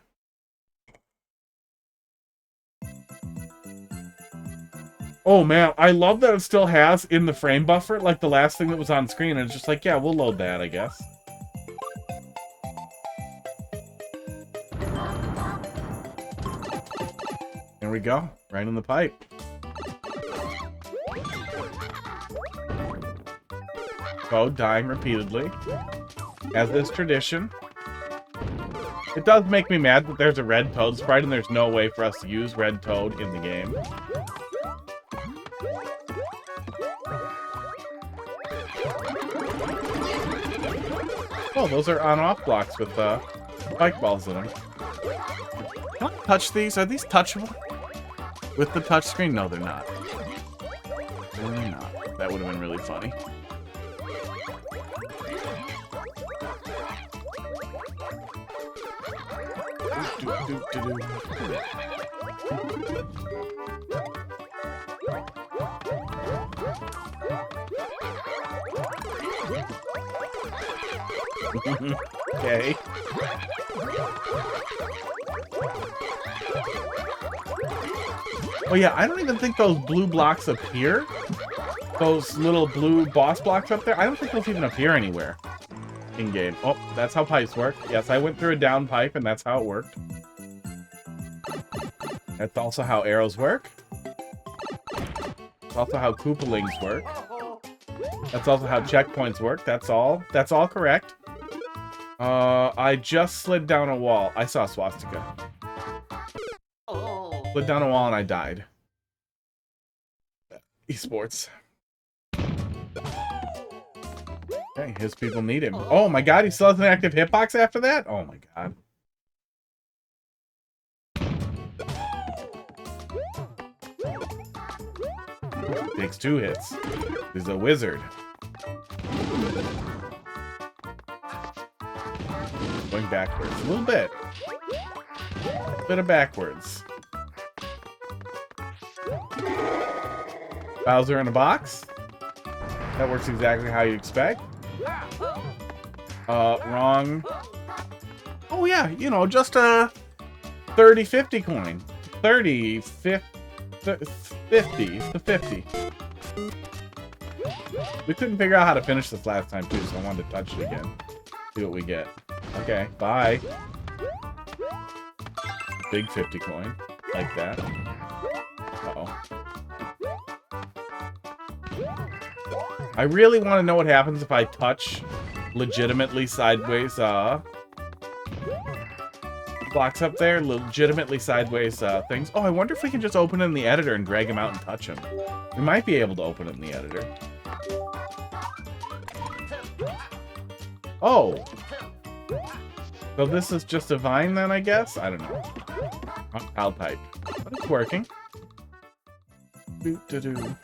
Oh man, I love that it still has in the frame buffer, like the last thing that was on screen, and it's just like, yeah, we'll load that, I guess. There we go, right in the pipe. Toad dying repeatedly, as is tradition. It does make me mad that there's a red Toad sprite and there's no way for us to use red Toad in the game. Oh, those are on-off blocks with spike balls in them. Can I touch these? Are these touchable? With the touch screen? No, they're not. No, they're not. That would have been really funny. Okay. Oh yeah, I don't even think those blue blocks appear. Those little blue boss blocks up there, I don't think those even appear anywhere in-game. Oh, that's how pipes work. Yes, I went through a down pipe, and that's how it worked. That's also how arrows work. That's also how Koopalings work. That's also how checkpoints work. That's all. That's all correct. I just slid down a wall. I saw a swastika. Slid down a wall and I died. Esports. Okay, his people need him. Oh my god, he still has an active hitbox after that? Oh my god. Takes 2 hits. He's a wizard. Going backwards. A little bit. A bit of backwards. Bowser in a box. That works exactly how you expect. Wrong. Oh yeah, you know, just a 30-50 coin. 30, 50 to 50. We couldn't figure out how to finish this last time too, so I wanted to touch it again. See what we get. Okay, bye. Big 50 coin. Like that. Uh-oh. I really want to know what happens if I touch legitimately sideways, blocks up there, legitimately sideways, things. Oh, I wonder if we can just open it in the editor and drag him out and touch him. We might be able to open it in the editor. Oh! So this is just a vine then, I guess? I don't know. I'll type. But it's working. Doo-doo-doo.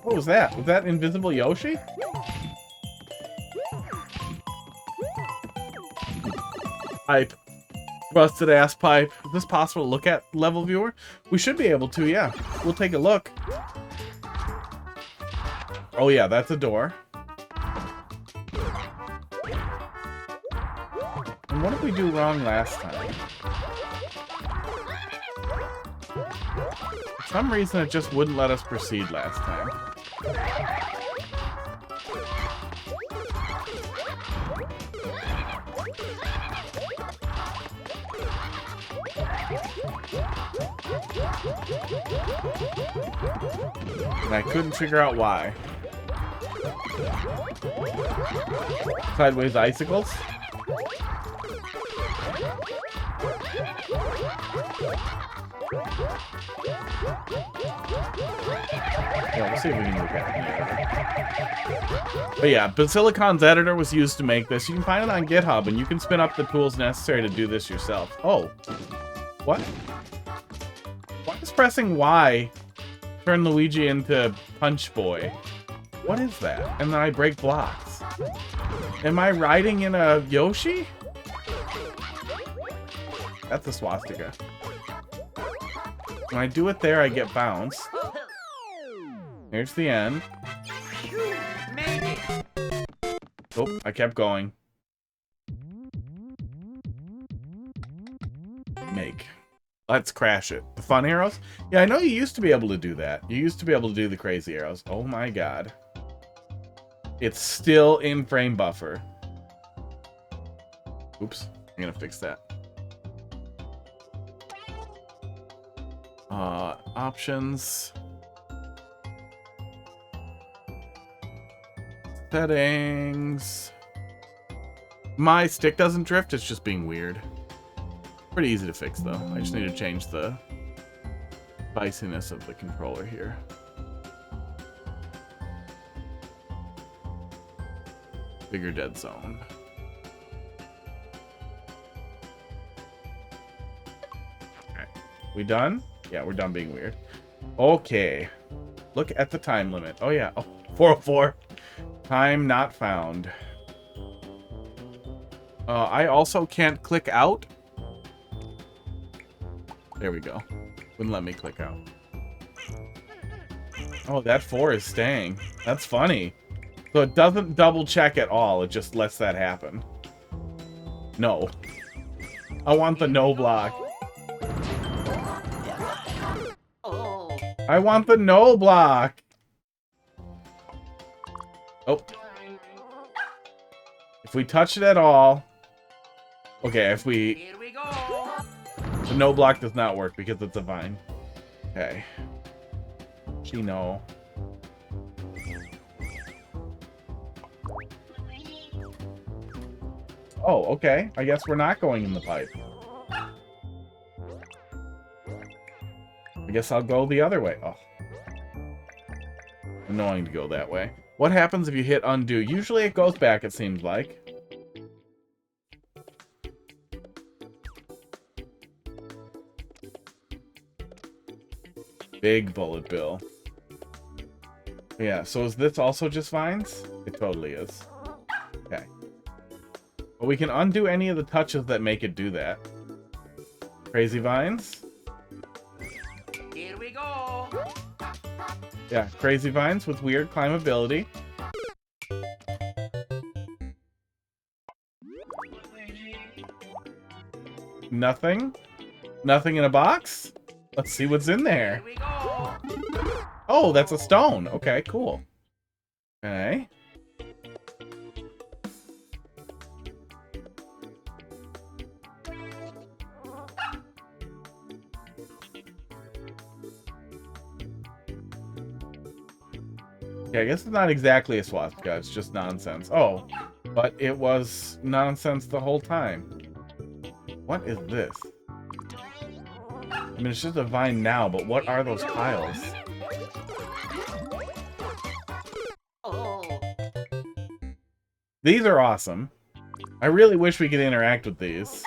What was that? Was that invisible Yoshi? Pipe. Busted ass pipe. Is this possible to look at, level viewer? We should be able to, yeah. We'll take a look. Oh yeah, that's a door. And what did we do wrong last time? For some reason it just wouldn't let us proceed last time. And I couldn't figure out why. Sideways icicles? Yeah, we'll see if we can look at it. But yeah, Basilicon's editor was used to make this. You can find it on GitHub, and you can spin up the tools necessary to do this yourself. Oh. What? Why is pressing Y turn Luigi into Punch Boy? What is that? And then I break blocks. Am I riding in a Yoshi? That's a swastika. When I do it there, I get bounced. Here's the end. Oh, I kept going. Make. Let's crash it. The fun arrows? Yeah, I know you used to be able to do that. You used to be able to do the crazy arrows. Oh my god. It's still in frame buffer. Oops. I'm gonna fix that. Options. Settings. My stick doesn't drift, it's just being weird. Pretty easy to fix though. I just need to change the spiciness of the controller here. Bigger dead zone. Okay. We done? Yeah, we're done being weird. Okay. Look at the time limit. Oh yeah. Oh, 404. Time not found. I also can't click out. There we go. Wouldn't let me click out. Oh, that 4 is staying. That's funny. So it doesn't double check at all. It just lets that happen. No. I want the no block. Oh. I want the no block. Oh. If we touch it at all. Okay, if we... Here we go. The no block does not work because it's a vine. Okay. Chino. Oh, okay. I guess we're not going in the pipe. I guess I'll go the other way. Oh. Annoying to go that way. What happens if you hit undo? Usually it goes back, it seems like. Big bullet bill. Yeah, so is this also just vines? It totally is. Okay. But we can undo any of the touches that make it do that. Crazy vines? Here we go. Yeah, crazy vines with weird climbability. Nothing? Nothing in a box? Let's see what's in there. Here we go. Oh, that's a stone. Okay, cool. Okay. Yeah, I guess it's not exactly a swastika, it's just nonsense. Oh, but it was nonsense the whole time. What is this? I mean, it's just a vine now, but what are those tiles? Oh. These are awesome. I really wish we could interact with these.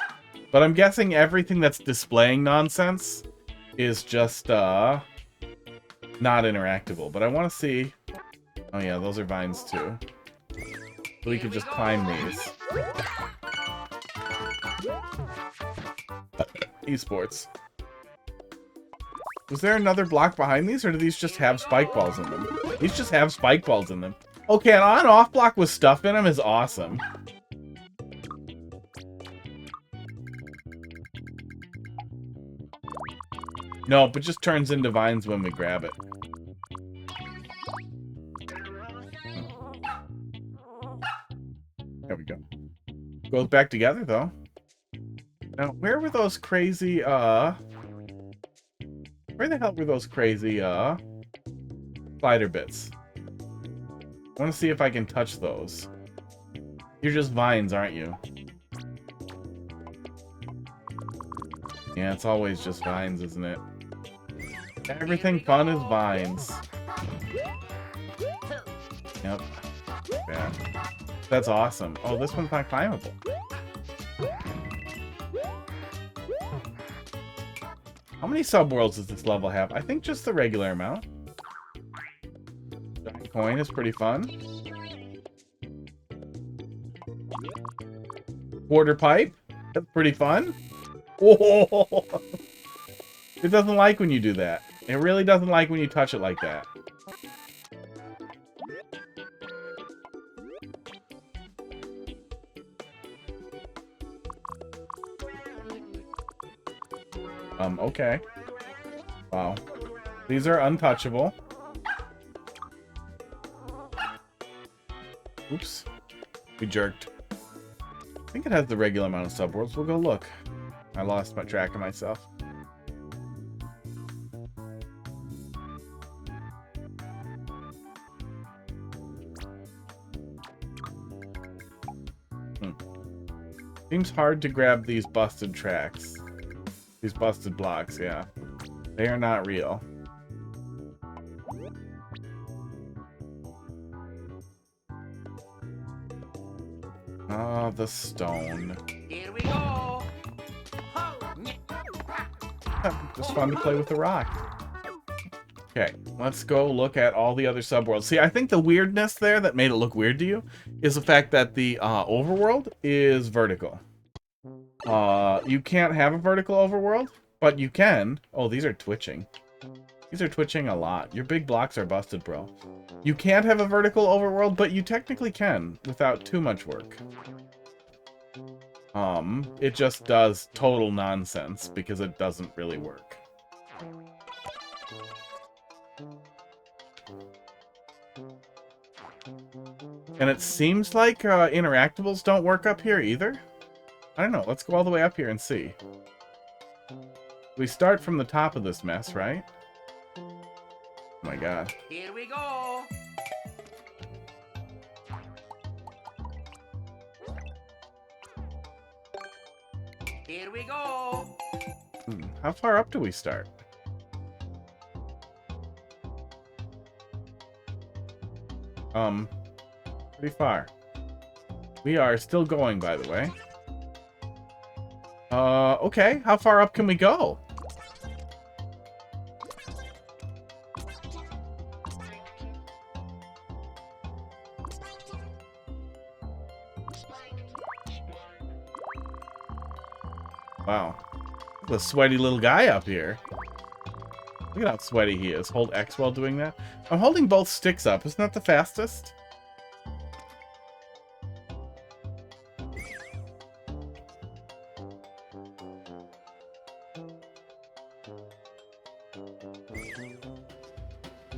But I'm guessing everything that's displaying nonsense is just, not interactable. But I want to see... Oh yeah, those are vines too. So we could just climb these. Esports. Was there another block behind these, or do these just have spike balls in them? These just have spike balls in them. Okay, an on-off block with stuff in them is awesome. No, but just turns into vines when we grab it. There we go. Goes back together, though. Now, where were those crazy, where the hell were those crazy, slider bits? I want to see if I can touch those. You're just vines, aren't you? Yeah, it's always just vines, isn't it? Everything fun is vines. Yep. Yeah. That's awesome. Oh, this one's not climbable. How many subworlds does this level have? I think just the regular amount. Giant coin is pretty fun. Quarter pipe. That's pretty fun. Whoa! It doesn't like when you do that. It really doesn't like when you touch it like that. Okay. Wow. These are untouchable. Oops. We jerked. I think it has the regular amount of subworlds. We'll go look. I lost my track of myself. Seems hard to grab these busted tracks. These busted blocks, yeah. They are not real. Oh, the stone. Here we go. Just fun to play with the rock. Okay, let's go look at all the other subworlds. See, I think the weirdness there that made it look weird to you is the fact that the overworld is vertical. You can't have a vertical overworld, But you can. Oh, these are twitching. These are twitching a lot. Your big blocks are busted, bro. You can't have a vertical overworld, but you technically can without too much work. It just does total nonsense because it doesn't really work. And it seems like interactables don't work up here either. I don't know. Let's go all the way up here and see. We start from the top of this mess, right? Oh my god. Here we go. Here we go. How far up do we start? Pretty far. We are still going, by the way. Okay. How far up can we go? Wow. The sweaty little guy up here. Look at how sweaty he is. Hold X while doing that. I'm holding both sticks up. Isn't that the fastest?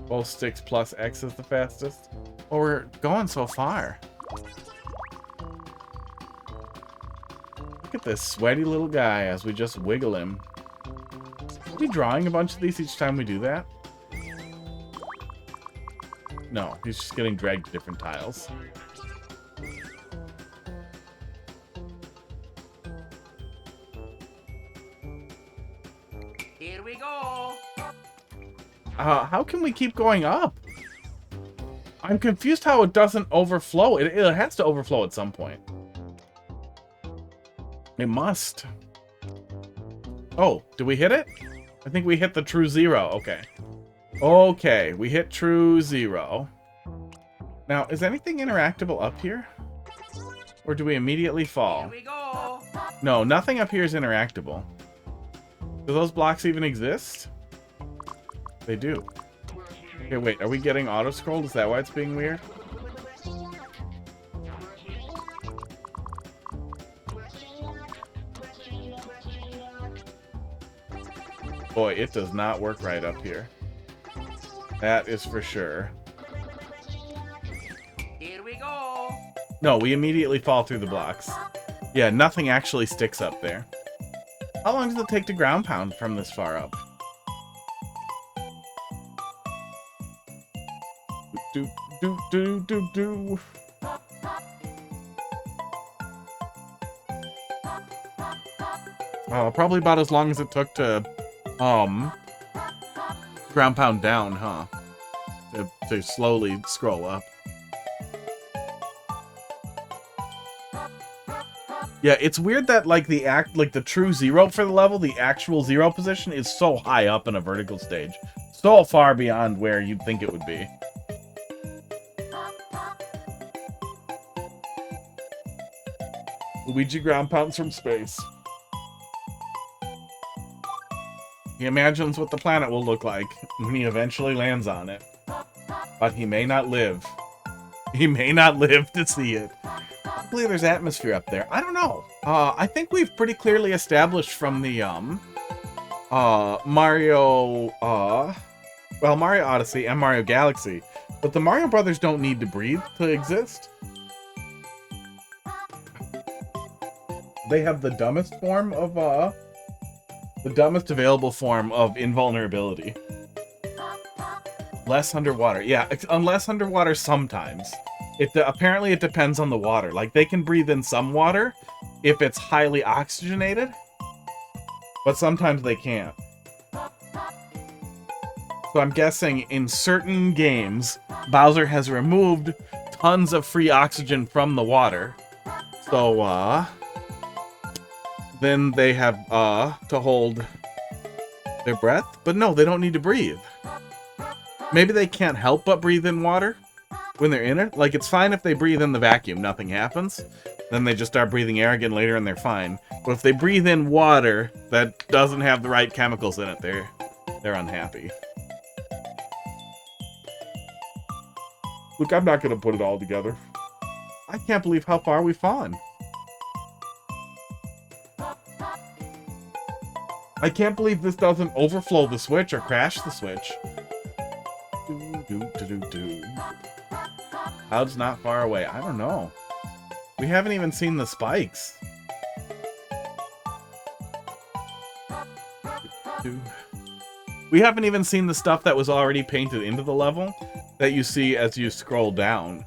Both sticks plus X is the fastest. Oh, we're going so far. Look at this sweaty little guy as we just wiggle him. Are we drawing a bunch of these each time we do that? No, he's just getting dragged to different tiles. Here we go. How can we keep going up? I'm confused how it doesn't overflow. It has to overflow at some point. It must. Oh, did we hit it? I think we hit the true zero. Okay. Okay, we hit true zero. Now, is anything interactable up here? Or do we immediately fall? Here we go. No, nothing up here is interactable. Do those blocks even exist? They do. Okay, wait, are we getting auto-scrolled? Is that why it's being weird? Boy, it does not work right up here. That is for sure. Here we go. No, we immediately fall through the blocks. Yeah, nothing actually sticks up there. How long does it take to ground pound from this far up? Do, do, do, do, do. Probably about as long as it took to, ground pound down, huh? To slowly scroll up. Yeah, it's weird that like the true zero for the level, the actual zero position is so high up in a vertical stage. So far beyond where you'd think it would be. Luigi ground pounds from space. He imagines what the planet will look like when he eventually lands on it. But he may not live. He may not live to see it. Hopefully there's atmosphere up there. I don't know. I think we've pretty clearly established from the, Mario Odyssey and Mario Galaxy, but the Mario Brothers don't need to breathe to exist. They have the dumbest form of, the dumbest available form of invulnerability. Less underwater. Yeah, unless underwater sometimes. Apparently it depends on the water. Like, they can breathe in some water if it's highly oxygenated, but sometimes they can't. So I'm guessing in certain games, Bowser has removed tons of free oxygen from the water. So, then they have, to hold their breath. But no, they don't need to breathe. Maybe they can't help but breathe in water when they're in it. Like, it's fine if they breathe in the vacuum, nothing happens. Then they just start breathing air again later and they're fine. But if they breathe in water that doesn't have the right chemicals in it, they're unhappy. Look, I'm not gonna put it all together. I can't believe how far we've fallen. I can't believe this doesn't overflow the switch or crash the switch. Cloud's not far away. I don't know. We haven't even seen the spikes. We haven't even seen the stuff that was already painted into the level that you see as you scroll down.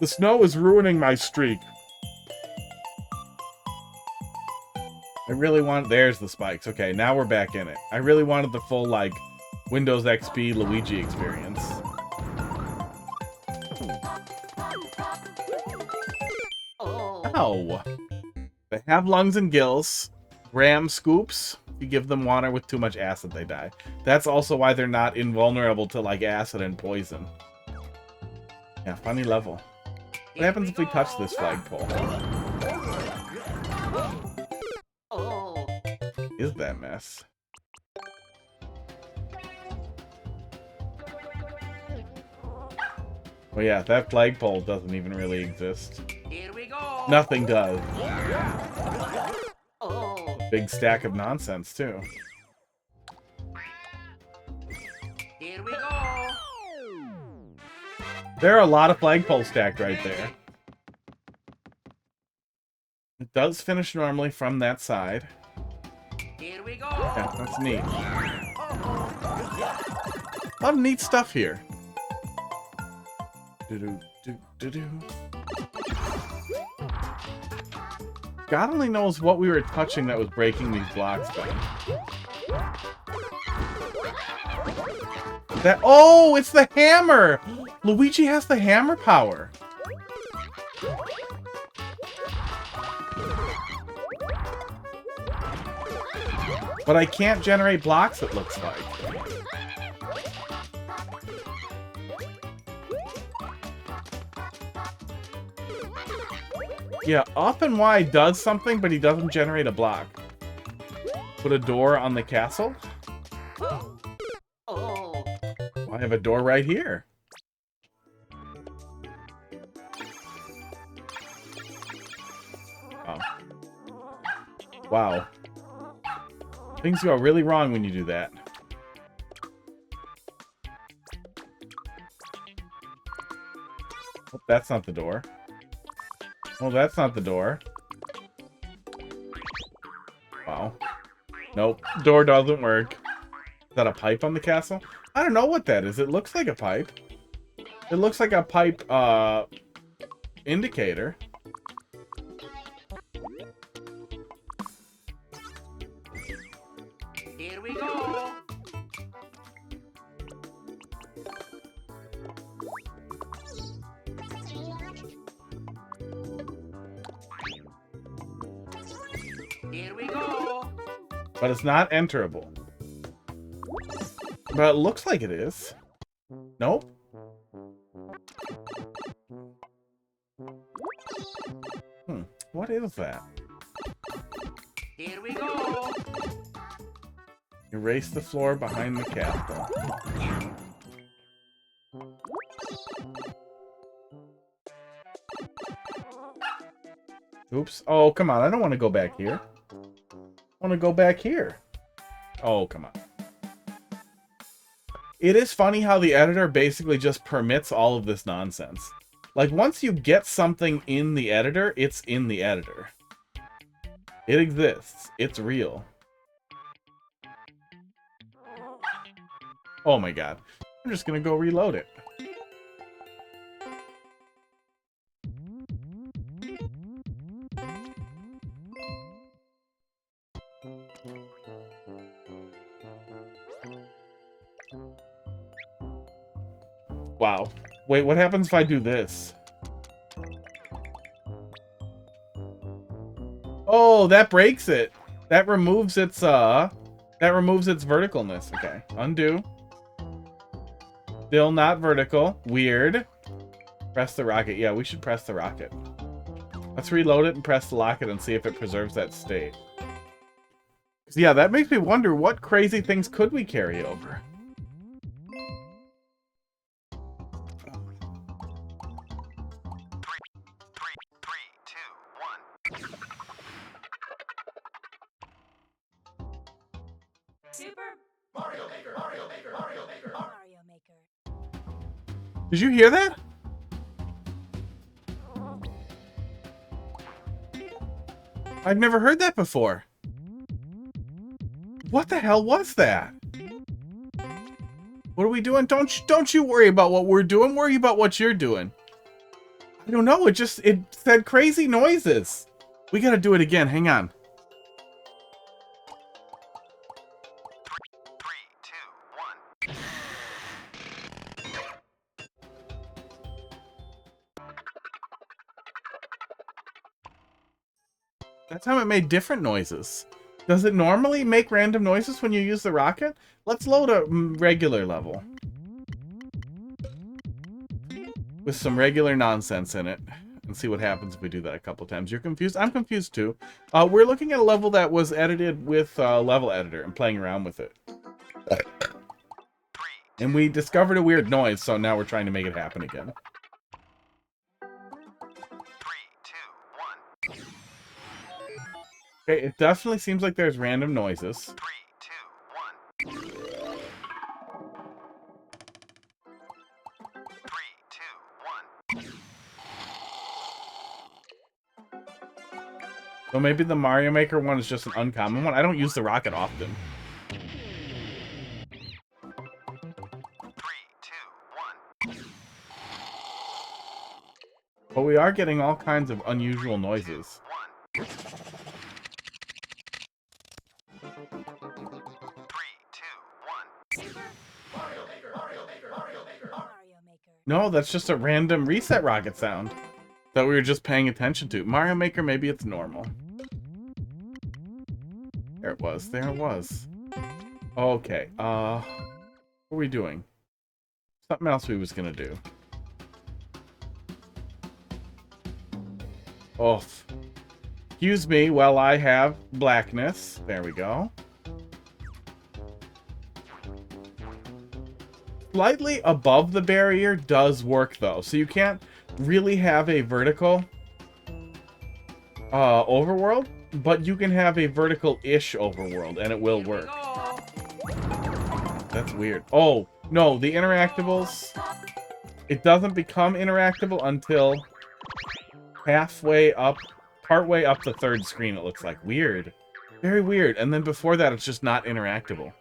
The snow is ruining my streak. I really want... There's the spikes. Okay, now we're back in it. I really wanted the full, like, Windows XP Luigi experience. Ow! They have lungs and gills. Ram scoops. If you give them water with too much acid, they die. That's also why they're not invulnerable to, like, acid and poison. Yeah, funny level. What happens if we touch this flagpole? Is that mess? Well, yeah, that flagpole doesn't even really exist. Here we go. Nothing does. Big stack of nonsense, too. Here we go. There are a lot of flagpoles stacked right there. It does finish normally from that side. Here we go. Yeah, that's neat. A lot of neat stuff here. God only knows what we were touching that was breaking these blocks down. That— oh, it's the hammer! Luigi has the hammer power. But I can't generate blocks, it looks like. Yeah, up and Y does something, but he doesn't generate a block. Put a door on the castle? Oh. I have a door right here. Oh. Wow. Things go really wrong when you do that. Oh, that's not the door. Well, that's not the door. Wow. Nope. Door doesn't work. Is that a pipe on the castle? I don't know what that is. It looks like a pipe. It looks like a pipe, indicator. Here we go. Here we go. But it's not enterable. But it looks like it is. Nope. What is that? Here we go. Erase the floor behind the castle. Oops. Oh, come on. I don't want to go back here. I want to go back here. Oh, come on. It is funny how the editor basically just permits all of this nonsense. Like, once you get something in the editor, it's in the editor. It exists. It's real. Oh my god. I'm just gonna go reload it. Wow. Wait, what happens if I do this? Oh, that breaks it. That removes its verticalness. Okay. Undo. Still not vertical. Weird. Press the rocket. Yeah, we should press the rocket. Let's reload it and press the rocket and see if it preserves that state. Yeah, that makes me wonder what crazy things could we carry over. Did you hear that? I've never heard that before. What the hell was that? What are we doing? Don't you worry about what we're doing. Worry about what you're doing. I don't know. It said crazy noises. We gotta do it again. Hang on. 3, 2, 1. That time it made different noises. Does it normally make random noises when you use the rocket? Let's load a regular level. With some regular nonsense in it. And see what happens if we do that a couple times. You're confused? I'm confused too. We're looking at a level that was edited with Level Editor and playing around with it. And we discovered a weird noise, so now we're trying to make it happen again. 3, 2, 1. Okay, it definitely seems like there's random noises. 3, 2, 1. 3, 2, 1. So maybe the Mario Maker one is just an uncommon one. I don't use the rocket often. 3, 2, 1. But we are getting all kinds of unusual noises. 1. 3, 2, 1. No, that's just a random reset rocket sound that we were just paying attention to. Mario Maker, maybe it's normal. There it was. There it was. Okay. What are we doing? Something else we was gonna do. Oh. Excuse me while I have blackness. There we go. Slightly above the barrier does work though, so you can't really have a vertical overworld, but you can have a vertical-ish overworld and it will work. That's weird. Oh no, the interactables, it doesn't become interactable until halfway up, partway up the third screen. It looks like weird, very weird. And then before that it's just not interactable.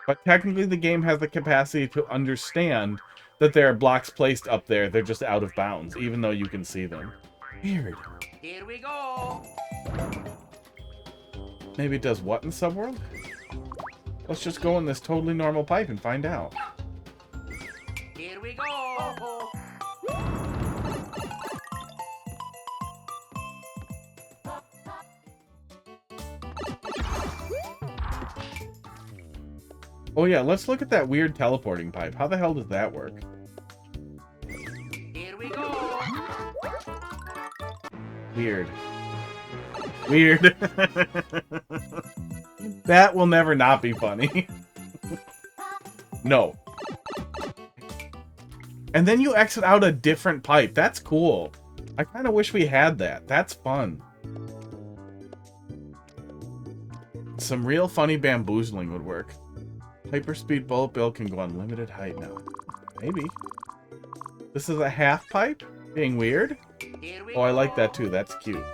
But technically the game has the capacity to understand that there are blocks placed up there. They're just out of bounds, even though you can see them. Weird. Here we go. Maybe it does what in Subworld? Let's just go in this totally normal pipe and find out. Here we go. Oh yeah, let's look at that weird teleporting pipe. How the hell does that work? Here we go. Weird. Weird. That will never not be funny. No. And then you exit out a different pipe. That's cool. I kind of wish we had that. That's fun. Some real funny bamboozling would work. Hyperspeed bullet bill can go unlimited height now. Maybe. This is a half pipe? Being weird? Oh, I like that too. That's cute.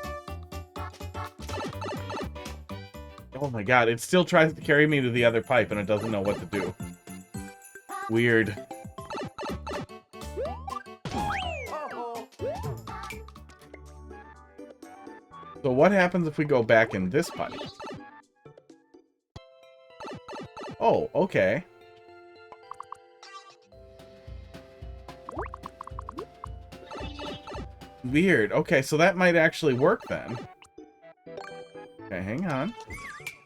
Oh my god, it still tries to carry me to the other pipe and it doesn't know what to do. Weird. So what happens if we go back in this pipe? Oh, okay. Weird. Okay, so that might actually work then. Okay, hang on.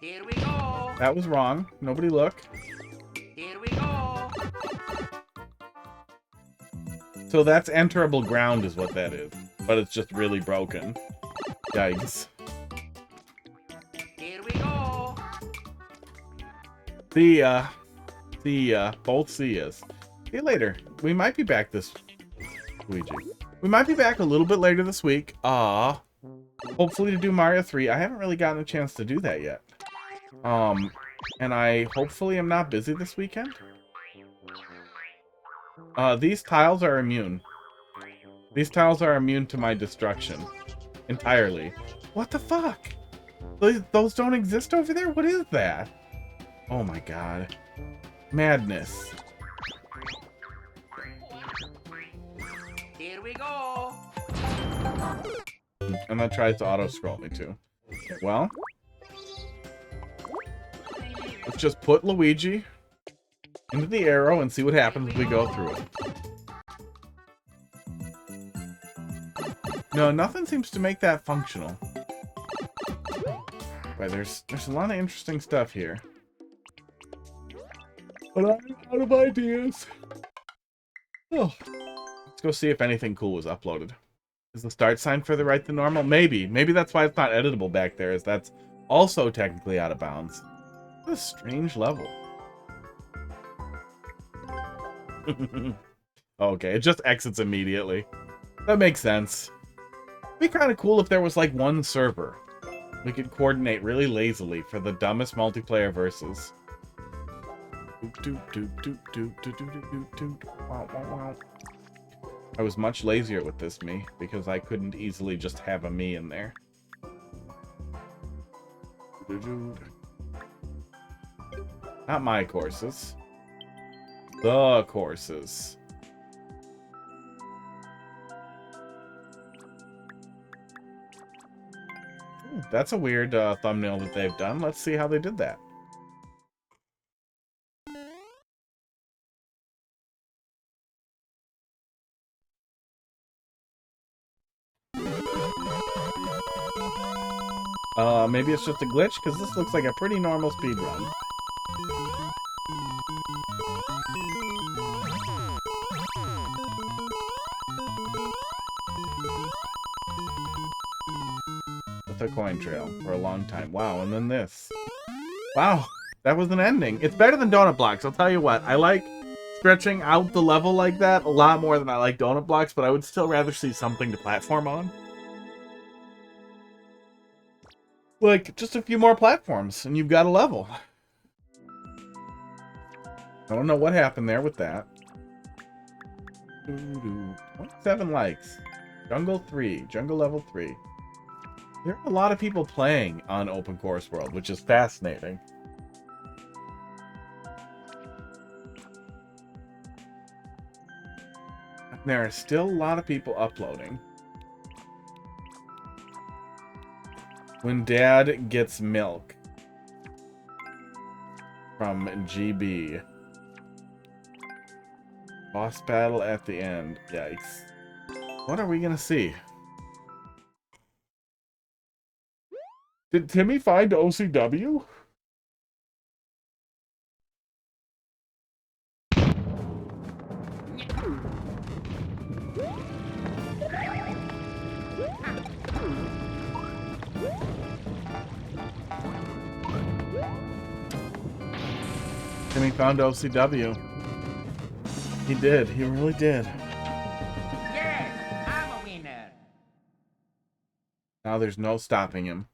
Here we go. That was wrong. Nobody look. Here we go. So that's enterable ground is what that is. But it's just really broken. Yikes. Here we go. See ya. See ya. Both see us. See you later. We might be back this... Luigi. We might be back a little bit later this week. Hopefully to do Mario 3. I haven't really gotten a chance to do that yet. And I hopefully am not busy this weekend. These tiles are immune. These tiles are immune to my destruction. Entirely. What the fuck? Those don't exist over there? What is that? Oh my god. Madness. Here we go. And that tries to auto-scroll me too. Okay, well. Let's just put Luigi into the arrow and see what happens if we go through it. No, nothing seems to make that functional. But there's a lot of interesting stuff here. But I'm out of ideas. Oh. Let's go see if anything cool was uploaded. Is the start sign further right than normal? Maybe. Maybe that's why it's not editable back there, is that's also technically out of bounds. What a strange level. Okay, it just exits immediately. That makes sense. It'd be kind of cool if there was like one server. We could coordinate really lazily for the dumbest multiplayer versus. I was much lazier with this me because I couldn't easily just have a me in there. Not my courses. The courses. Ooh, that's a weird thumbnail that they've done. Let's see how they did that. Maybe it's just a glitch, because this looks like a pretty normal speedrun. With a coin trail for a long time. Wow, and then this. Wow, that was an ending. It's better than donut blocks, I'll tell you what. I like stretching out the level like that a lot more than I like donut blocks, but I would still rather see something to platform on. Like, just a few more platforms, and you've got a level. I don't know what happened there with that. 27 likes. Jungle 3. Jungle level 3. There are a lot of people playing on Open Course World, which is fascinating. There are still a lot of people uploading. When Dad gets milk from GB. Boss battle at the end. Yikes. What are we gonna see? Did Timmy find OCW? Timmy found OCW. He did. He really did. Yes, I'm a winner. Now there's no stopping him.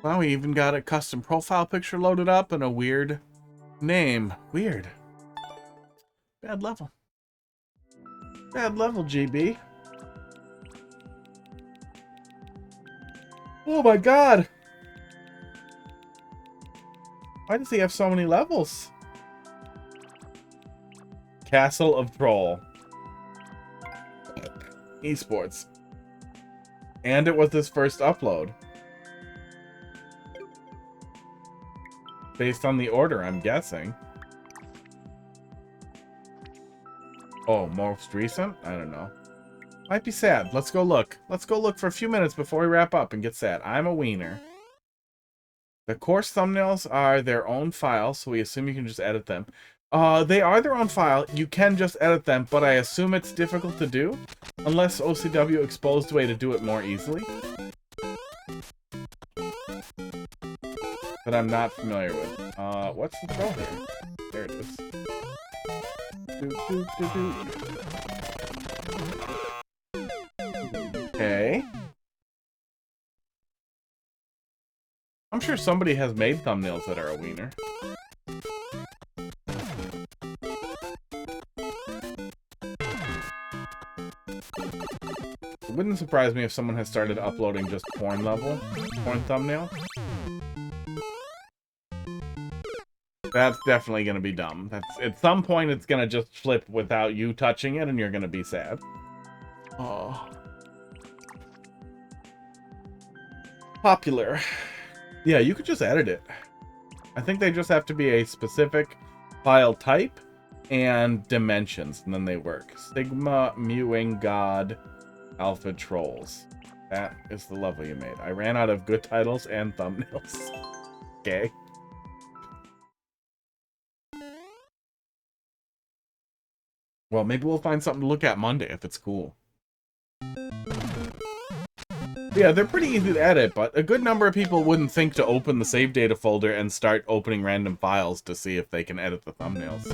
Wow, we even got a custom profile picture loaded up and a weird name. Weird. Bad level. Bad level, GB. Oh my god! Why does he have so many levels? Castle of Troll. Esports. And it was his first upload. Based on the order, I'm guessing. Oh, most recent? I don't know. Might be sad. Let's go look. Let's go look for a few minutes before we wrap up and get sad. I'm a wiener. The course thumbnails are their own files, so we assume you can just edit them. They are their own file. You can just edit them, but I assume it's difficult to do. Unless OCW exposed a way to do it more easily. That I'm not familiar with. What's the troll here? There it is. Okay. I'm sure somebody has made thumbnails that are a wiener. It wouldn't surprise me if someone has started uploading just porn thumbnail. That's definitely gonna be dumb. At some point it's gonna just flip without you touching it and you're gonna be sad. Oh. Popular. Yeah, you could just edit it. I think they just have to be a specific file type and dimensions, and then they work. Sigma, mewing, God, alpha trolls. That is the level you made. I ran out of good titles and thumbnails. Okay. Well, maybe we'll find something to look at Monday if it's cool. Yeah, they're pretty easy to edit, but a good number of people wouldn't think to open the save data folder and start opening random files to see if they can edit the thumbnails.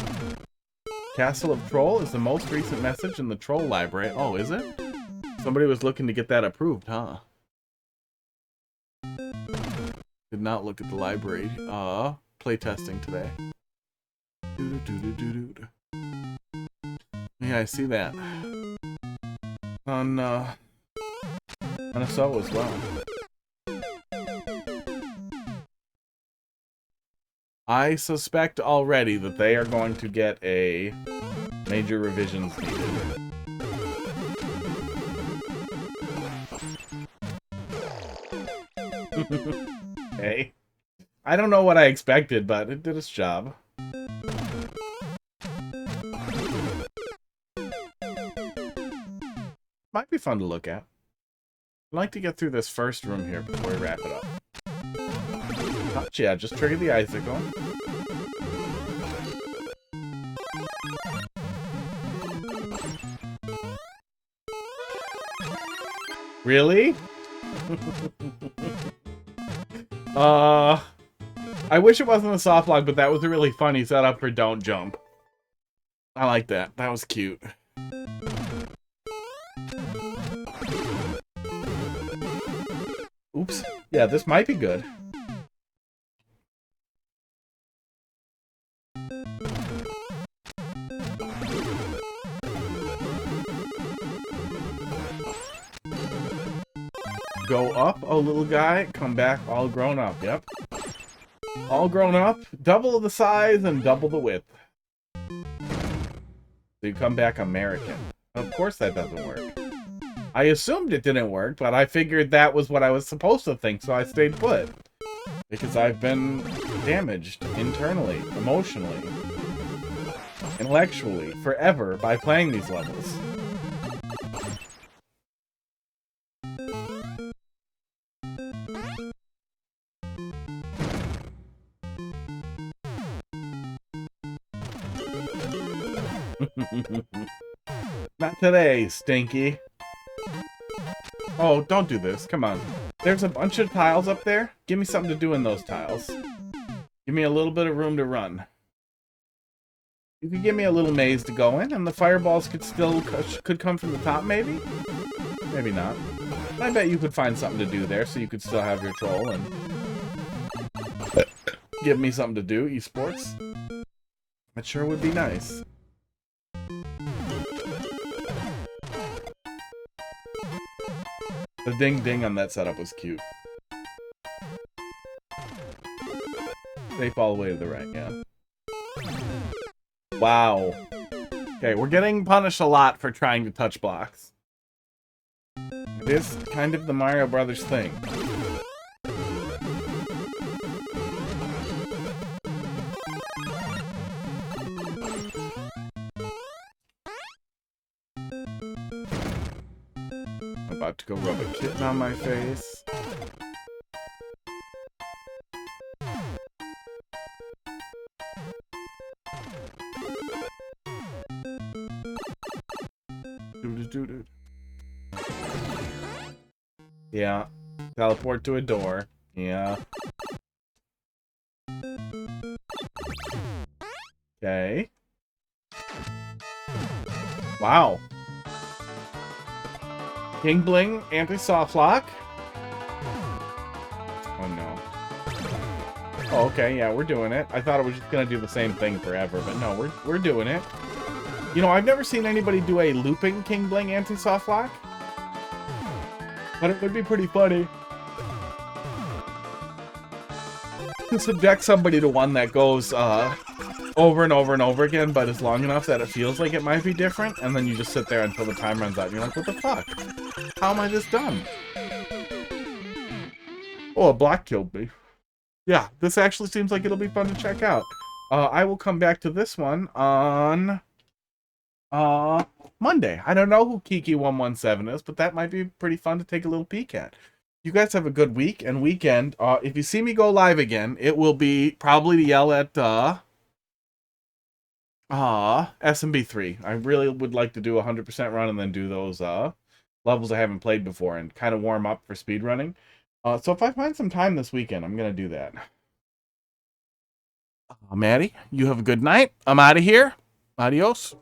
Castle of Troll is the most recent message in the troll library. Oh, is it? Somebody was looking to get that approved, huh? Did not look at the library. Playtesting today. Yeah, I see that. On a SO as well. I suspect already that they are going to get a major revisions needed. Okay. I don't know what I expected, but it did its job. Might be fun to look at. I'd like to get through this first room here before we wrap it up. Yeah, just trigger the icicle. Really? I wish it wasn't a soft log, but that was a really funny setup for Don't Jump. I like that. That was cute. Oops. Yeah, this might be good. Go up, oh little guy, come back all grown up. Yep. All grown up, double the size and double the width. So you come back American. Of course that doesn't work. I assumed it didn't work, but I figured that was what I was supposed to think, so I stayed put. Because I've been damaged internally, emotionally, intellectually, forever by playing these levels. Not today, Stinky. Oh, don't do this. Come on. There's a bunch of tiles up there. Give me something to do in those tiles. Give me a little bit of room to run. You could give me a little maze to go in, and the fireballs could come from the top, maybe? Maybe not. I bet you could find something to do there, so you could still have your troll and give me something to do, esports. That sure would be nice. The ding-ding on that setup was cute. Safe all the way to the right, yeah. Wow. Okay, we're getting punished a lot for trying to touch blocks. It is kind of the Mario Brothers thing. About to go rub a kitten on my face. Yeah. Teleport to a door. Yeah. Okay. Wow. King Bling, anti-soft lock. Oh no. Oh, okay, yeah, we're doing it. I thought it was just gonna do the same thing forever, but no, we're doing it. You know, I've never seen anybody do a looping King Bling anti-soft lock. But it would be pretty funny to subject somebody to one that goes over and over and over again, but is long enough that it feels like it might be different, and then you just sit there until the time runs out and you're like, what the fuck? How am I this done? Oh, a block killed me. Yeah, this actually seems like it'll be fun to check out. I will come back to this one on Monday. I don't know who Kiki117 is, but that might be pretty fun to take a little peek at. You guys have a good week and weekend. If you see me go live again, it will be probably to yell at SMB3. I really would like to do a 100% run and then do those levels I haven't played before and kind of warm up for speedrunning. So if I find some time this weekend, I'm going to do that. Maddie, you have a good night. I'm out of here. Adios.